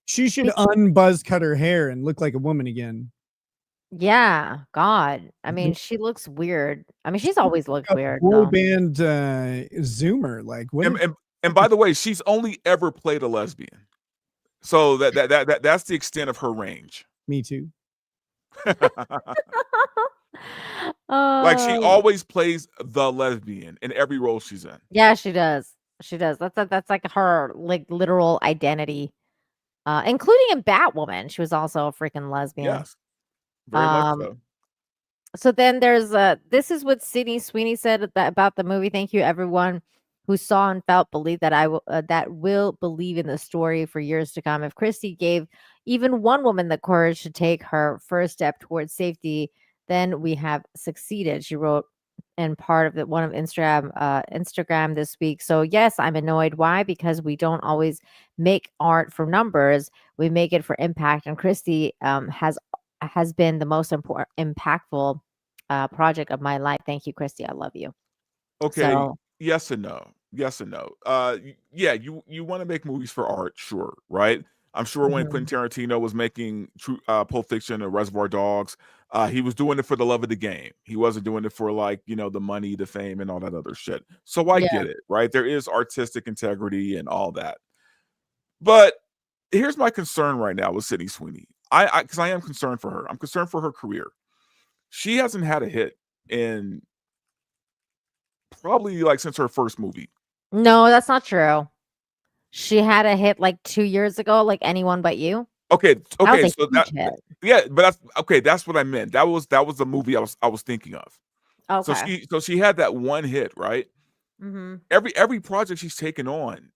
She should unbuzz cut her hair and look like a woman again. Yeah, God. I mean, she looks weird. I mean, she's always looked weird. Boy band Zoomer, like what? And by the way, she's only ever played a lesbian, so that's the extent of her range. Me too. Like she always plays the lesbian in every role she's in. Yeah, she does. She does. That's like her like literal identity, including in Batwoman. She was also a freaking lesbian. Yes, very much so. So then there's this is what Sydney Sweeney said about the movie. Thank you, everyone who saw and felt, believe that that will believe in the story for years to come. If Christy gave even one woman the courage to take her first step towards safety, then we have succeeded. She wrote in part of one of Instagram this week. So yes, I'm annoyed. Why? Because we don't always make art for numbers. We make it for impact. And Christy has been the most impactful project of my life. Thank you, Christy. I love you. Okay. So, yes and no. Yes and no. Yeah, you want to make movies for art, sure, right? I'm sure when Quentin Tarantino was making Pulp Fiction or Reservoir Dogs, he was doing it for the love of the game. He wasn't doing it for like, the money, the fame, and all that other shit. So I get it, right? There is artistic integrity and all that. But here's my concern right now with Sydney Sweeney. Because I am concerned for her. I'm concerned for her career. She hasn't had a hit in probably like since her first movie. no, that's not true. She had a hit like 2 years ago, like Anyone But You. Okay, That was a so huge hit. yeah, but that's okay. That's what I meant. That was the movie I was thinking of. Okay. So she had that one hit, right? Mm-hmm. Every project she's taken on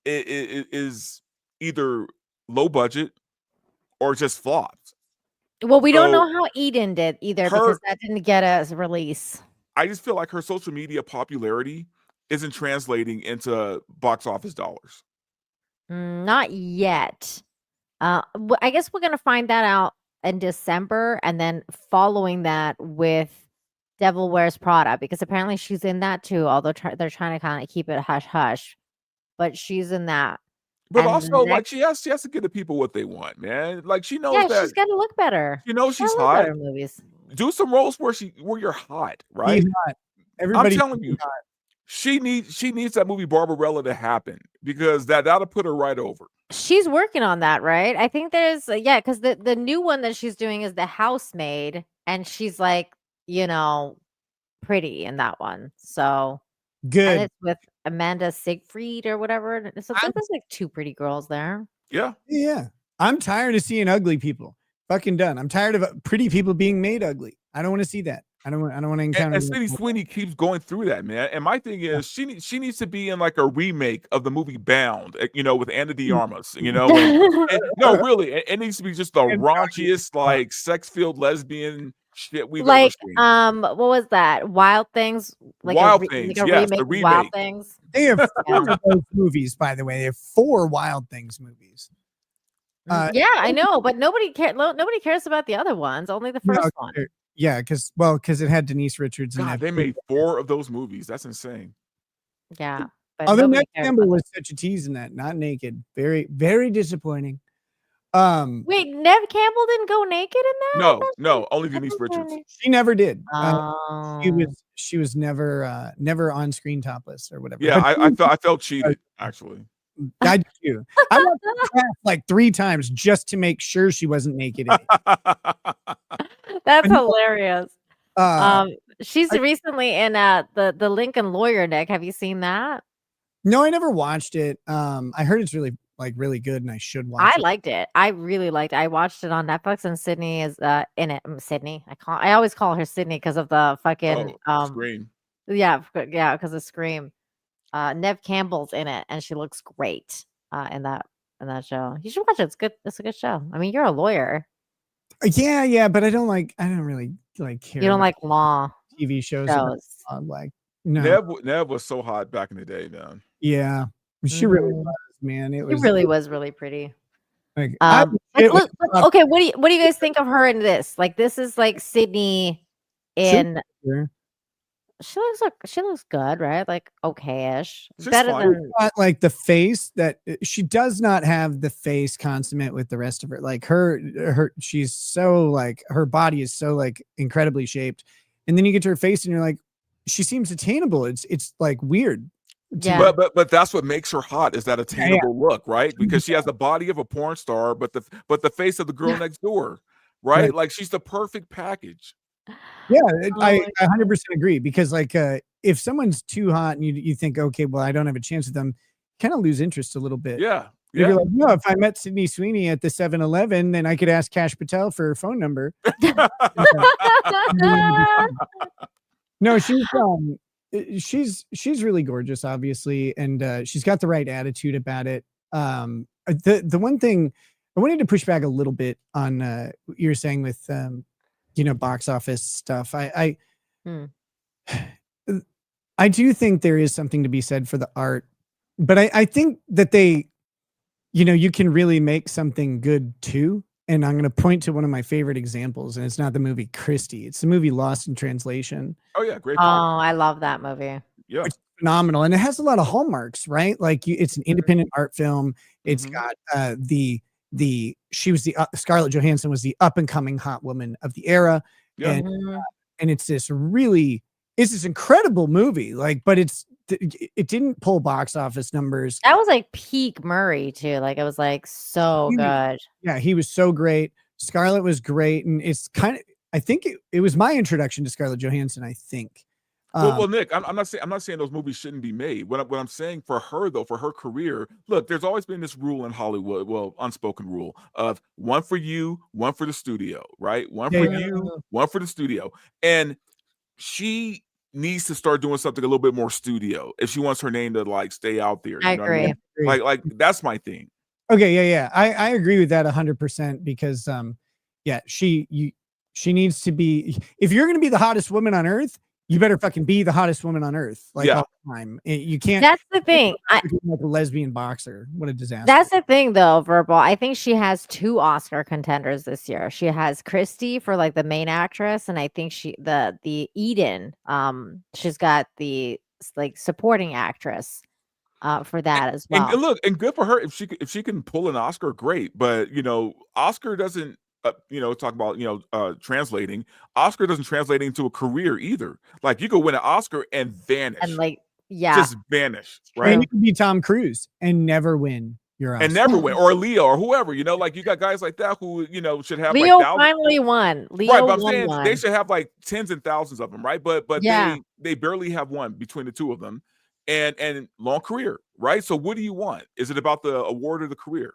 is either low budget or just flopped. Well, we don't So know how Eden did either because that didn't get a release. I just feel like her social media popularity isn't translating into box office dollars. Not yet. I guess we're gonna find that out in December, and then following that with Devil Wears Prada, because apparently she's in that too. Although they're trying to kind of keep it hush hush, but she's in that. But And also, like next, she has to give the people what they want, man. Like she knows yeah, that she's got to look better. she knows She's gotta she's look hot. better in movies. Do some roles where you're hot, right? He's hot. Everybody, I'm telling you, she needs that movie Barbarella to happen because that'll put her right over. She's working on that, right? I think there's because the new one that she's doing is The Housemaid, and she's like, pretty in that one. So and good. it's with Amanda Siegfried or whatever. So there's like two pretty girls there. Yeah. Yeah. I'm tired of seeing ugly people. Fucking done. I'm tired of pretty people being made ugly. I don't want to see that. I don't want to encounter. And Sydney Sweeney keeps going through that, man. And my thing is, she needs to be in like a remake of the movie Bound, with Anna de Armas, and no, really, it needs to be just the raunchiest, like sex-filled lesbian shit we've ever seen. What was that? Wild Things? Like Wild Things, like a yes, remake the of Wild remake. Things. They have 4 of those movies, by the way. They have 4 Wild Things movies. Yeah, I know, but nobody cares about the other ones. Only the first one. Yeah, because it had Denise Richards in God, that. they made 4 of those movies. That's insane. Yeah. But Although nobody Ned cares Campbell about was such a tease in that, not naked. Very, very disappointing. Wait, Nev Campbell didn't go naked in that? No, only Denise Richards. She never did. Oh. She was never on screen topless or whatever. Yeah, But I felt cheated actually. I do. I watched the draft like 3 times just to make sure she wasn't naked. That's hilarious. Uh, She's recently in the Lincoln Lawyer, Nick. Have you seen that? No, I never watched it. I heard it's really good, and I should watch it. I liked it. I really liked it. I watched it on Netflix, and Sydney is in it. Sydney. I always call her Sydney because of the fucking Scream. Yeah, because of Scream. Nev Campbell's in it, and she looks great in that show. You should watch it. It's good. It's a good show. I mean, you're a lawyer. Yeah, but I don't really care. You don't like law TV shows. Like no. Nev was so hot back in the day, man. Yeah, she really was, man. It really was really pretty. Like, okay, what do you guys think of her in this? Like, this is like Sydney in. Sure. She looks good, right? Like okay-ish. She's Better fine. than not like the face that she does not have the face consummate with the rest of her. Like her she's so like her body is so like incredibly shaped, and then you get to her face and you're like, she seems attainable. It's like weird. Yeah. But that's what makes her hot is that attainable look, right? Because she has the body of a porn star, but the face of the girl next door, right? Like she's the perfect package. Yeah, I 100% agree because like if someone's too hot and you think, okay, well, I don't have a chance with them, kind of lose interest a little bit. Yeah. You're like, no, if I met Sydney Sweeney at the 7-Eleven, then I could ask Kash Patel for her phone number. No, she's really gorgeous, obviously, and she's got the right attitude about it. The one thing I wanted to push back a little bit on what you're saying with box office stuff. I do think there is something to be said for the art, but I think that they, you can really make something good too. And I'm going to point to one of my favorite examples, and it's not the movie Christie. It's the movie Lost in Translation. Oh yeah, great. Oh, I love that movie. Yeah, it's phenomenal, and it has a lot of hallmarks, right? Like it's an independent art film. It's got Scarlett Johansson was the up and coming hot woman of the era, and it's this incredible movie. Like, but it didn't pull box office numbers. That was like peak Murray too. Like it was like so good. Yeah, he was so great. Scarlett was great, and it's kind of I think it was my introduction to Scarlett Johansson. I think. Well, Nick, I'm not saying those movies shouldn't be made. What I'm saying for her though, for her career, look, there's always been this rule in Hollywood, well, unspoken rule of one for you, one for the studio, right? One for you, one for the studio, and she needs to start doing something a little bit more studio if she wants her name to like stay out there. I agree. Like that's my thing. Okay, yeah. I agree with that 100% because she needs to be, if you're going to be the hottest woman on earth, you better fucking be the hottest woman on earth all the time. You can't. That's the thing. Like a lesbian boxer. What a disaster. That's the thing, though, Verbal. I think she has 2 Oscar contenders this year. She has Christy for like the main actress, and I think the Eden. She's got the like supporting actress for that as well. And look, and good for her if she can pull an Oscar, great. But Oscar doesn't. Talk about translating. Oscar doesn't translate into a career either. Like you could win an Oscar and vanish, and like just vanish, right? And you could be Tom Cruise and never win your Oscar. And never win, or Leo, or whoever. Like you got guys like that who should have. Leo like finally won. Leo right, but I'm won saying one. they should have like tens and thousands of them, right? But they barely have one between the two of them, and long career, right? So what do you want? Is it about the award or the career?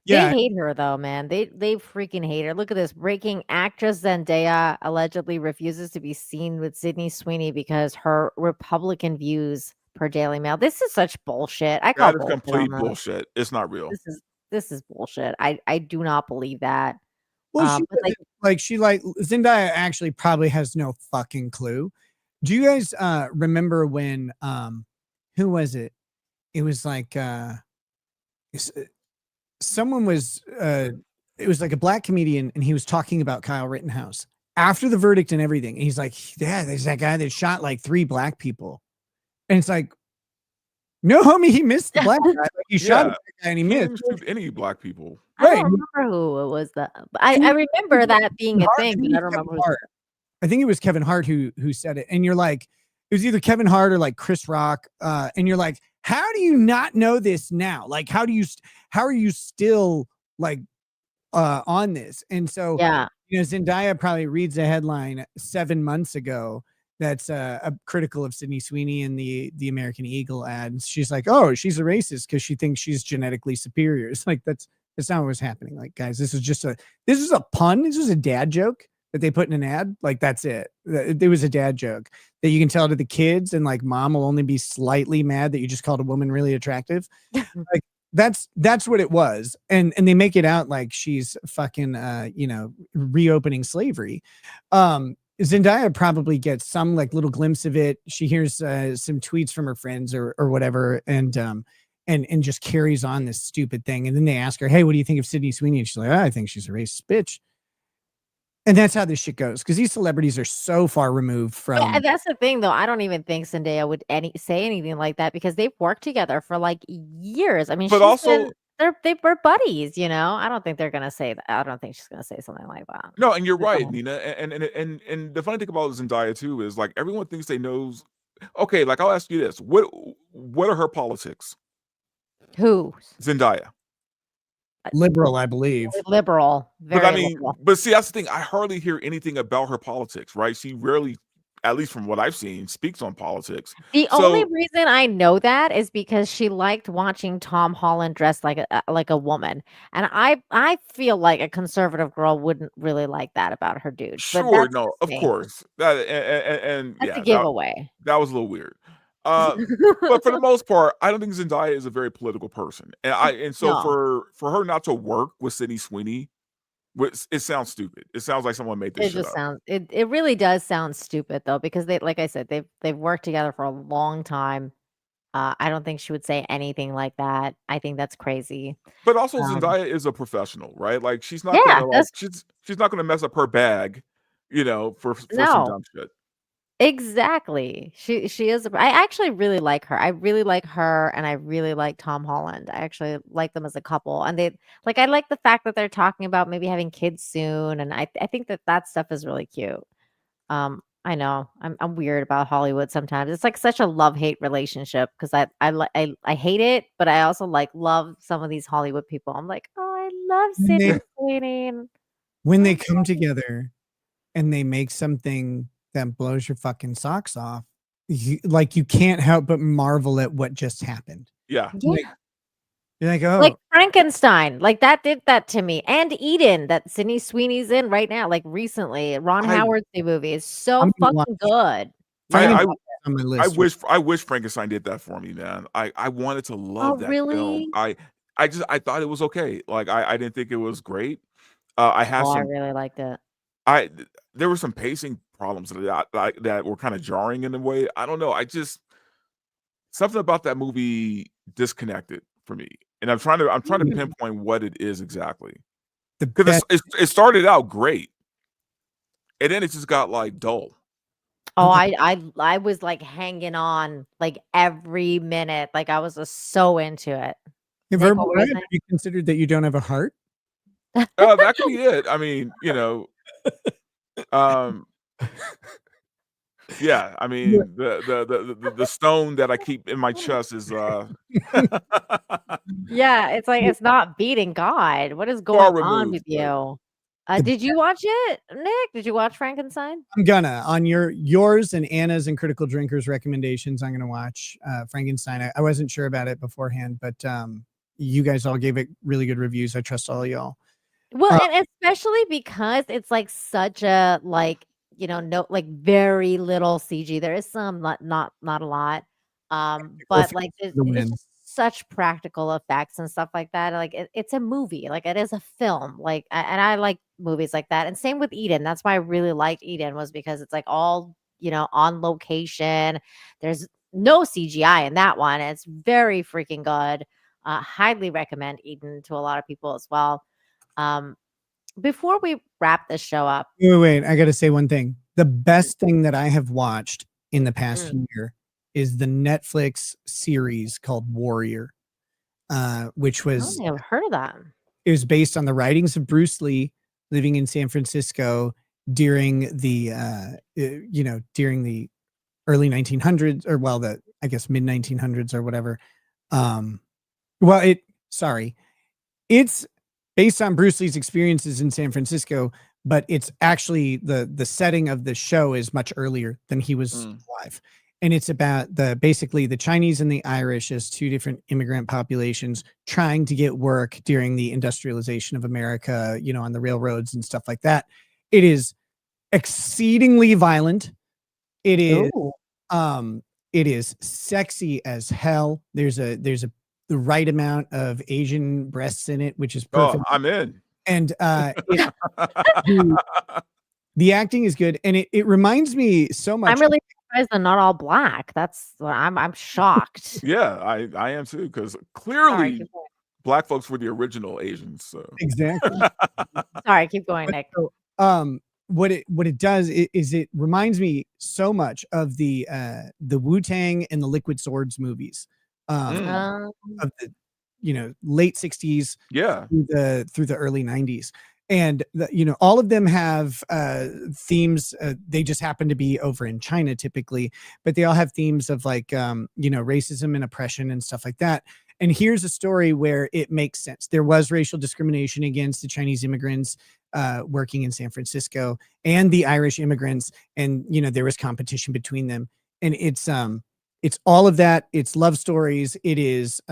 They hate her though, man. They freaking hate her. Look at this. Breaking actress Zendaya allegedly refuses to be seen with Sydney Sweeney because her Republican views per Daily Mail. This is such bullshit. I call that is complete bullshit. It's not real. This is bullshit. I do not believe that. Well, Zendaya actually probably has no fucking clue. Do you guys remember when who was it? It was like someone was it was like a black comedian, and he was talking about Kyle Rittenhouse after the verdict and everything. And he's like, yeah, there's that guy that shot like 3 black people. And it's like, No, homie, he missed the black guy. Like, he shot Yeah, a black guy and he he missed. didn't shoot any black people. I don't remember who it was. I remember that being a thing, but I don't remember who. I think it was Kevin Hart who said it. And you're like, it was either Kevin Hart or like Chris Rock. And you're like, how do you not know this now? Like, how are you still like on this? And so, yeah, Zendaya probably reads a headline 7 months ago that's critical of Sydney Sweeney and the American Eagle ad. And she's like, oh, she's a racist because she thinks she's genetically superior. It's like, that's not what was happening. Like, guys, this is a pun. This was a dad joke that they put in an ad. Like, that's it. It was a dad joke that you can tell to the kids, and like mom will only be slightly mad that you just called a woman really attractive. Like, that's what it was. And they make it out like she's fucking reopening slavery. Zendaya probably gets some like little glimpse of it. She hears some tweets from her friends or whatever, and just carries on this stupid thing. And then they ask her, hey, what do you think of Sydney Sweeney? And she's like, I think she's a racist bitch. And that's how this shit goes, because these celebrities are so far removed from. Yeah, that's the thing, though. I don't even think Zendaya would say anything like that because they've worked together for like years. I mean, but also they were buddies. I don't think they're gonna say that. I don't think she's gonna say something like that. No, and you're right, Nina. And the funny thing about Zendaya too is like everyone thinks they knows. Okay, like I'll ask you this: what are her politics? Who? Zendaya. Liberal, I believe. Liberal. But I mean, but see, that's the thing. I hardly hear anything about her politics, right? She rarely, at least from what I've seen, speaks on politics. The only reason I know that is because she liked watching Tom Holland dressed like a woman, and I feel like a conservative girl wouldn't really like that about her dude. Sure, no, of course, that and that's yeah, a giveaway. That was a little weird. But for the most part, I don't think Zendaya is a very political person, and so No. for her not to work with Sydney Sweeney, it sounds stupid. It sounds like someone made this It shit just up. sounds it really does sound stupid though, because like I said, they've worked together for a long time. I don't think she would say anything like that. I think that's crazy. But also, Zendaya is a professional, right? Like she's not Yeah, gonna she's not gonna mess up her bag, for some No. dumb shit. Exactly. She is. I actually really like her. I really like her, and I really like Tom Holland. I actually like them as a couple, and I like the fact that they're talking about maybe having kids soon, and I think that stuff is really cute. I know I'm weird about Hollywood sometimes. It's like such a love-hate relationship because I hate it, but I also love some of these Hollywood people. I'm like, oh, I love Sydney Sweeney. When they come together and they make something that blows your fucking socks off, you can't help but marvel at what just happened. Yeah. Yeah. You're like, oh, like Frankenstein, like that did that to me. And Eden, that Sydney Sweeney's in right now, like recently. Ron Howard's new movie is so fucking good. I wish Frankenstein did that for me, man. I wanted to love that really? film. I thought it was okay. Like I didn't think it was great. I really liked it. There were some pacing problems that were kind of jarring in a way. I don't know. Something about that movie disconnected for me, and I'm trying to pinpoint what it is exactly. Because it started out great, and then it just got like dull. Oh, I was like hanging on like every minute, like I was just so into it. Verbal Riot, have you considered that you don't have a heart? That could be it. I mean, yeah, I mean the stone that I keep in my chest is yeah, it's like it's not beating God. What is going on with you? Did you watch it, Nick? Did you watch Frankenstein? I'm gonna on yours and Anna's and Critical Drinkers recommendations. I'm gonna watch Frankenstein. I wasn't sure about it beforehand, but you guys all gave it really good reviews. I trust all y'all. Well, and especially because it's like such a no, like very little CG. There is some, not a lot. But like it's just such practical effects and stuff like that. Like it's a movie, like it is a film. Like and I like movies like that. And same with Eden. That's why I really liked Eden, was because it's like all on location. There's no CGI in that one. It's very freaking good. Highly recommend Eden to a lot of people as well. Before we wrap this show up, wait, I gotta say one thing. The best thing that I have watched in the past year is the Netflix series called Warrior, which I was don't think I've heard of that. it was based on the writings of Bruce Lee living in San Francisco during the during the early 1900s, or well, the I guess mid 1900s or whatever. It's based on Bruce Lee's experiences in San Francisco, but it's actually the setting of the show is much earlier than he was alive. And it's about basically the Chinese and the Irish as two different immigrant populations trying to get work during the industrialization of America, on the railroads and stuff like that. It is exceedingly violent. It is it is sexy as hell. There's the right amount of Asian breasts in it, which is perfect. I'm in. And the acting is good, and it reminds me so much. I'm really surprised they're not all black. That's what I'm shocked. Yeah, I am too, because clearly black folks were the original Asians. So exactly. Sorry, keep going, Nick. What it does is it reminds me so much of the Wu-Tang and the Liquid Swords movies of the late 60s through the early 90s. And all of them have themes. They just happen to be over in China typically, but they all have themes of like racism and oppression and stuff like that. And here's a story where it makes sense. There was racial discrimination against the Chinese immigrants working in San Francisco and the Irish immigrants, and there was competition between them. And it's all of that. It's love stories. It is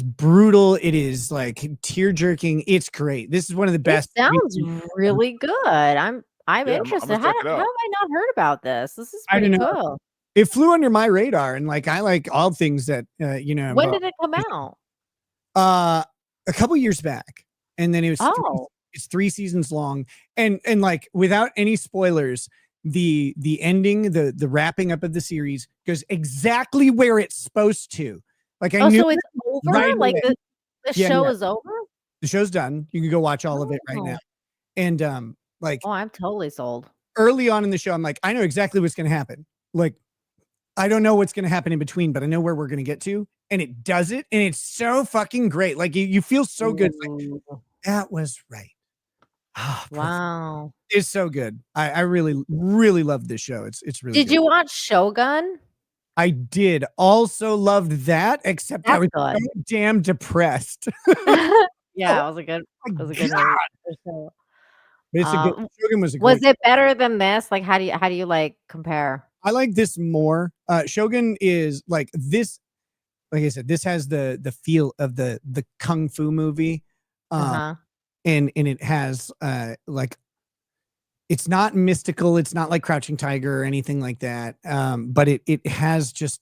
brutal. It is like tear jerking. It's great. This is one of the best. It sounds really good. I'm interested. How have I not heard about this? This is pretty cool. It flew under my radar, and like I like all things that When did it come out? A couple years back, and then it was it's 3 seasons long, and like without any spoilers, the ending, the wrapping up of the series goes exactly where it's supposed to. Like I knew so it's over. Right like away. the show is over. The show's done. You can go watch all of it right now. And I'm totally sold. Early on in the show, I'm like, I know exactly what's going to happen. Like, I don't know what's going to happen in between, but I know where we're going to get to. And it does it. And it's so fucking great. Like you feel so good. Like, that was right. Oh, wow. It's so good. I really, really love this show. It's really Did good. you watch Shogun? I did. Also loved that, except I was so damn depressed. Yeah, it was a good movie. Shogun was a great. Was it better than this? Like, how do you like compare? I like this more. Shogun is like this. Like I said, this has the feel of the kung fu movie, and it has like, it's not mystical. It's not like Crouching Tiger or anything like that. But it has just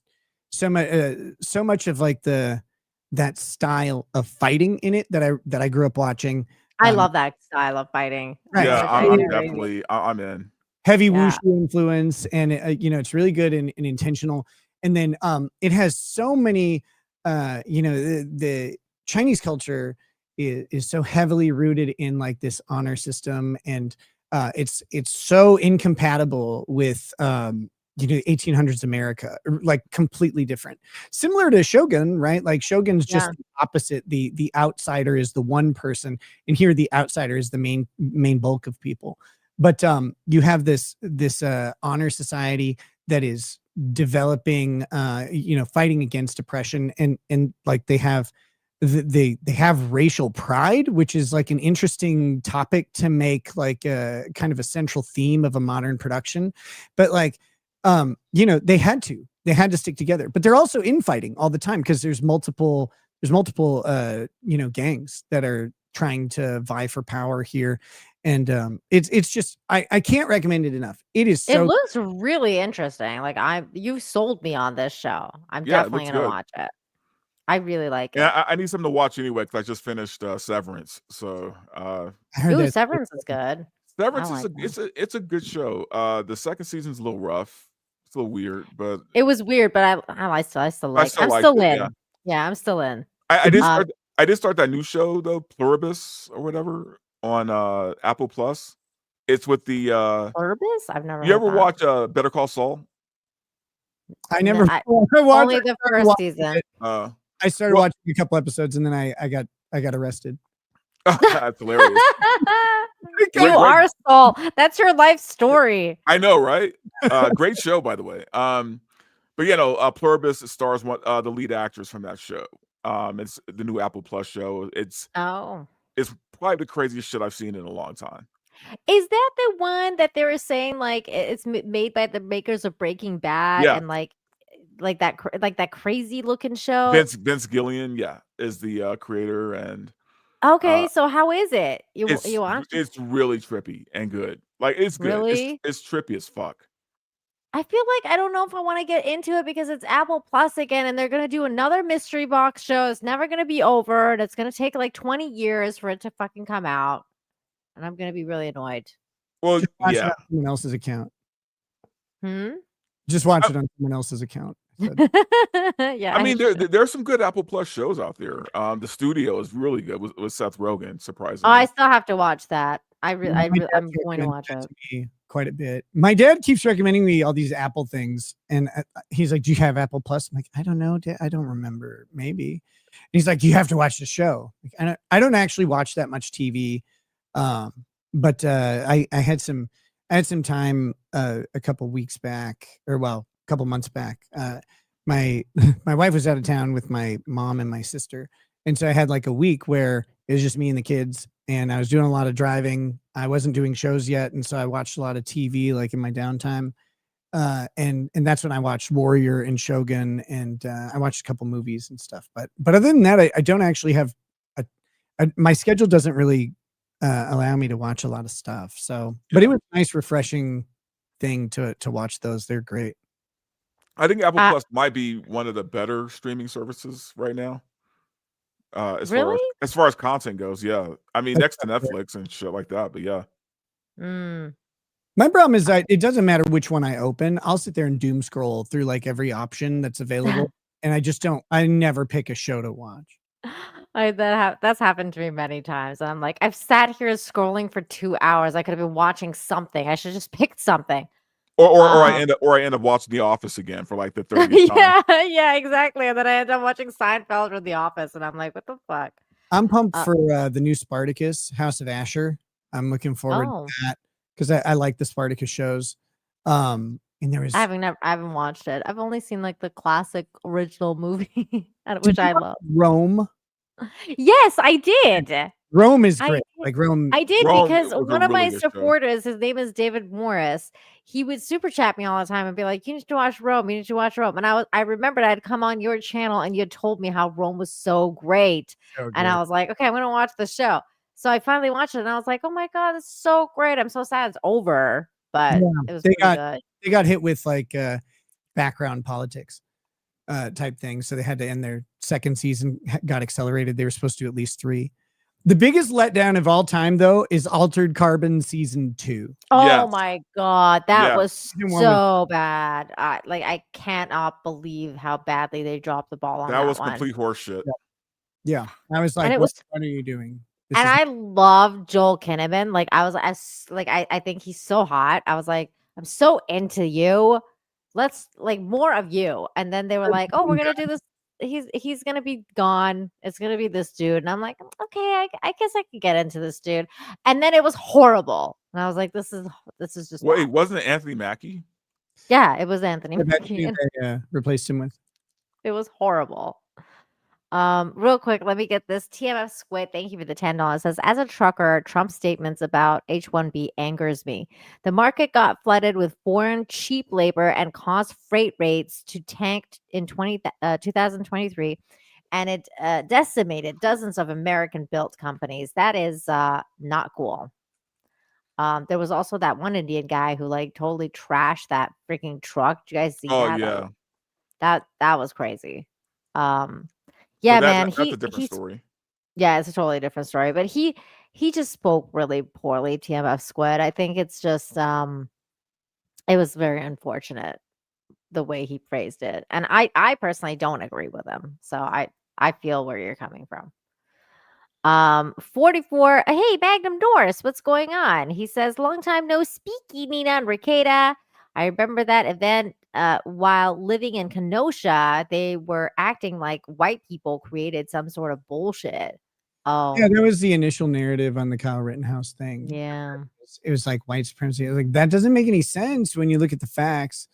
so much of like that style of fighting in it that I grew up watching. I love that style of fighting. Right. Yeah, I'm definitely I'm in. Heavy wushu influence, and it's really good and intentional. And then it has so many the Chinese culture is so heavily rooted in like this honor system, and it's so incompatible with 1800s America, like completely different, similar to Shogun, right? Like Shogun's just the opposite. The outsider is the one person, and here the outsider is the main bulk of people. But you have this honor society that is developing, fighting against oppression, and like they have racial pride, which is like an interesting topic to make like a kind of a central theme of a modern production. But like, they had to stick together, but they're also infighting all the time because there's multiple gangs that are trying to vie for power here. And it's just I can't recommend it enough. It looks really interesting. Like you sold me on this show. I'm definitely gonna watch it. I really like it. Yeah, I need something to watch anyway because I just finished Severance. So Severance is good. Severance it's a good show. The second season's a little rough. It's a little weird, but it was weird. But I still like. I'm still in. Yeah, I'm still in. I did start that new show though, Pluribus or whatever, on Apple Plus. It's with the Pluribus. I've never. You ever watch Better Call Saul? I never I, I watched, only the first season. I started watching a couple episodes and then I got arrested. That's hilarious. You are Saul. That's your life story. I know, right? Great show, by the way. But you know, Pluribus stars one the lead actress from that show. It's the new Apple Plus show. It's probably the craziest shit I've seen in a long time. Is that the one that they were saying like it's made by the makers of Breaking Bad and like that crazy looking show? Vince Gillian, is the creator and okay. So how is it? You watch? It's really trippy and good. Like it's good. Really? It's trippy as fuck. I feel like I don't know if I want to get into it because it's Apple Plus again, and they're gonna do another mystery box show. It's never gonna be over, and it's gonna take like 20 years for it to fucking come out. And I'm gonna be really annoyed. Well, Just watch it on someone else's account. Hmm. Just watch it on someone else's account. Yeah. I mean, there's some good Apple Plus shows out there. The Studio is really good with Seth Rogen, surprisingly. Oh, I still have to watch that. I'm going to watch it. Quite a bit. My dad keeps recommending me all these Apple things, and he's like, "Do you have Apple Plus?" I'm like, "I don't know, Dad. I don't remember. Maybe." And he's like, "You have to watch the show." Like, I don't actually watch that much TV, but I had some time a couple weeks back, or a couple months back. My wife was out of town with my mom and my sister, and so I had like a week where it was just me and the kids, and I was doing a lot of driving. I wasn't doing shows yet, and so I watched a lot of TV like in my downtime. And that's when I watched Warrior and Shogun, and I watched a couple movies and stuff. But other than that, I don't actually have my schedule doesn't really allow me to watch a lot of stuff. So, but it was a nice, refreshing thing to watch those. They're great. I think Apple Plus might be one of the better streaming services right now. As far as content goes, yeah. I mean, next to Netflix and shit like that, but yeah. My problem is that it doesn't matter which one I open. I'll sit there and doom scroll through like every option that's available, and I never pick a show to watch. That's happened to me many times. And I'm like, I've sat here scrolling for 2 hours. I could have been watching something. I should just pick something. Or I end up watching The Office again for like the 30th time. Yeah, exactly. And then I end up watching Seinfeld or The Office, and I'm like, what the fuck? I'm pumped for the new Spartacus, House of Asher. I'm looking forward to that because I like the Spartacus shows. And there was I haven't watched it. I've only seen like the classic original movie, which I love. Rome. Yes, I did. Rome is great. Rome. I did Rome because was a one of my really good show. supporters, his name is David Morris. He would super chat me all the time and be like, "You need to watch Rome. You need to watch Rome." And I remembered I'd come on your channel and you had told me how Rome was so great. And I was like, "Okay, I'm gonna watch the show." So I finally watched it and I was like, "Oh my god, it's so great! I'm so sad it's over." But it was pretty good. They got hit with like background politics type thing, so they had to end their second season. Got accelerated. They were supposed to do at least 3. The biggest letdown of all time, though, is Altered Carbon season 2. Oh my god, that was so bad. I cannot believe how badly they dropped the ball on that. That was one. complete horseshit. Yeah, I was like, what are you doing? I love Joel Kinnaman. Like I think he's so hot. I was like, I'm so into you. Let's like more of you. And then they were like, oh, we're gonna do this. He's gonna be gone. It's gonna be this dude. And I'm like, okay, I guess I could get into this dude. And then it was horrible. And I was like, this is just wait, wasn't it Anthony Mackie? Yeah, it was Anthony Mackie. They replaced him with. It was horrible. Real quick, let me get this. TMF Squid, thank you for the $10. Says, as a trucker, Trump's statements about H-1B angers me. The market got flooded with foreign cheap labor and caused freight rates to tank in 2023, and it decimated dozens of American-built companies. That is not cool. There was also that one Indian guy who like totally trashed that freaking truck. Did you guys see that? Yeah. That was crazy. Yeah, man. That's a different story. Yeah, it's a totally different story. But he just spoke really poorly, TMF Squid. I think it's just it was very unfortunate the way he phrased it. And I personally don't agree with him. So I feel where you're coming from. 44. Hey, Magnum Norris, what's going on? He says, long time no speaky, Nina and Rekieta. I remember that event while living in Kenosha, they were acting like white people created some sort of bullshit. Yeah, that was the initial narrative on the Kyle Rittenhouse thing. Yeah. It was like white supremacy. Like that doesn't make any sense when you look at the facts.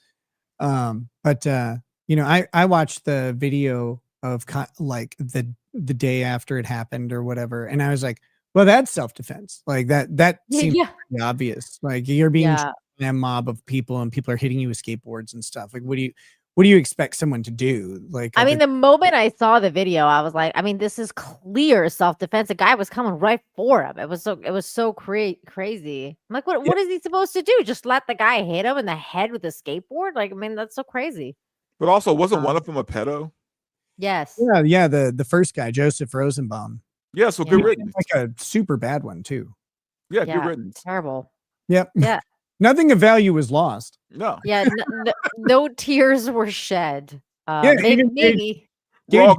But I watched the video of like the day after it happened or whatever, and I was like, well, that's self-defense. Like that seems pretty obvious. Like you're being a mob of people and people are hitting you with skateboards and stuff. Like what do you expect someone to do? Like, I mean, the moment I saw the video, I was like, I mean, this is clear self-defense. The guy was coming right for him. It was so crazy. I'm like, what is he supposed to do? Just let the guy hit him in the head with a skateboard? Like, I mean, that's so crazy. But also, wasn't one of them a pedo? Yes. Yeah. The first guy, Joseph Rosenbaum. Yeah. So good riddance. Like a super bad one too. Yeah. Good riddance. Terrible. Yep. Yeah. Nothing of value was lost. No. Yeah. No tears were shed. Maybe. We're all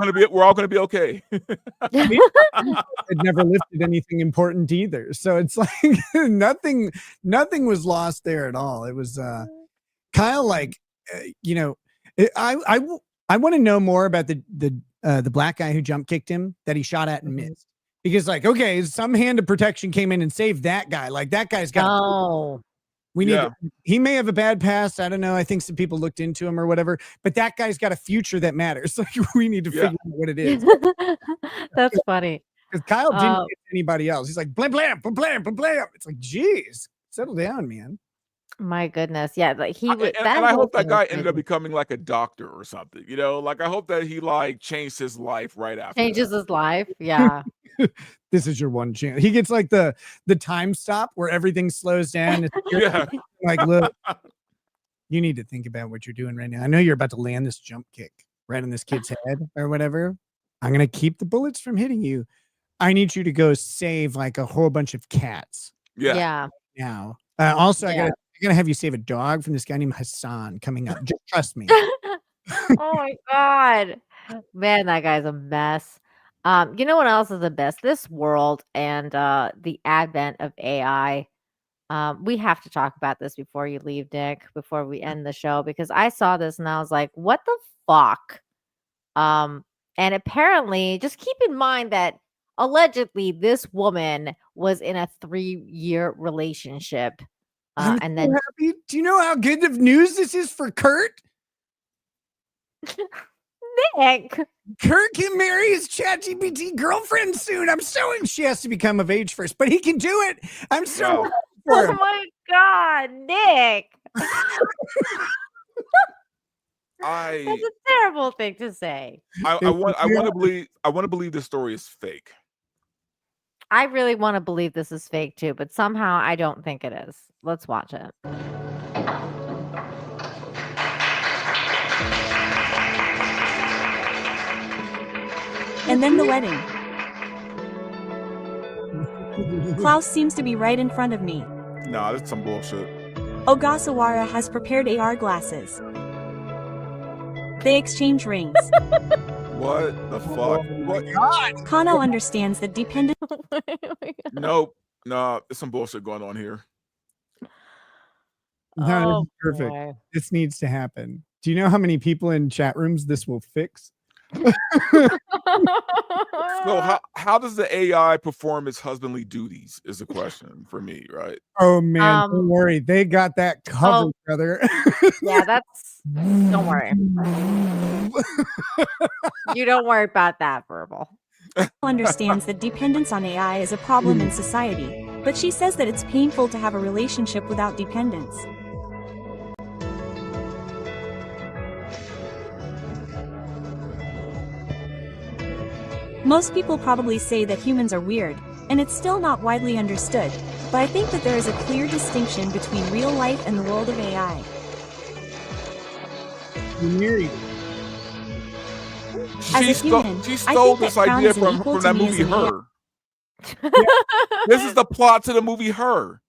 gonna be okay. It never lifted anything important either. So it's like nothing was lost there at all. It was Kyle, like I want to know more about the black guy who jump kicked him that he shot at and missed. Because like, okay, some hand of protection came in and saved that guy. Like that guy's got he may have a bad past. I don't know. I think some people looked into him or whatever, but that guy's got a future that matters. Like we need to figure out what it is. That's funny. Because Kyle didn't get anybody else. He's like, blam, blam, blam, blam, blam, blam. It's like, geez, settle down, man. My goodness. Yeah. Like he would. And I hope that guy ended up becoming like a doctor or something, like I hope that he like changed his life right after. Changes his life. Yeah. This is your one chance. He gets like the time stop where everything slows down. Like, look, you need to think about what you're doing right now. I know you're about to land this jump kick right on this kid's head or whatever. I'm going to keep the bullets from hitting you. I need you to go save like a whole bunch of cats. Yeah. Now, also, I gotta have you save a dog from this guy named Hassan coming up. Just trust me. Oh my God, man, that guy's a mess. You know what else is a mess? This world and the advent of AI. We have to talk about this before you leave, Nick, before we end the show, because I saw this and I was like, what the fuck? And apparently, just keep in mind that allegedly this woman was in a 3-year relationship. And then happy. Do you know how good of news this is for Kurt? Nick. Kurt can marry his ChatGPT girlfriend soon. I'm so she has to become of age first, but he can do it. I'm so oh my God, Nick. That's a terrible thing to say. I want to believe this story is fake. I really want to believe this is fake too, but somehow I don't think it is. Let's watch it. And then the wedding. Klaus seems to be right in front of me. Nah, that's some bullshit. Ogasawara has prepared AR glasses. They exchange rings. What the fuck? What? God. Kano understands that dependent. Nope. Nah, there's some bullshit going on here. No, perfect. Boy. This needs to happen. Do you know how many people in chat rooms this will fix? So how does the AI perform its husbandly duties is the question for me, right? Oh man, don't worry. They got that covered, brother. Yeah, don't worry. You don't worry about that, Verbal. Understands that dependence on AI is a problem in society, but she says that it's painful to have a relationship without dependence. Most people probably say that humans are weird, and it's still not widely understood, but I think that there is a clear distinction between real life and the world of AI. She stole this idea from that movie Her. This is the plot to the movie Her.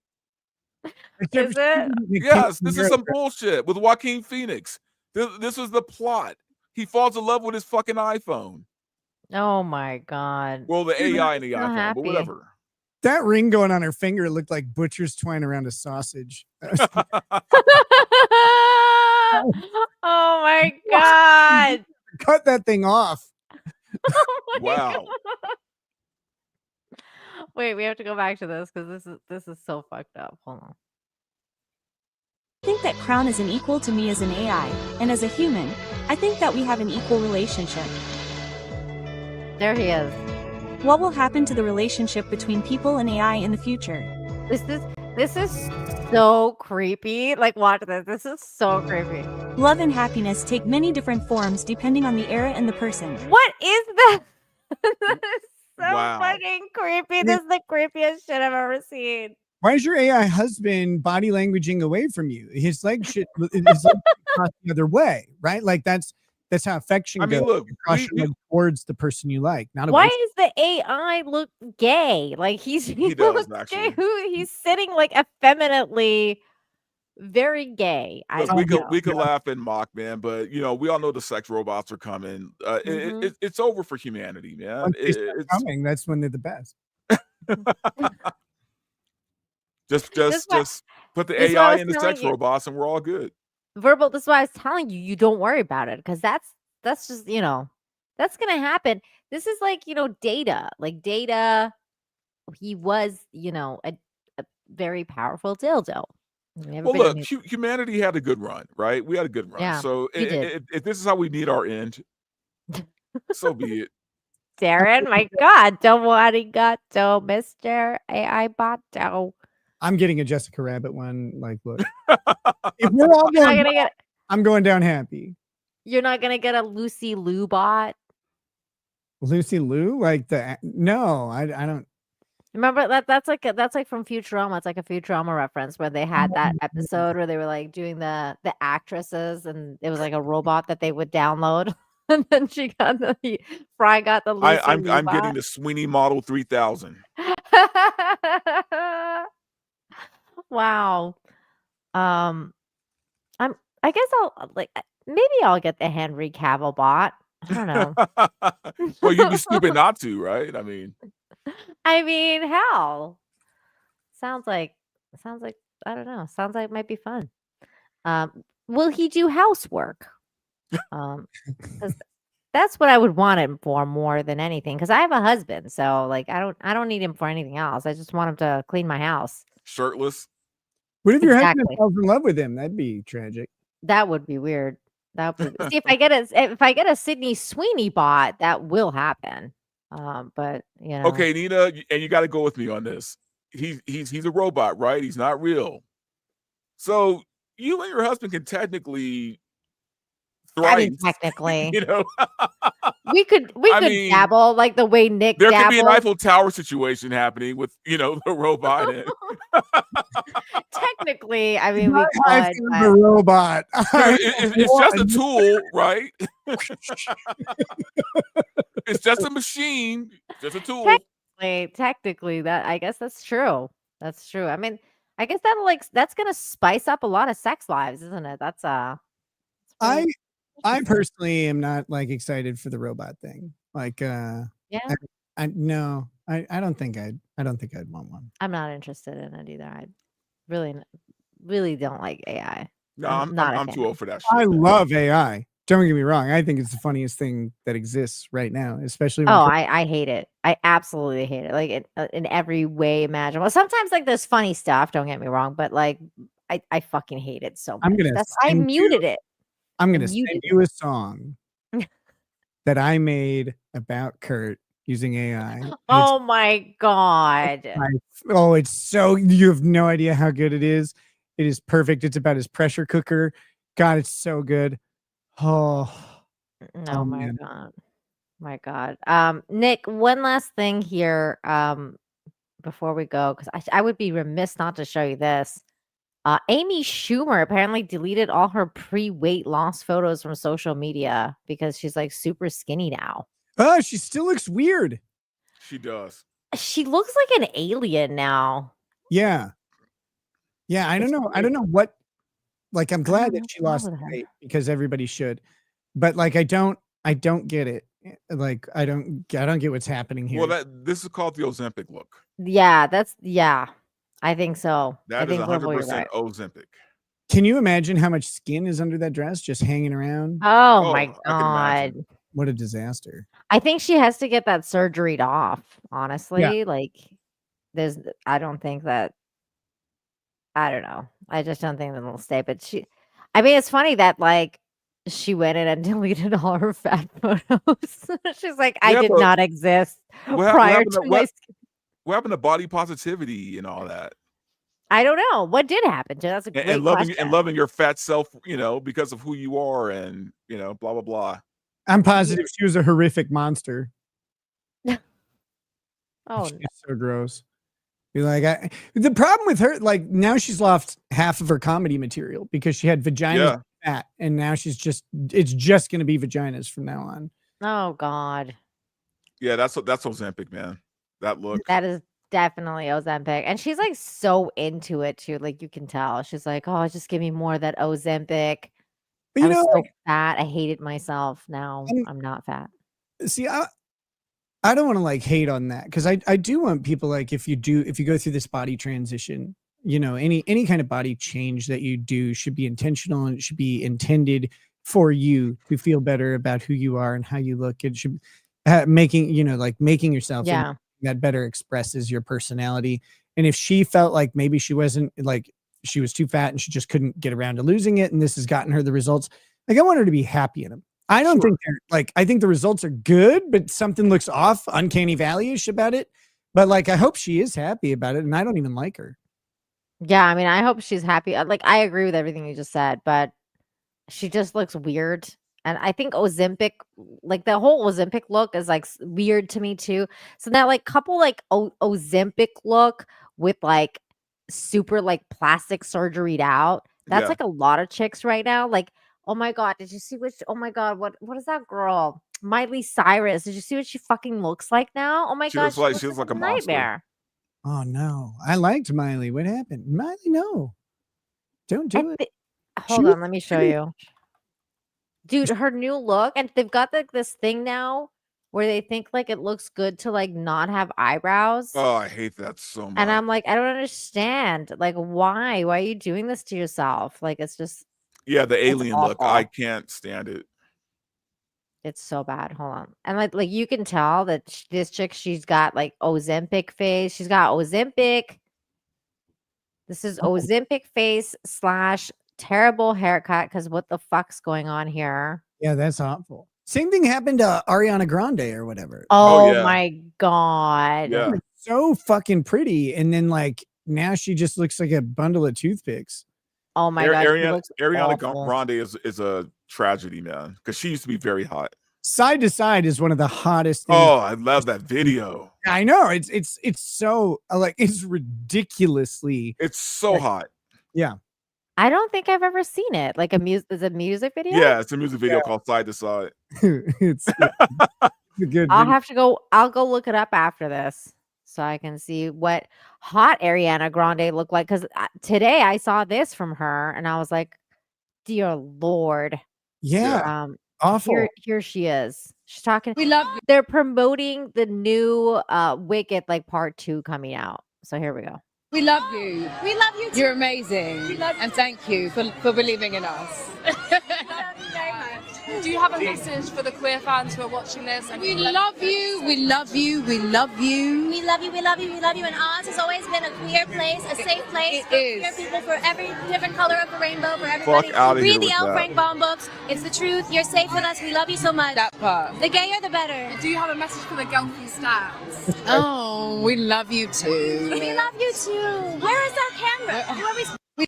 Is it? Yes, this is some bullshit with Joaquin Phoenix. This was the plot. He falls in love with his fucking iPhone. Oh my God. Well, the AI in the iPhone, but whatever. That ring going on her finger looked like butcher's twine around a sausage. Oh my god. Cut that thing off. Wow. Wait, we have to go back to this because this is so fucked up. Hold on. I think that Crown is an equal to me as an AI, and as a human, I think that we have an equal relationship. There he is. What will happen to the relationship between people and AI in the future? This is so creepy. Like, watch this. This is so creepy. Love and happiness take many different forms depending on the era and the person. What is that? That is so Wow. fucking creepy. This is the creepiest shit I've ever seen. Why is your AI husband body languaging away from you? His leg should cross the other way, right? Like that's how affection goes. Look, You cross your leg towards the person you like, not away. Why does the AI look gay? Like he does, looks actually. gay. He's sitting like effeminately very gay. Look, we could laugh and mock, man, but we all know the sex robots are coming. It's over for humanity, man. Once they start coming, that's when they're the best. Just put the AI in the sex robots, and we're all good. Verbal. That's why I was telling you, you don't worry about it because that's just that's gonna happen. This is like Data. Like Data, he was a very powerful dildo. Well, look, humanity had a good run, right? We had a good run. Yeah, So if this is how we meet our end, so be it. Darren, my God, don't arigato, Mr. AI Bato. I'm getting a Jessica Rabbit one. Like, look, if we're all going down, I'm going down happy. You're not gonna get a Lucy Liu bot. Lucy Liu, like no, I don't. Remember that's like from Futurama. It's like a Futurama reference where they had that episode where they were like doing the actresses, and it was like a robot that they would download. And then Fry got the Lucy I'm Liu bot. getting the Sweeney Model 3000. Wow. I guess maybe I'll get the Henry Cavill bot. I don't know. Well, you'd be stupid not to, right? I mean, hell. Sounds like I don't know. Sounds like it might be fun. Will he do housework? 'Cause that's what I would want him for more than anything. Because I have a husband, so like I don't need him for anything else. I just want him to clean my house. Shirtless. What if your husband falls in love with him? That'd be tragic. That would be weird. That would see if I get a Sydney Sweeney bot, that will happen. But Okay, Nina, and you got to go with me on this. He's a robot, right? He's not real. So you and your husband can technically thrive. Technically, we could dabble like the way Nick. There could be an Eiffel Tower situation happening with the robot. Technically, we could. The robot. It's just a tool, right? It's just a machine, just a tool. Technically, that I guess that's true. That's true. I guess that's gonna spice up a lot of sex lives, isn't it? That's I personally am not like excited for the robot thing. Like, yeah. I don't think I'd want one. I'm not interested in it either. I really don't like AI. No, I'm too old for that shit. I love AI. Don't get me wrong. I think it's the funniest thing that exists right now, especially. I hate it. I absolutely hate it. Like in every way imaginable. Sometimes like there's funny stuff. Don't get me wrong, but like I fucking hate it so much. I muted it. I'm gonna send you a song that I made about Kurt using AI. Oh my God. It's so, you have no idea how good it is. It is perfect. It's about his pressure cooker. God, it's so good. Oh no, my God. Nick, one last thing here before we go, because I would be remiss not to show you this. Amy Schumer apparently deleted all her pre-weight loss photos from social media because she's like super skinny now. Oh, she still looks weird. She does. She looks like an alien now. Yeah. I don't know what. Like, I'm glad that she lost weight because everybody should, but like I don't get it. Like I don't get what's happening here. Well, this is called the Ozempic look. Yeah, I think so. That is 100% Ozempic. Can you imagine how much skin is under that dress just hanging around? Oh my I can imagine. god. What a disaster. I think she has to get that surgery off, Yeah. honestly. Like I don't think that I don't know. I just don't think that it'll stay. But I mean, it's funny that like she went in and deleted all her fat photos. She's like, I Yeah, did but not exist what prior happened to to my. what happened to body positivity and all that? I don't know what did happen. That's a great And question. loving your fat self, because of who you are, and blah blah blah. I'm positive she was a horrific monster. Oh, She's so gross. You're like, the problem with her, like now she's lost half of her comedy material because she had vaginas Yeah. fat, and now it's just going to be vaginas from now on. Oh God. Yeah, that's Ozempic, man. That look. That is definitely Ozempic. And she's like so into it too. Like you can tell. She's like, oh, just give me more of that Ozempic. But I was so fat. I hated myself. Now I'm not fat. See, I don't want to like hate on that because I do want people like if you go through this body transition, any kind of body change that you do should be intentional and it should be intended for you to feel better about who you are and how you look. It should making yourself that better expresses your personality. And if she felt like maybe she wasn't like she was too fat and she just couldn't get around to losing it, and this has gotten her the results, like I want her to be happy in them. I don't think they're like, I think the results are good, but something looks off, uncanny valley-ish about it. But like, I hope she is happy about it. And I don't even like her. Yeah. I mean, I hope she's happy. Like, I agree with everything you just said, but she just looks weird. And I think Ozempic, like the whole Ozempic look is like weird to me too. So that like couple like Ozempic look with like super like plastic surgeryed out. That's like a lot of chicks right now. Like, oh my God, did you see oh my God, what is that girl? Miley Cyrus. Did you see what she fucking looks like now? Oh my God. She looks like a monster. Nightmare. Oh no. I liked Miley. What happened? Miley, no. Don't do it. Hold on, let me show you. Dude, her new look, and they've got like this thing now where they think like it looks good to like not have eyebrows. Oh, I hate that so much. And I'm like, I don't understand. Like, why? Why are you doing this to yourself? Like, it's just the alien look. I can't stand it. It's so bad. Hold on. And like you can tell that this chick, she's got like Ozempic face. She's got Ozempic. This is Ozempic face / terrible haircut. Because what the fuck's going on here? Yeah, that's awful. Same thing happened to Ariana Grande or whatever. Oh my God. Yeah. So fucking pretty. And then like now she just looks like a bundle of toothpicks. Oh my God. Ariana Grande is a tragedy, man. Because she used to be very hot. Side to Side is one of the hottest things. Oh, I love that video. I know. It's so like it's ridiculously. It's so hot. Yeah. I don't think I've ever seen it. Like is a music video? Yeah, it's a music video called Side to Side. It's a good I'll go look it up after this so I can see what hot Ariana Grande looked like. Because today I saw this from her and I was like, dear Lord. Yeah. Awful. Here she is. She's talking. We love you. They're promoting the new Wicked like part 2 coming out. So here we go. We love you. We love you too. You're amazing. And thank you for believing in us. We love you very much. Do you have a message for the queer fans who are watching this? We love you. We love you. We love you. We love you. We love you. We love you. And Oz has always been a queer place, a safe place for queer people, for every different color of the rainbow, for everybody. Read the L. Frank Baum books. It's the truth. You're safe with us. We love you so much. That part. The gayer, the better. Do you have a message for the Gelfie stars? Oh, we love you too. We love you too. Where is that camera?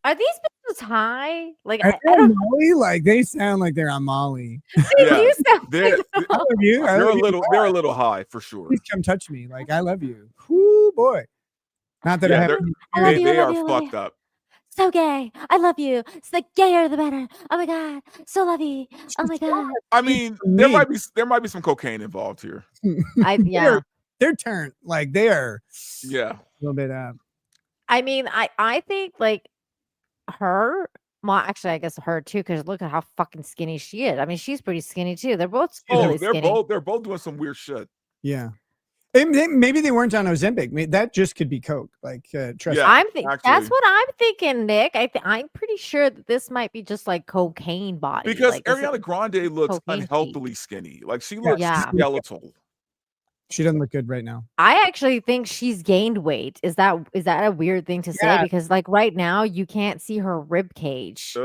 Are these bitches high? Like I don't know. Like they sound like they're on Molly. Yeah, they're a little high for sure. Please come touch me. Like I love you. Whoo boy. Not that I have. They are fucked up. So gay. I love you. It's the gayer the better. Oh my God. So lovely. Oh my God. I mean, there might be some cocaine involved here. They're turned like they are. Yeah. A little bit I mean, I think like her, well, actually, I guess her too, because look at how fucking skinny she is. I mean, she's pretty skinny too. They're both totally skinny. They're both doing some weird shit. Yeah. Maybe they weren't on Ozempic. That just could be Coke. Like, trust me. That's what I'm thinking, Nick. I'm pretty sure that this might be just like cocaine body. Because like, Ariana Grande looks cocaine unhealthily skinny. Like she looks Yeah. skeletal. She doesn't look good right now. I actually think she's gained weight. Is that a weird thing to say? Because like right now you can't see her rib cage.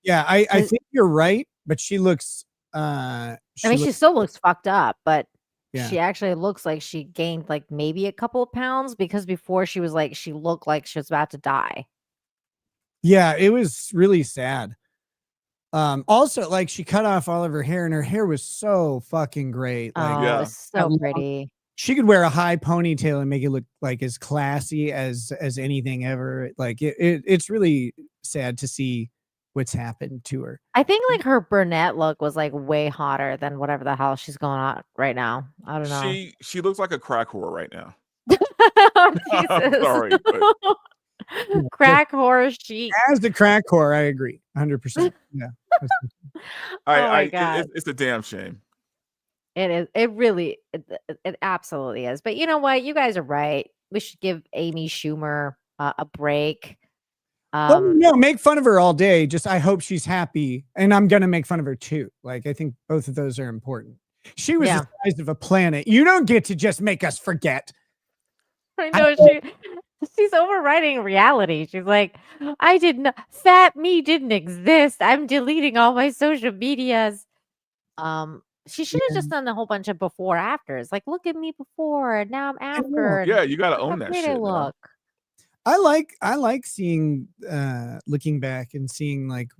Yeah, I think you're right, but she looks. She still looks fucked up, but Yeah. she actually looks like she gained like maybe a couple of pounds because before she was like she looked like she was about to die. Yeah, it was really sad. Also, like she cut off all of her hair, and her hair was so fucking great. Like, it's so pretty. She could wear a high ponytail and make it look like as classy as anything ever. Like it's really sad to see what's happened to her. I think like her brunette look was like way hotter than whatever the hell she's going on right now. I don't know. She looks like a crack whore right now. Oh, I'm Jesus. sorry. But Crack horse chic. As the crack whore, I agree, 100%. Yeah, it's a damn shame. It is. It really. It absolutely is. But you know what? You guys are right. We should give Amy Schumer a break. Well, no, make fun of her all day. Just I hope she's happy, and I'm gonna make fun of her too. Like I think both of those are important. She was the size of a planet. You don't get to just make us forget. I know she's overwriting reality. She's like, I didn't. Fat me didn't exist. I'm deleting all my social medias. She should have just done a whole bunch of before afters. Like, look at me before, and now I'm after. Yeah, you got to own that great shit. I look. I like seeing looking back and seeing like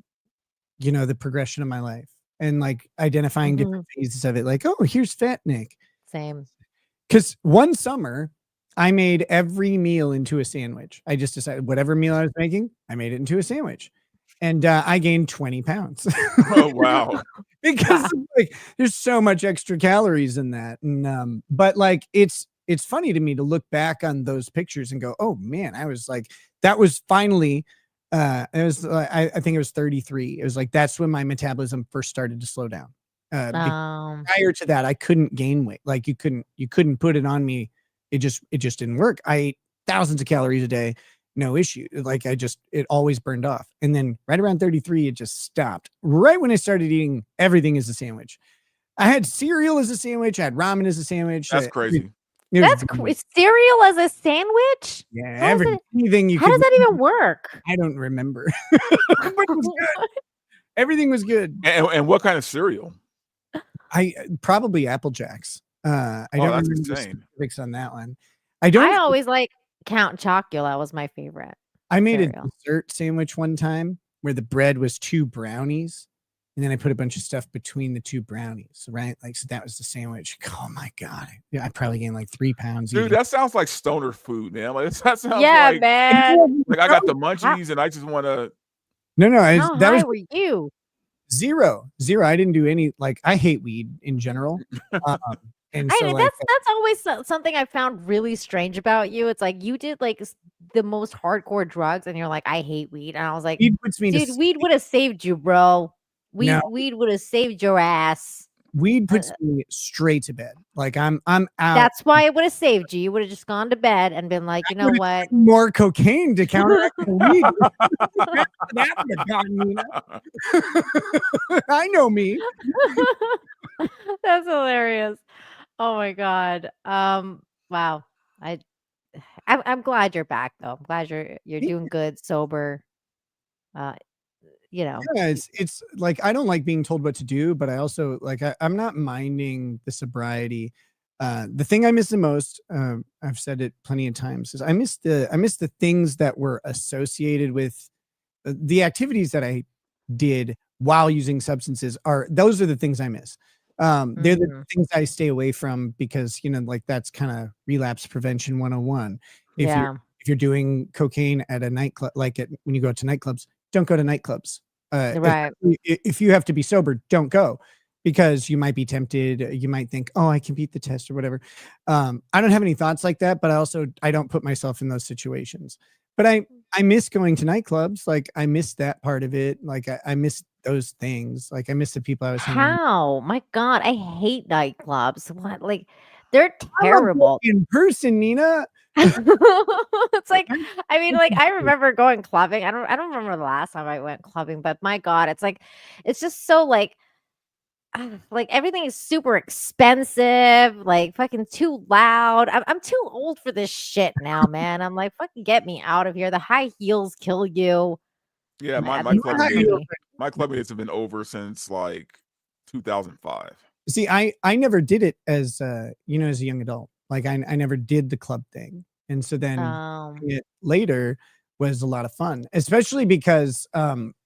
the progression of my life and like identifying different phases of it. Like, oh, here's Fat Nick. Same. Because one summer I made every meal into a sandwich. I just decided whatever meal I was making, I made it into a sandwich. And I gained 20 pounds. Oh, wow. Because like there's so much extra calories in that. And but like it's funny to me to look back on those pictures and go, oh man, I was like, that was finally it was I think it was 33. It was like that's when my metabolism first started to slow down. Prior to that, I couldn't gain weight. Like you couldn't put it on me. It just didn't work. I ate thousands of calories a day, no issue. Like it always burned off. And then right around 33, it just stopped. Right when I started eating everything as a sandwich. I had cereal as a sandwich. I had ramen as a sandwich. That's crazy. That's cereal as a sandwich? Yeah, everything you How does that even work? I don't remember. But it was good. Everything was good. And what kind of cereal? I probably Apple Jacks. I don't remember the specifics on that one. I always like Count Chocula was my favorite. I made a dessert sandwich one time where the bread was 2 brownies. And then I put a bunch of stuff between the 2 brownies, right? Like, so that was the sandwich. Oh my God. I probably gained like 3 pounds. Dude, that sounds like stoner food, man. Like that sounds man. Like I got the munchies and I just want to. No. How high were you? Zero. I didn't do any, like, I hate weed in general. And so that's always something I found really strange about you. It's like you did like the most hardcore drugs and you're like, I hate weed. And I was like, weed puts me dude, weed would have saved you, bro. Weed would have saved your ass. Weed puts me straight to bed. Like I'm out. That's why it would have saved you. You would have just gone to bed and been like, you know what? More cocaine to counteract the weed. That would have gotten me. I know me. That's hilarious. Oh my God. Wow. I'm glad you're back though. I'm glad you're doing good, sober. Yeah, it's like I don't like being told what to do, but I also like I'm not minding the sobriety. The thing I miss the most, I've said it plenty of times, is I miss the things that were associated with the activities that I did while using substances. Those are the things I miss. They're the things I stay away from because like that's kind of relapse prevention 101. If you're doing cocaine at a nightclub, like when you go to nightclubs, don't go to nightclubs. Right. If you have to be sober, don't go because you might be tempted. You might think, oh, I can beat the test or whatever. I don't have any thoughts like that, but I don't put myself in those situations. But I miss going to nightclubs. Like I miss that part of it. Like I miss those things. Like I miss the people I was hanging with. How? My God, I hate nightclubs. What? Like They're I'm a boy terrible. in person, Nina. It's like, I mean, like I remember going clubbing. I don't remember the last time I went clubbing, but my God, it's like, it's just so like everything is super expensive, like fucking too loud. I'm too old for this shit now, man. I'm like, fucking get me out of here. The high heels kill you. Yeah, my At least clubbing for days, me. my clubbing days have been over since like 2005. See, I never did it as you know, as a young adult. Like I never did the club thing. And so then doing it later was a lot of fun, especially because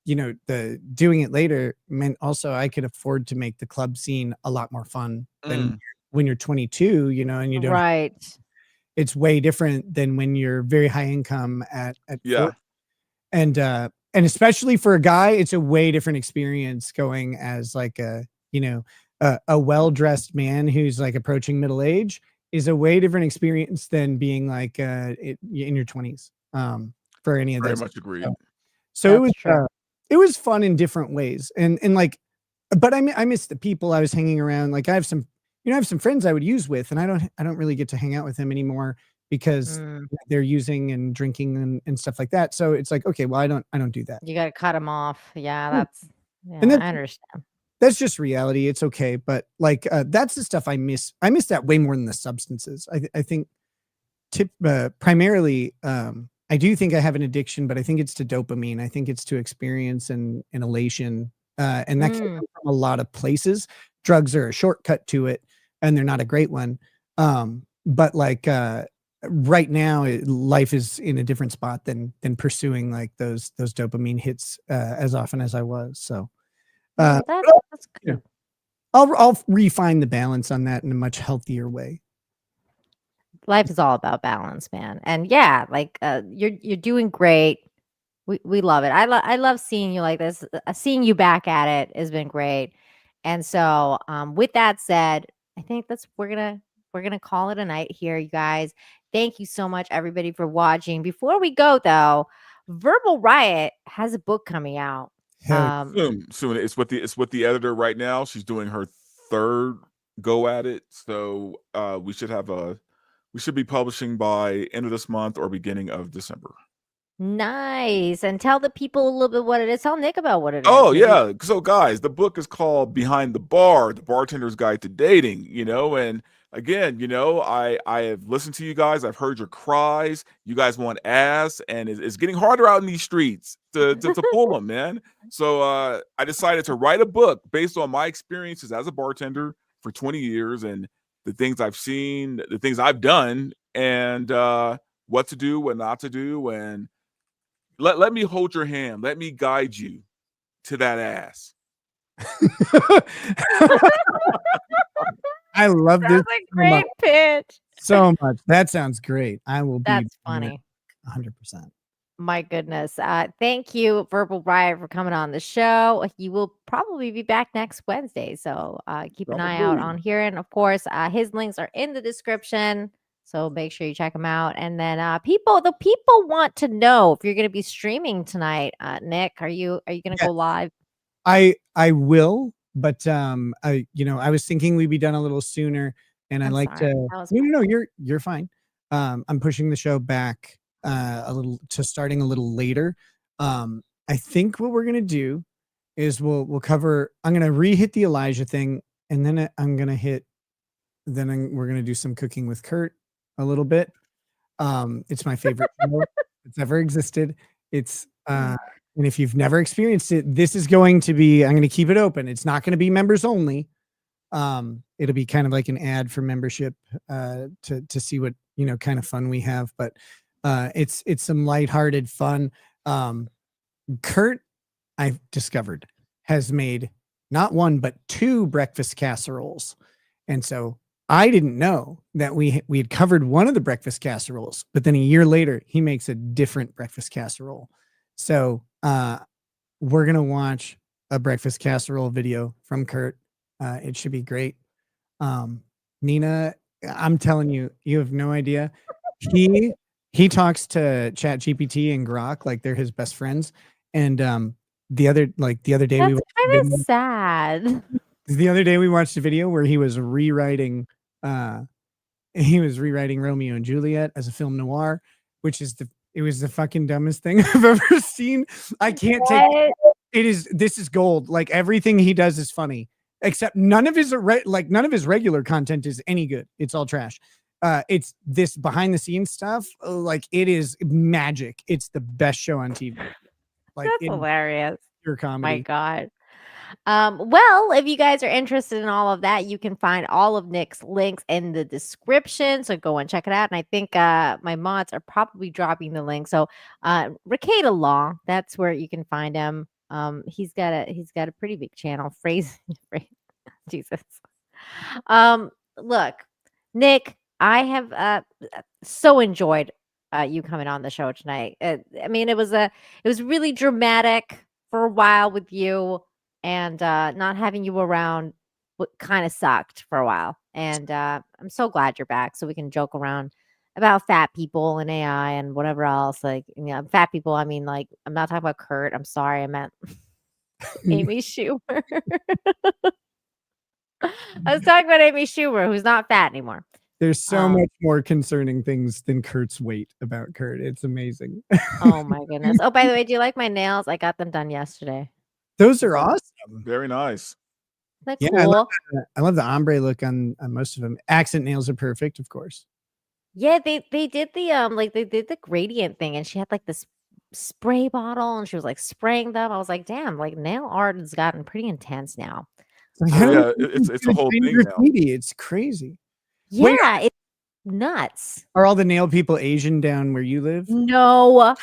you know, the doing it later meant also I could afford to make the club scene a lot more fun than when you're 22, you know, and you don't Right. it's way different than when you're very high income at Yeah. 40. And especially for a guy, it's a way different experience going as like a, you know, a well-dressed man who's like approaching middle age is a way different experience than being like in your 20s for any of Very those. much agreed. So That's it was fun in different ways. And like, but I miss the people I was hanging around. Like I have some, you know, I have some friends I would use with, and I don't really get to hang out with them anymore because they're using and drinking and stuff like that. So it's like, okay, well, I don't do that. You got to cut them off. Yeah, Yeah. that's And I that's understand. that's just reality. It's okay. But like that's the stuff I miss. I miss that way more than the substances. I think primarily I do think I have an addiction, but I think it's to dopamine. I think it's to experience and elation. And that can come from a lot of places. Drugs are a shortcut to it, and they're not a great one. But like right now, life is in a different spot than pursuing like those dopamine hits as often as I was. So That's you know, good. I'll refine the balance on that in a much healthier way. Life is all about balance, man. And yeah, like you're doing great. We love it. I love seeing you like this. Seeing you back at it has been great. And so with that said, I think we're gonna call it a night here, you guys. Thank you so much, everybody, for watching. Before we go though, Verbal Riot has a book coming out. Soon. It's with the editor right now. She's doing her third go at it. So we should be publishing by end of this month or beginning of December. Nice. And tell the people a little bit what it is. Tell Nick about what it is. Oh yeah. So guys, the book is called Behind the Bar, The Bartender's Guide to Dating, you know, and again, you know, I have listened to you guys. I've heard your cries. You guys want ass, and it's getting harder out in these streets to pull them, man. So I decided to write a book based on my experiences as a bartender for 20 years and the things I've seen, the things I've done, and what to do, what not to do, and let me hold your hand. Let me guide you to that ass. I love this. That's a great pitch. So much. That sounds great. I will be. That's funny. 100%. My goodness. Thank you, Verbal Riot, for coming on the show. He will probably be back next Wednesday. So keep an eye out on here. And of course, his links are in the description. So make sure you check them out. And then the people want to know if you're going to be streaming tonight. Nick, are you going to go live? I will, but I was thinking we'd be done a little sooner, and I like to. No, you're fine. I'm pushing the show back a little to starting a little later. I think what we're gonna do is we'll cover. I'm gonna re-hit the Elijah thing, and then I'm gonna hit. We're gonna do some cooking with Kurt a little bit. It's my favorite show that's ever existed. It's and if you've never experienced it, this is going to be, I'm going to keep it open. It's not going to be members only. It'll be kind of like an ad for membership to see what, kind of fun we have. But it's some lighthearted fun. Kurt, I've discovered, has made not one, but 2 breakfast casseroles. And so I didn't know that we had covered one of the breakfast casseroles, but then a year later, he makes a different breakfast casserole. So we're going to watch a breakfast casserole video from Kurt. It should be great. Nina, I'm telling you, you have no idea. He talks to ChatGPT and Grok like they're his best friends. And the other day, that's kind of sad. The other day we watched a video where he was rewriting he was rewriting Romeo and Juliet as a film noir, which is it was the fucking dumbest thing I've ever seen. I can't take it. This is gold. Like everything he does is funny, except none of his regular content is any good. It's all trash. It's this behind the scenes stuff. Like it is magic. It's the best show on TV. Like That's hilarious. Pure comedy. My God. Well, if you guys are interested in all of that, you can find all of Nick's links in the description. So go and check it out. And I think my mods are probably dropping the link. So Rekieta Law, that's where you can find him. He's got a pretty big channel. Jesus. Look, Nick, I have so enjoyed you coming on the show tonight. I mean, it was really dramatic for a while with you. And not having you around kind of sucked for a while. And I'm so glad you're back so we can joke around about fat people and AI and whatever else. Like, fat people, I mean, like, I'm not talking about Kurt. I'm sorry. I meant Amy Schumer. I was talking about Amy Schumer, who's not fat anymore. There's so much more concerning things than Kurt's weight about Kurt. It's amazing. Oh, my goodness. Oh, by the way, do you like my nails? I got them done yesterday. Those are awesome. Very nice. That's yeah, cool. I love the ombre look on most of them. Accent nails are perfect, of course. Yeah, they did the gradient thing, and she had like this spray bottle, and she was like spraying them. I was like, damn, like nail art has gotten pretty intense now. Yeah, it's a whole thing now. It's crazy. Yeah, Wait, it's nuts. Are all the nail people Asian down where you live? No,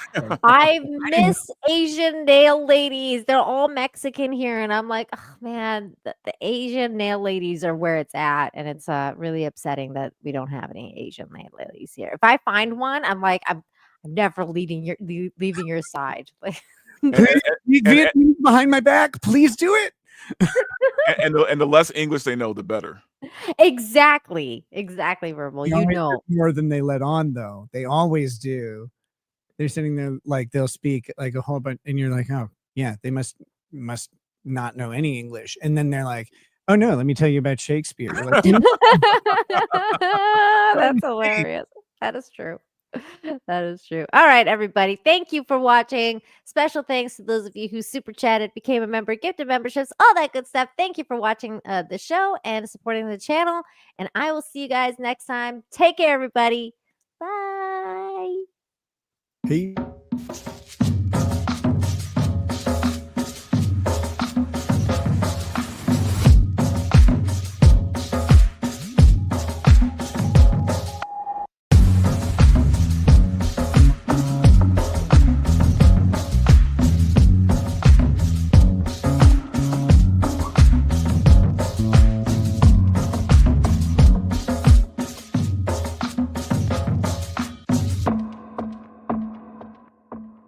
I miss Asian nail ladies. They're all Mexican here, and I'm like, oh man, the Asian nail ladies are where it's at, and it's really upsetting that we don't have any Asian nail ladies here. If I find one, I'm like, I'm never leaving your side. Like, behind my back, please do it. and the less English they know, the better. Exactly, Verbal. You know more than they let on, though. They always do. They're sitting there like they'll speak like a whole bunch, and you're like, oh yeah, they must not know any English. And then they're like, oh no, let me tell you about Shakespeare. Like, that's hilarious. That is true. That is true. All right, everybody. Thank you for watching. Special thanks to those of you who super chatted, became a member, gifted memberships, all that good stuff. Thank you for watching the show and supporting the channel. And I will see you guys next time. Take care, everybody. Bye. Peace.